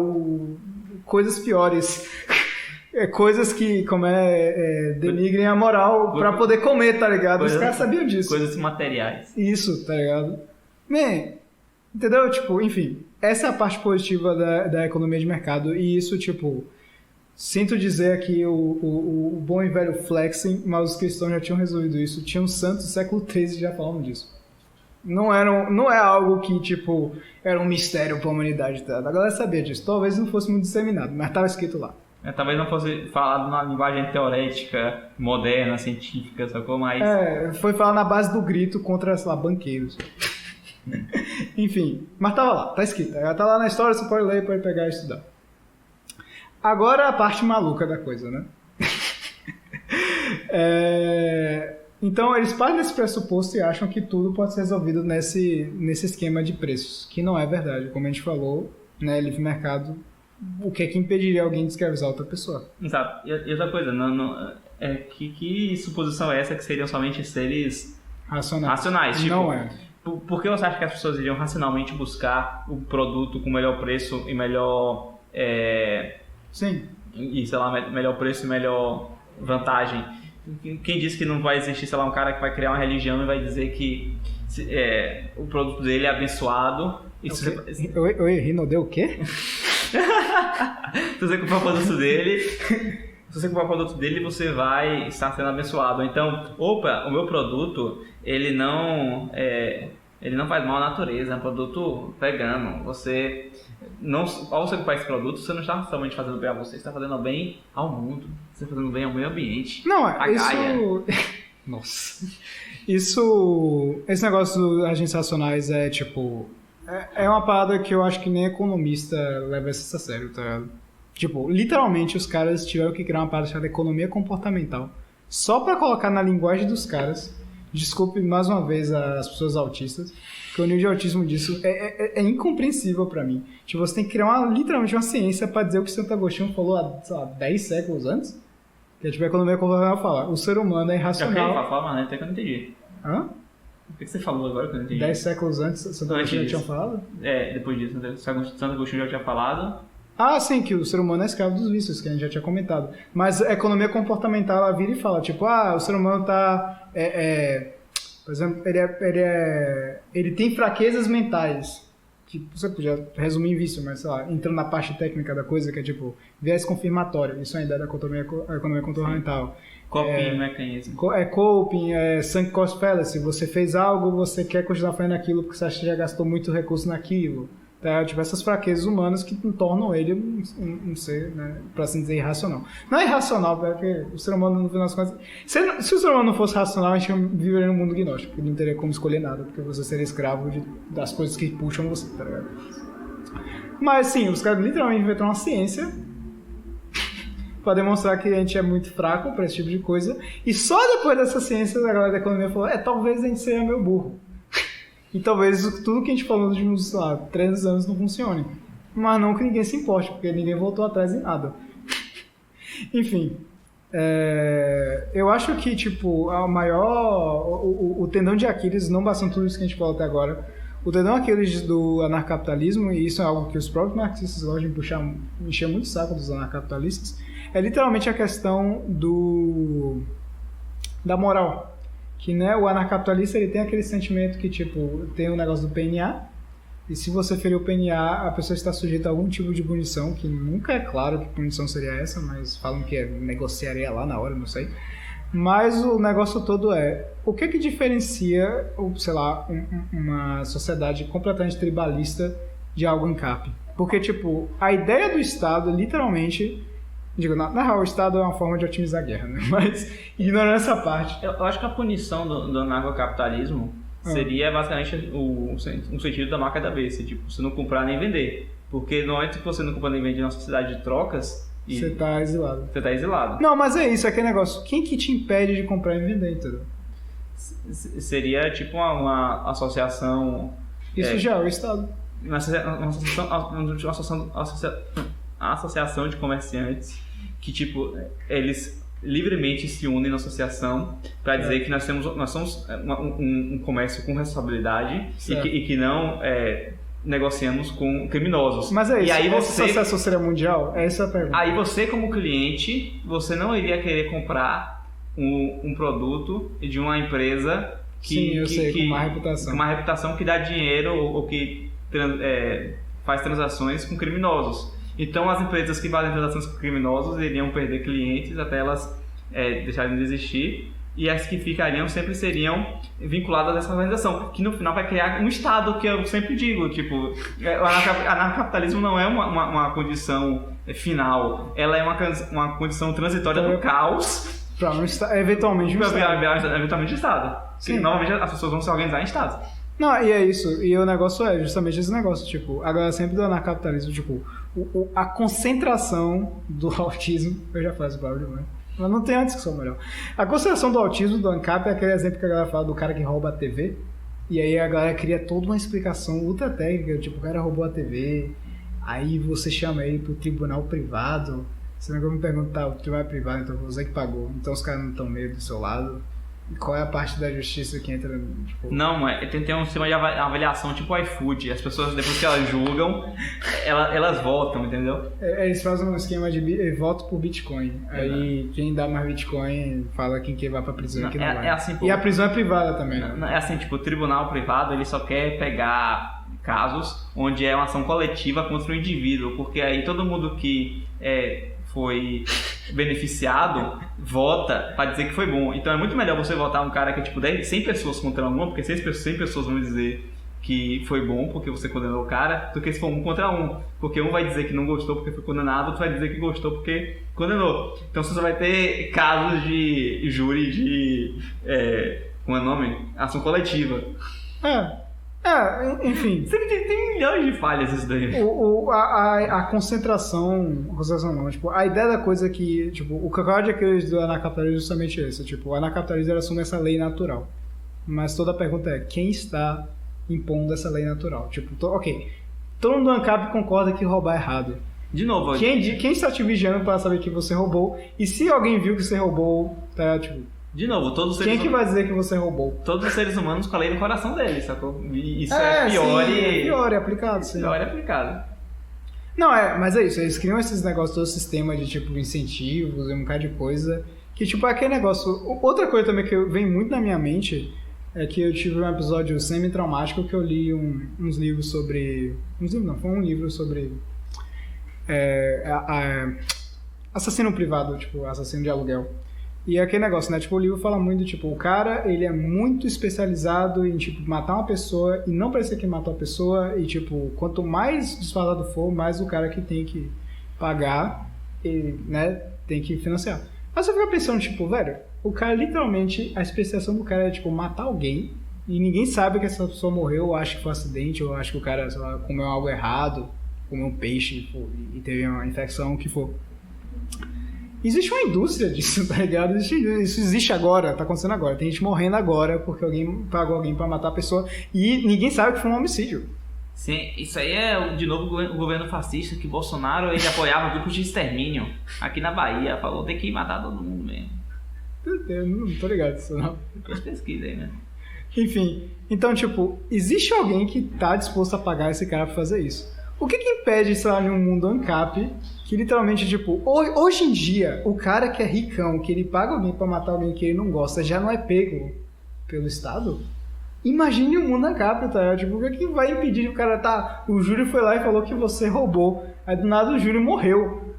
coisas piores. Coisas que, denigrem a moral pra poder comer, tá ligado? Os caras sabiam disso. Coisas materiais. Isso, tá ligado? Entendeu? Tipo, enfim, essa é a parte positiva da economia de mercado. E isso, tipo... Sinto dizer aqui o bom e velho flexing, mas os cristãos já tinham resolvido isso. Tinham santos do século XIII já falando disso. Não é algo que, tipo, era um mistério para a humanidade. Tá? A galera sabia disso. Talvez não fosse muito disseminado, mas estava escrito lá. Talvez não fosse falado na linguagem teorética, moderna, científica, sacou? Mas... foi falado na base do grito contra, sei lá, banqueiros. Enfim, mas tava lá, tá escrito. Tá lá na história, você pode ler, pode pegar e estudar. Agora a parte maluca da coisa, né? Então eles partem desse pressuposto e acham que tudo pode ser resolvido nesse esquema de preços, que não é verdade. Como a gente falou, né, livre mercado, o que é que impediria alguém de escravizar outra pessoa? Exato. E outra coisa, que suposição é essa que seriam somente seres racionais? Tipo, não é. Por que você acha que as pessoas iriam racionalmente buscar o produto com melhor preço e melhor... Sim. E, sei lá, melhor preço e melhor vantagem? Quem disse que não vai existir, sei lá, um cara que vai criar uma religião e vai dizer que o produto dele é abençoado? Oi, Rino deu o quê? Se você comprar o produto dele, você vai estar sendo abençoado. Então, o meu produto, ele não faz mal à natureza, é um produto vegano. Ao você comprar esse produto, você não está somente fazendo bem a você está fazendo bem ao mundo, você está fazendo bem ao meio ambiente. Não, a Gaia. Nossa. Esse negócio das agentes racionais é tipo... É uma parada que eu acho que nem economista leva isso a sério, tá ligado? Tipo, literalmente os caras tiveram que criar uma parada chamada economia comportamental. Só pra colocar na linguagem dos caras. Desculpe mais uma vez as pessoas autistas, porque o nível de autismo disso é incompreensível pra mim. Tipo, você tem que criar literalmente uma ciência pra dizer o que o Santo Agostinho falou há, sei lá, 10 séculos antes. Que é tipo a economia comportamental fala. O ser humano é irracional. Fala, mas até que eu não entendi. Hã? O que você falou agora que eu não entendi? 10 séculos antes, Santo Agostinho já tinha falado? Depois disso, Santo Agostinho já tinha falado. Ah, sim, que o ser humano é escravo dos vícios, que a gente já tinha comentado. Mas a economia comportamental, ela vira e fala, tipo, o ser humano tá... por exemplo, ele tem fraquezas mentais. Que você podia resumir em vício, mas, sei lá, entrando na parte técnica da coisa, que é tipo, viés confirmatório. Isso é uma ideia da economia comportamental. Coping mecanismo. Coping, sunk cost fallacy. Você fez algo, você quer continuar fazendo aquilo porque você acha que já gastou muito recurso naquilo. Tá? Tipo, essas fraquezas humanas que tornam ele um ser, né, pra assim dizer, irracional. Não é irracional, porque o ser humano, no final das contas... Se o ser humano não fosse racional, a gente viveria num mundo gnóstico, porque não teria como escolher nada, porque você seria escravo das coisas que puxam você, tá ligado? Mas, sim, os caras literalmente inventaram uma ciência pra demonstrar que a gente é muito fraco pra esse tipo de coisa, e só depois dessa ciência, a galera da economia falou, talvez a gente seja meio burro. E talvez tudo que a gente falou nos últimos, sei lá, 300 anos não funcione. Mas não que ninguém se importe, porque ninguém voltou atrás em nada. Enfim. Eu acho que, tipo, o tendão de Aquiles, não bastando tudo isso que a gente falou até agora, o tendão de Aquiles do anarcapitalismo, e isso é algo que os próprios marxistas gostam de puxar, encher muito o saco dos anarcapitalistas, é literalmente a questão da moral. Que, né, o anarcapitalista, ele tem aquele sentimento que, tipo, tem o negócio do PNA, e se você ferir o PNA, a pessoa está sujeita a algum tipo de punição, que nunca é claro que punição seria essa, mas falam que negociaria lá na hora, não sei. Mas o negócio todo o que diferencia, sei lá, uma sociedade completamente tribalista de algo ANCAP? Porque, tipo, a ideia do Estado, literalmente... na real, o Estado é uma forma de otimizar a guerra, né? Mas, ignorando essa parte... Eu acho que a punição do anarcocapitalismo seria basicamente o sentido da marca da besta. Tipo, você não comprar nem vender. Porque no momento que você não compra nem vende na sociedade de trocas... Você tá exilado. Você tá exilado. Não, mas é isso, é aquele negócio. Quem que te impede de comprar e vender, entendeu? Seria tipo uma associação... Isso já é o Estado. Uma associação de comerciantes que, tipo, eles livremente se unem na associação para dizer que nós somos um comércio com responsabilidade e que não negociamos com criminosos. Mas é isso, e aí essa associação seria mundial? Essa é a pergunta. Aí você, como cliente, você não iria querer comprar um produto de uma empresa com má reputação. Com uma reputação que dá dinheiro ou que faz transações com criminosos. Então, as empresas que fazem transações com criminosos iriam perder clientes até elas deixarem de existir, e as que ficariam sempre seriam vinculadas a essa organização, que no final vai criar um Estado, que eu sempre digo, tipo, o anarcapitalismo não é uma condição final, ela é uma condição transitória do caos para eventualmente um Estado. Sim. Novamente as pessoas vão se organizar em Estados. Não, e é isso, e o negócio é justamente esse negócio, tipo, agora sempre do anarcapitalismo, tipo, a concentração do autismo, eu já faço barulho, né? Mas não tem uma discussão melhor. A concentração do autismo do ANCAP é aquele exemplo que a galera fala do cara que rouba a TV, e aí a galera cria toda uma explicação ultra técnica, tipo, o cara roubou a TV, aí você chama ele pro tribunal privado, você não me pergunta, o tribunal é privado, então você que pagou, então os caras não estão meio do seu lado. Qual é a parte da justiça que entra, tipo... Não, tem um sistema de avaliação tipo iFood. As pessoas, depois que elas julgam, elas votam, entendeu? Eles fazem um esquema de voto por Bitcoin. Aí quem dá mais Bitcoin fala quem vai pra prisão e quem não vai. Assim, pô, e a prisão é privada também. É assim, tipo, o tribunal privado, ele só quer pegar casos onde é uma ação coletiva contra o indivíduo, porque aí todo mundo que foi beneficiado vota pra dizer que foi bom. Então é muito melhor você votar um cara que é tipo 100 pessoas contra um, porque 100 pessoas vão dizer que foi bom porque você condenou o cara, do que se for um contra um, porque um vai dizer que não gostou porque foi condenado, outro vai dizer que gostou porque condenou. Então você só vai ter casos de júri de Como é o nome? Ação coletiva. Enfim. Sempre tem milhões de falhas isso daí. A concentração não, tipo, a ideia da coisa que, tipo, o cacau de aqueles do anarcapitalismo é justamente esse, tipo, o anarcapitalismo assume essa lei natural. Mas toda a pergunta é, quem está impondo essa lei natural? Tipo, ok, todo mundo do ANCAP concorda que roubar é errado. De novo, quem está te vigiando para saber que você roubou? E se alguém viu que você roubou, tá, tipo... De novo, todos os seres Quem que vai dizer que você roubou? Todos os seres humanos com a lei no coração deles, sacou? E isso é pior sim, e... É pior, é aplicado, sim. Pior é aplicado. Não, mas é isso, eles criam esses negócios, todo sistema de, tipo, incentivos e um bocado de coisa, que, tipo, é aquele negócio... Outra coisa também que vem muito na minha mente é que eu tive um episódio semi-traumático que eu li uns livros sobre... Foi um livro sobre... assassino privado, tipo, assassino de aluguel. E é aquele negócio, né? Tipo, o livro fala muito, tipo, o cara, ele é muito especializado em, tipo, matar uma pessoa e não parecer que matou a pessoa e, tipo, quanto mais disfarçado for, mais o cara que tem que pagar e, né, tem que financiar. Mas você fica pensando, tipo, velho, o cara, literalmente, a especialização do cara é, tipo, matar alguém e ninguém sabe que essa pessoa morreu ou acha que foi um acidente ou acha que o cara, sei lá, comeu algo errado, comeu um peixe e teve uma infecção, o que for. Existe uma indústria disso, tá ligado? Isso existe agora, tá acontecendo agora. Tem gente morrendo agora porque alguém pagou alguém pra matar a pessoa e ninguém sabe que foi um homicídio. Sim, isso aí é, de novo, o governo fascista, que Bolsonaro, ele apoiava grupos de extermínio aqui na Bahia. Falou, tem que matar todo mundo mesmo. Eu não tô ligado disso, não. Depois pesquisa aí, né? Enfim, então, tipo, existe alguém que tá disposto a pagar esse cara pra fazer isso. O que impede, sei lá, em um mundo ANCAP, que literalmente, tipo, hoje em dia, o cara que é ricão, que ele paga alguém pra matar alguém que ele não gosta, já não é pego pelo Estado? Imagine o mundo ANCAP, tá? Tipo, o que vai impedir o cara, tá, o Júlio foi lá e falou que você roubou, aí do nada o Júlio morreu.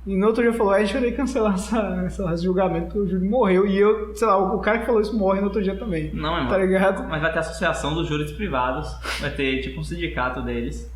E no outro dia falou, a gente vai ter que cancelar esse julgamento porque o Júlio morreu. E eu, sei lá, o cara que falou isso morre no outro dia também. Não, é, tá ligado? Mas vai ter a associação dos júris privados, vai ter tipo um sindicato deles.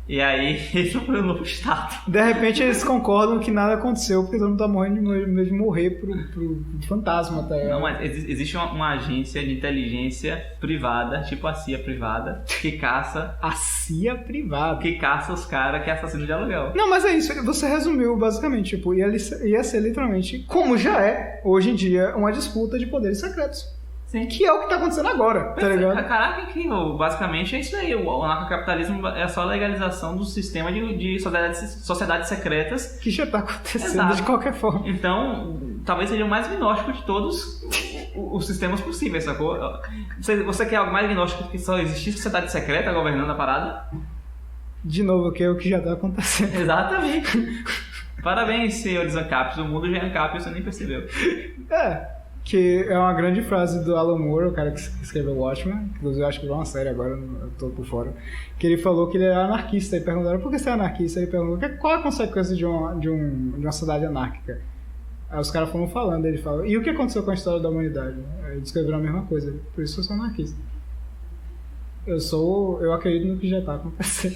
E aí, esse foi o novo Estado. De repente eles concordam que nada aconteceu porque todo mundo tá morrendo de morrer pro fantasma, tá ligado? Não, mas existe uma agência de inteligência privada, tipo a CIA privada, que caça... A CIA privada? Que caça os caras que é assassino de aluguel. Não, mas é isso, você resumiu basicamente, tipo, ia ser literalmente, como já é, hoje em dia, uma disputa de poderes secretos. Sim. Que é o que tá acontecendo agora, tá ligado? Caraca, incrível. Basicamente é isso aí. O anarcocapitalismo é só a legalização do sistema de sociedades secretas. Que já tá acontecendo. Exato. De qualquer forma. Então, talvez seja o mais gnóstico de todos os sistemas possíveis, sacou? Você quer algo mais gnóstico que só existisse sociedade secreta governando a parada? De novo, que é o que já tá acontecendo. Exatamente. Parabéns, senhores ANCAPs. O mundo já é ANCAP e você nem percebeu. Que é uma grande frase do Alan Moore, o cara que escreveu Watchmen, inclusive eu acho que virou uma série agora, eu tô por fora, que ele falou que ele era anarquista, e perguntaram por que você é anarquista, ele perguntou qual é a consequência de uma sociedade anárquica. Aí os caras foram falando, ele falou, e o que aconteceu com a história da humanidade? Aí descreveram a mesma coisa, por isso eu sou anarquista. Eu acredito no que já tá acontecendo.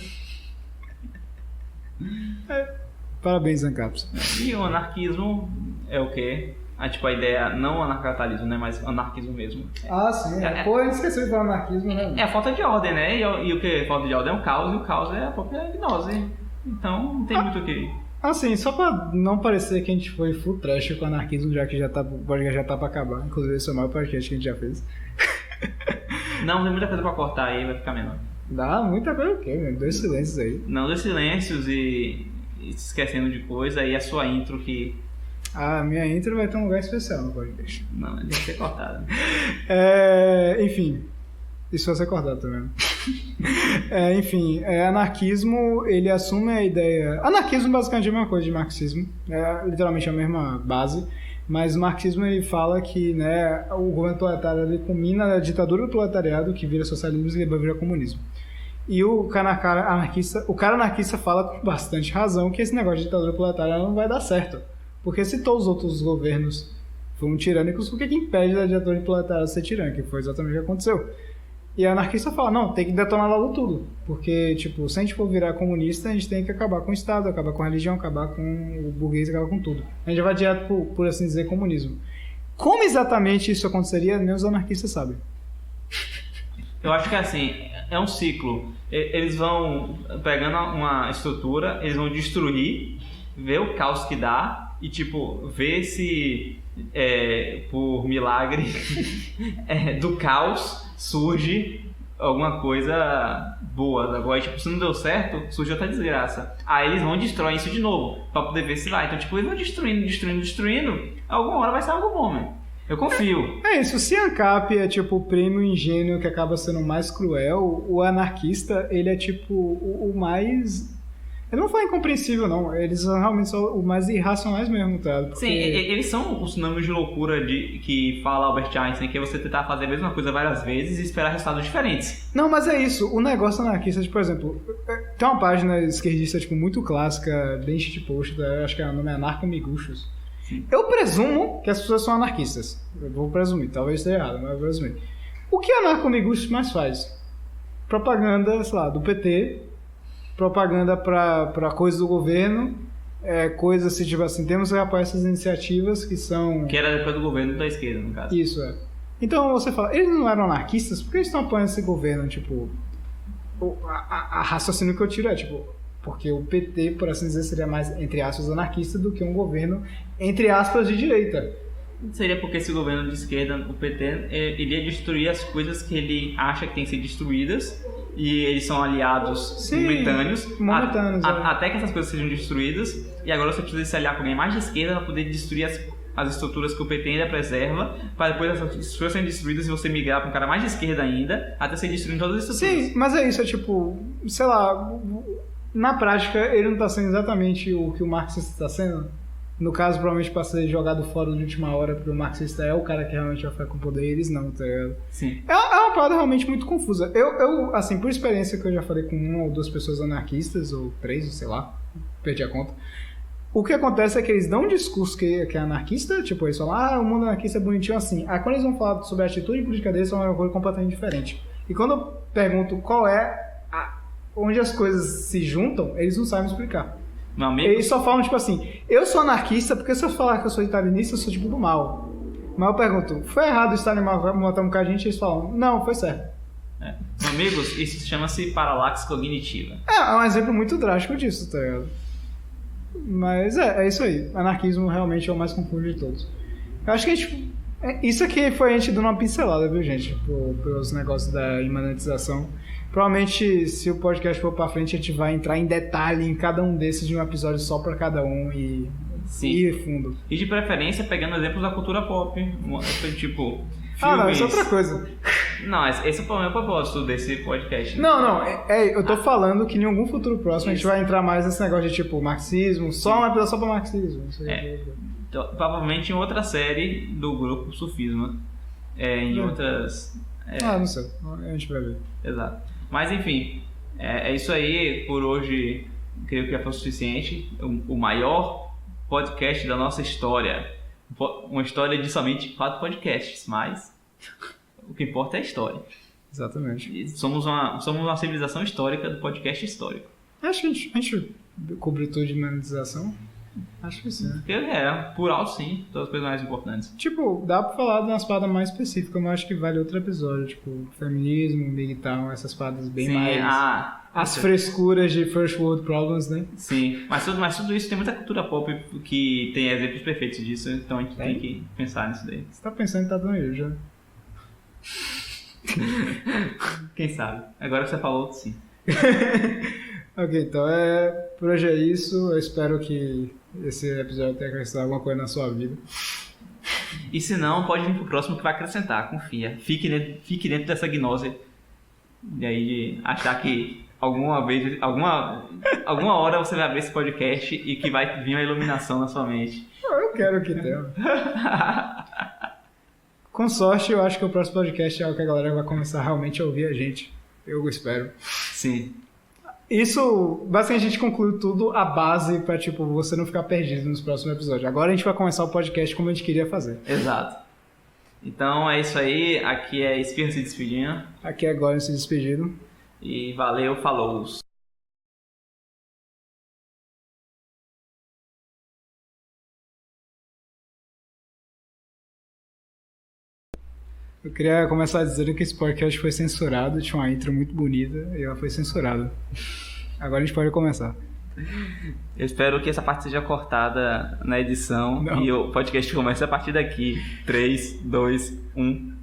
Parabéns, ANCAPs. E o anarquismo é o quê? Tipo, a ideia, não anarcapitalismo, né, mas anarquismo mesmo. Sim. Pô, eu esqueci de falar anarquismo, né? É a falta de ordem, né? E o que? Falta de ordem é o caos, e o caos é a própria gnose. Então, não tem muito o que... Assim, só pra não parecer que a gente foi full trash com o anarquismo, já que o podcast já tá pra acabar. Inclusive, esse é o maior podcast que a gente já fez. Não, tem muita coisa pra cortar aí, vai ficar menor. Dá muita coisa o quê, meu? 2 silêncios aí. Não, 2 silêncios e se esquecendo de coisa, e a sua intro que... A minha intro vai ter um lugar especial no podcast. Não, deve ser cortado. Enfim, isso vai ser cortado também. Anarquismo, ele assume a ideia... Anarquismo basicamente é a mesma coisa de marxismo, é literalmente a mesma base, mas o marxismo ele fala que, né, o governo proletário ele culmina a ditadura do proletariado, que vira socialismo e depois vira comunismo. E o cara anarquista fala com bastante razão que esse negócio de ditadura proletária não vai dar certo. Porque se todos os outros governos foram tirânicos, o que impede da ditadura proletária ser tirânica? Que foi exatamente o que aconteceu. E a anarquista fala, não, tem que detonar logo tudo. Porque, tipo, se a gente for virar comunista, a gente tem que acabar com o Estado, acabar com a religião, acabar com o burguês, acabar com tudo. A gente vai direto por assim dizer, comunismo. Como exatamente isso aconteceria, nem os anarquistas sabem. Eu acho que assim, é um ciclo. Eles vão pegando uma estrutura, eles vão destruir, ver o caos que dá e tipo, ver se por milagre do caos surge alguma coisa boa. Agora, tipo, se não deu certo, surge outra desgraça. Aí eles vão destruir isso de novo, pra poder ver se vai. Então, tipo, eles vão destruindo. Alguma hora vai sair algo bom, mano. Eu confio. É isso, se ANCAP é tipo o prêmio ingênuo que acaba sendo o mais cruel, o anarquista, ele é tipo o mais... Eu não vou falar incompreensível, não. Eles realmente são os mais irracionais mesmo, tá? Porque... Sim, eles são os sinônimos de loucura que fala Albert Einstein, que é você tentar fazer a mesma coisa várias vezes e esperar resultados diferentes. Não, mas é isso. O negócio anarquista, tipo, por exemplo, tem uma página esquerdista tipo, muito clássica, bem shitpost, acho que o nome é Anarcomiguchos. Eu presumo que as pessoas são anarquistas. Eu vou presumir, talvez esteja errado, mas eu vou presumir. O que Anarcomiguchos mais faz? Propaganda, sei lá, do PT, propaganda pra coisas do governo, coisas assim, tipo assim, temos que apoiar essas iniciativas que são... Que era depois do governo da esquerda, no caso. Isso, é. Então você fala, eles não eram anarquistas? Por que eles estão apoiando esse governo? Tipo, a raciocínio que eu tiro é, tipo, porque o PT, por assim dizer, seria mais, entre aspas, anarquista do que um governo, entre aspas, de direita. Seria porque esse governo de esquerda, o PT, iria destruir as coisas que ele acha que tem que ser destruídas, e eles são aliados momentâneos, até que essas coisas sejam destruídas, e agora você precisa se aliar com alguém mais de esquerda para poder destruir as estruturas que o PT ainda preserva, para depois essas estruturas serem destruídas e você migrar para um cara mais de esquerda ainda, até ser destruindo todas as estruturas. Sim, mas é isso, é tipo, sei lá, na prática ele não está sendo exatamente o que o marxista está sendo. No caso, provavelmente para ser jogado fora de última hora, porque o marxista é o cara que realmente vai ficar com poder, eles não, tá ligado? Sim. É uma parada realmente muito confusa. Eu, assim, por experiência que eu já falei com uma ou duas pessoas anarquistas, ou três, sei lá, perdi a conta. O que acontece é que eles dão um discurso que é anarquista, tipo, eles falam, o mundo anarquista é bonitinho assim. Aí quando eles vão falar sobre a atitude política deles, é uma coisa completamente diferente. E quando eu pergunto qual é onde as coisas se juntam, eles não sabem explicar. Meu amigo... Eles só falam, tipo assim, eu sou anarquista porque se eu falar que eu sou italianista, eu sou tipo do mal. Mas eu pergunto, foi errado o Stalin matar um bocado de gente? Eles falam, não, foi certo. Amigos, isso chama-se paralaxe cognitiva. É um exemplo muito drástico disso, tá ligado? Mas é isso aí. Anarquismo realmente é o mais confuso de todos. Eu acho que a gente... Isso aqui foi a gente dando uma pincelada, viu, gente? Pelos negócios da imanentização. Provavelmente, se o podcast for pra frente, a gente vai entrar em detalhe em cada um desses de um episódio só pra cada um e ir fundo. E de preferência, pegando exemplos da cultura pop. Tipo, filmes... não, isso é outra coisa. Não, esse é o meu propósito desse podcast. Não, eu tô falando que em algum futuro próximo a gente vai entrar mais nesse negócio de tipo marxismo, só um episódio só pra marxismo. Então, provavelmente em outra série do grupo Sufisma. Em outras... não sei, a gente vai ver. Exato. Mas enfim, é isso aí. Por hoje, creio que já foi o suficiente. O maior podcast da nossa história. Uma história de somente 4 podcasts, mas o que importa é a história. Exatamente. E somos uma civilização histórica do podcast histórico. Acho que a gente cobriu tudo de monetização. Acho que sim. Por alto sim, todas as coisas mais importantes. Tipo, dá pra falar de umas paradas mais específicas, mas acho que vale outro episódio. Tipo, feminismo, MGTOW, essas paradas bem mais... as frescuras de First World Problems, né? Sim, mas tudo isso tem muita cultura pop que tem exemplos perfeitos disso, então a gente tem que pensar nisso daí. Você tá pensando em estar doendo já? Quem sabe? Agora que você falou, sim. Ok, então por hoje é isso. Eu espero que esse episódio tenha acrescentado alguma coisa na sua vida. E se não, pode vir pro próximo que vai acrescentar, confia. Fique dentro dessa gnose. E aí de achar que alguma hora você vai ver esse podcast e que vai vir uma iluminação na sua mente. Eu quero que tenha. Com sorte, eu acho que o próximo podcast é o que a galera vai começar realmente a ouvir a gente. Eu espero. Sim. Isso, basicamente, a gente conclui tudo a base pra, tipo, você não ficar perdido nos próximos episódios. Agora a gente vai começar o podcast como a gente queria fazer. Exato. Então é isso aí. Aqui é Espirra se despedindo. Aqui é Goran se despedindo. E valeu, falou! Eu queria começar dizendo que esse podcast foi censurado, tinha uma intro muito bonita e ela foi censurada. Agora a gente pode começar. Eu espero que essa parte seja cortada na edição. Não. E o podcast comece a partir daqui. 3, 2, 1...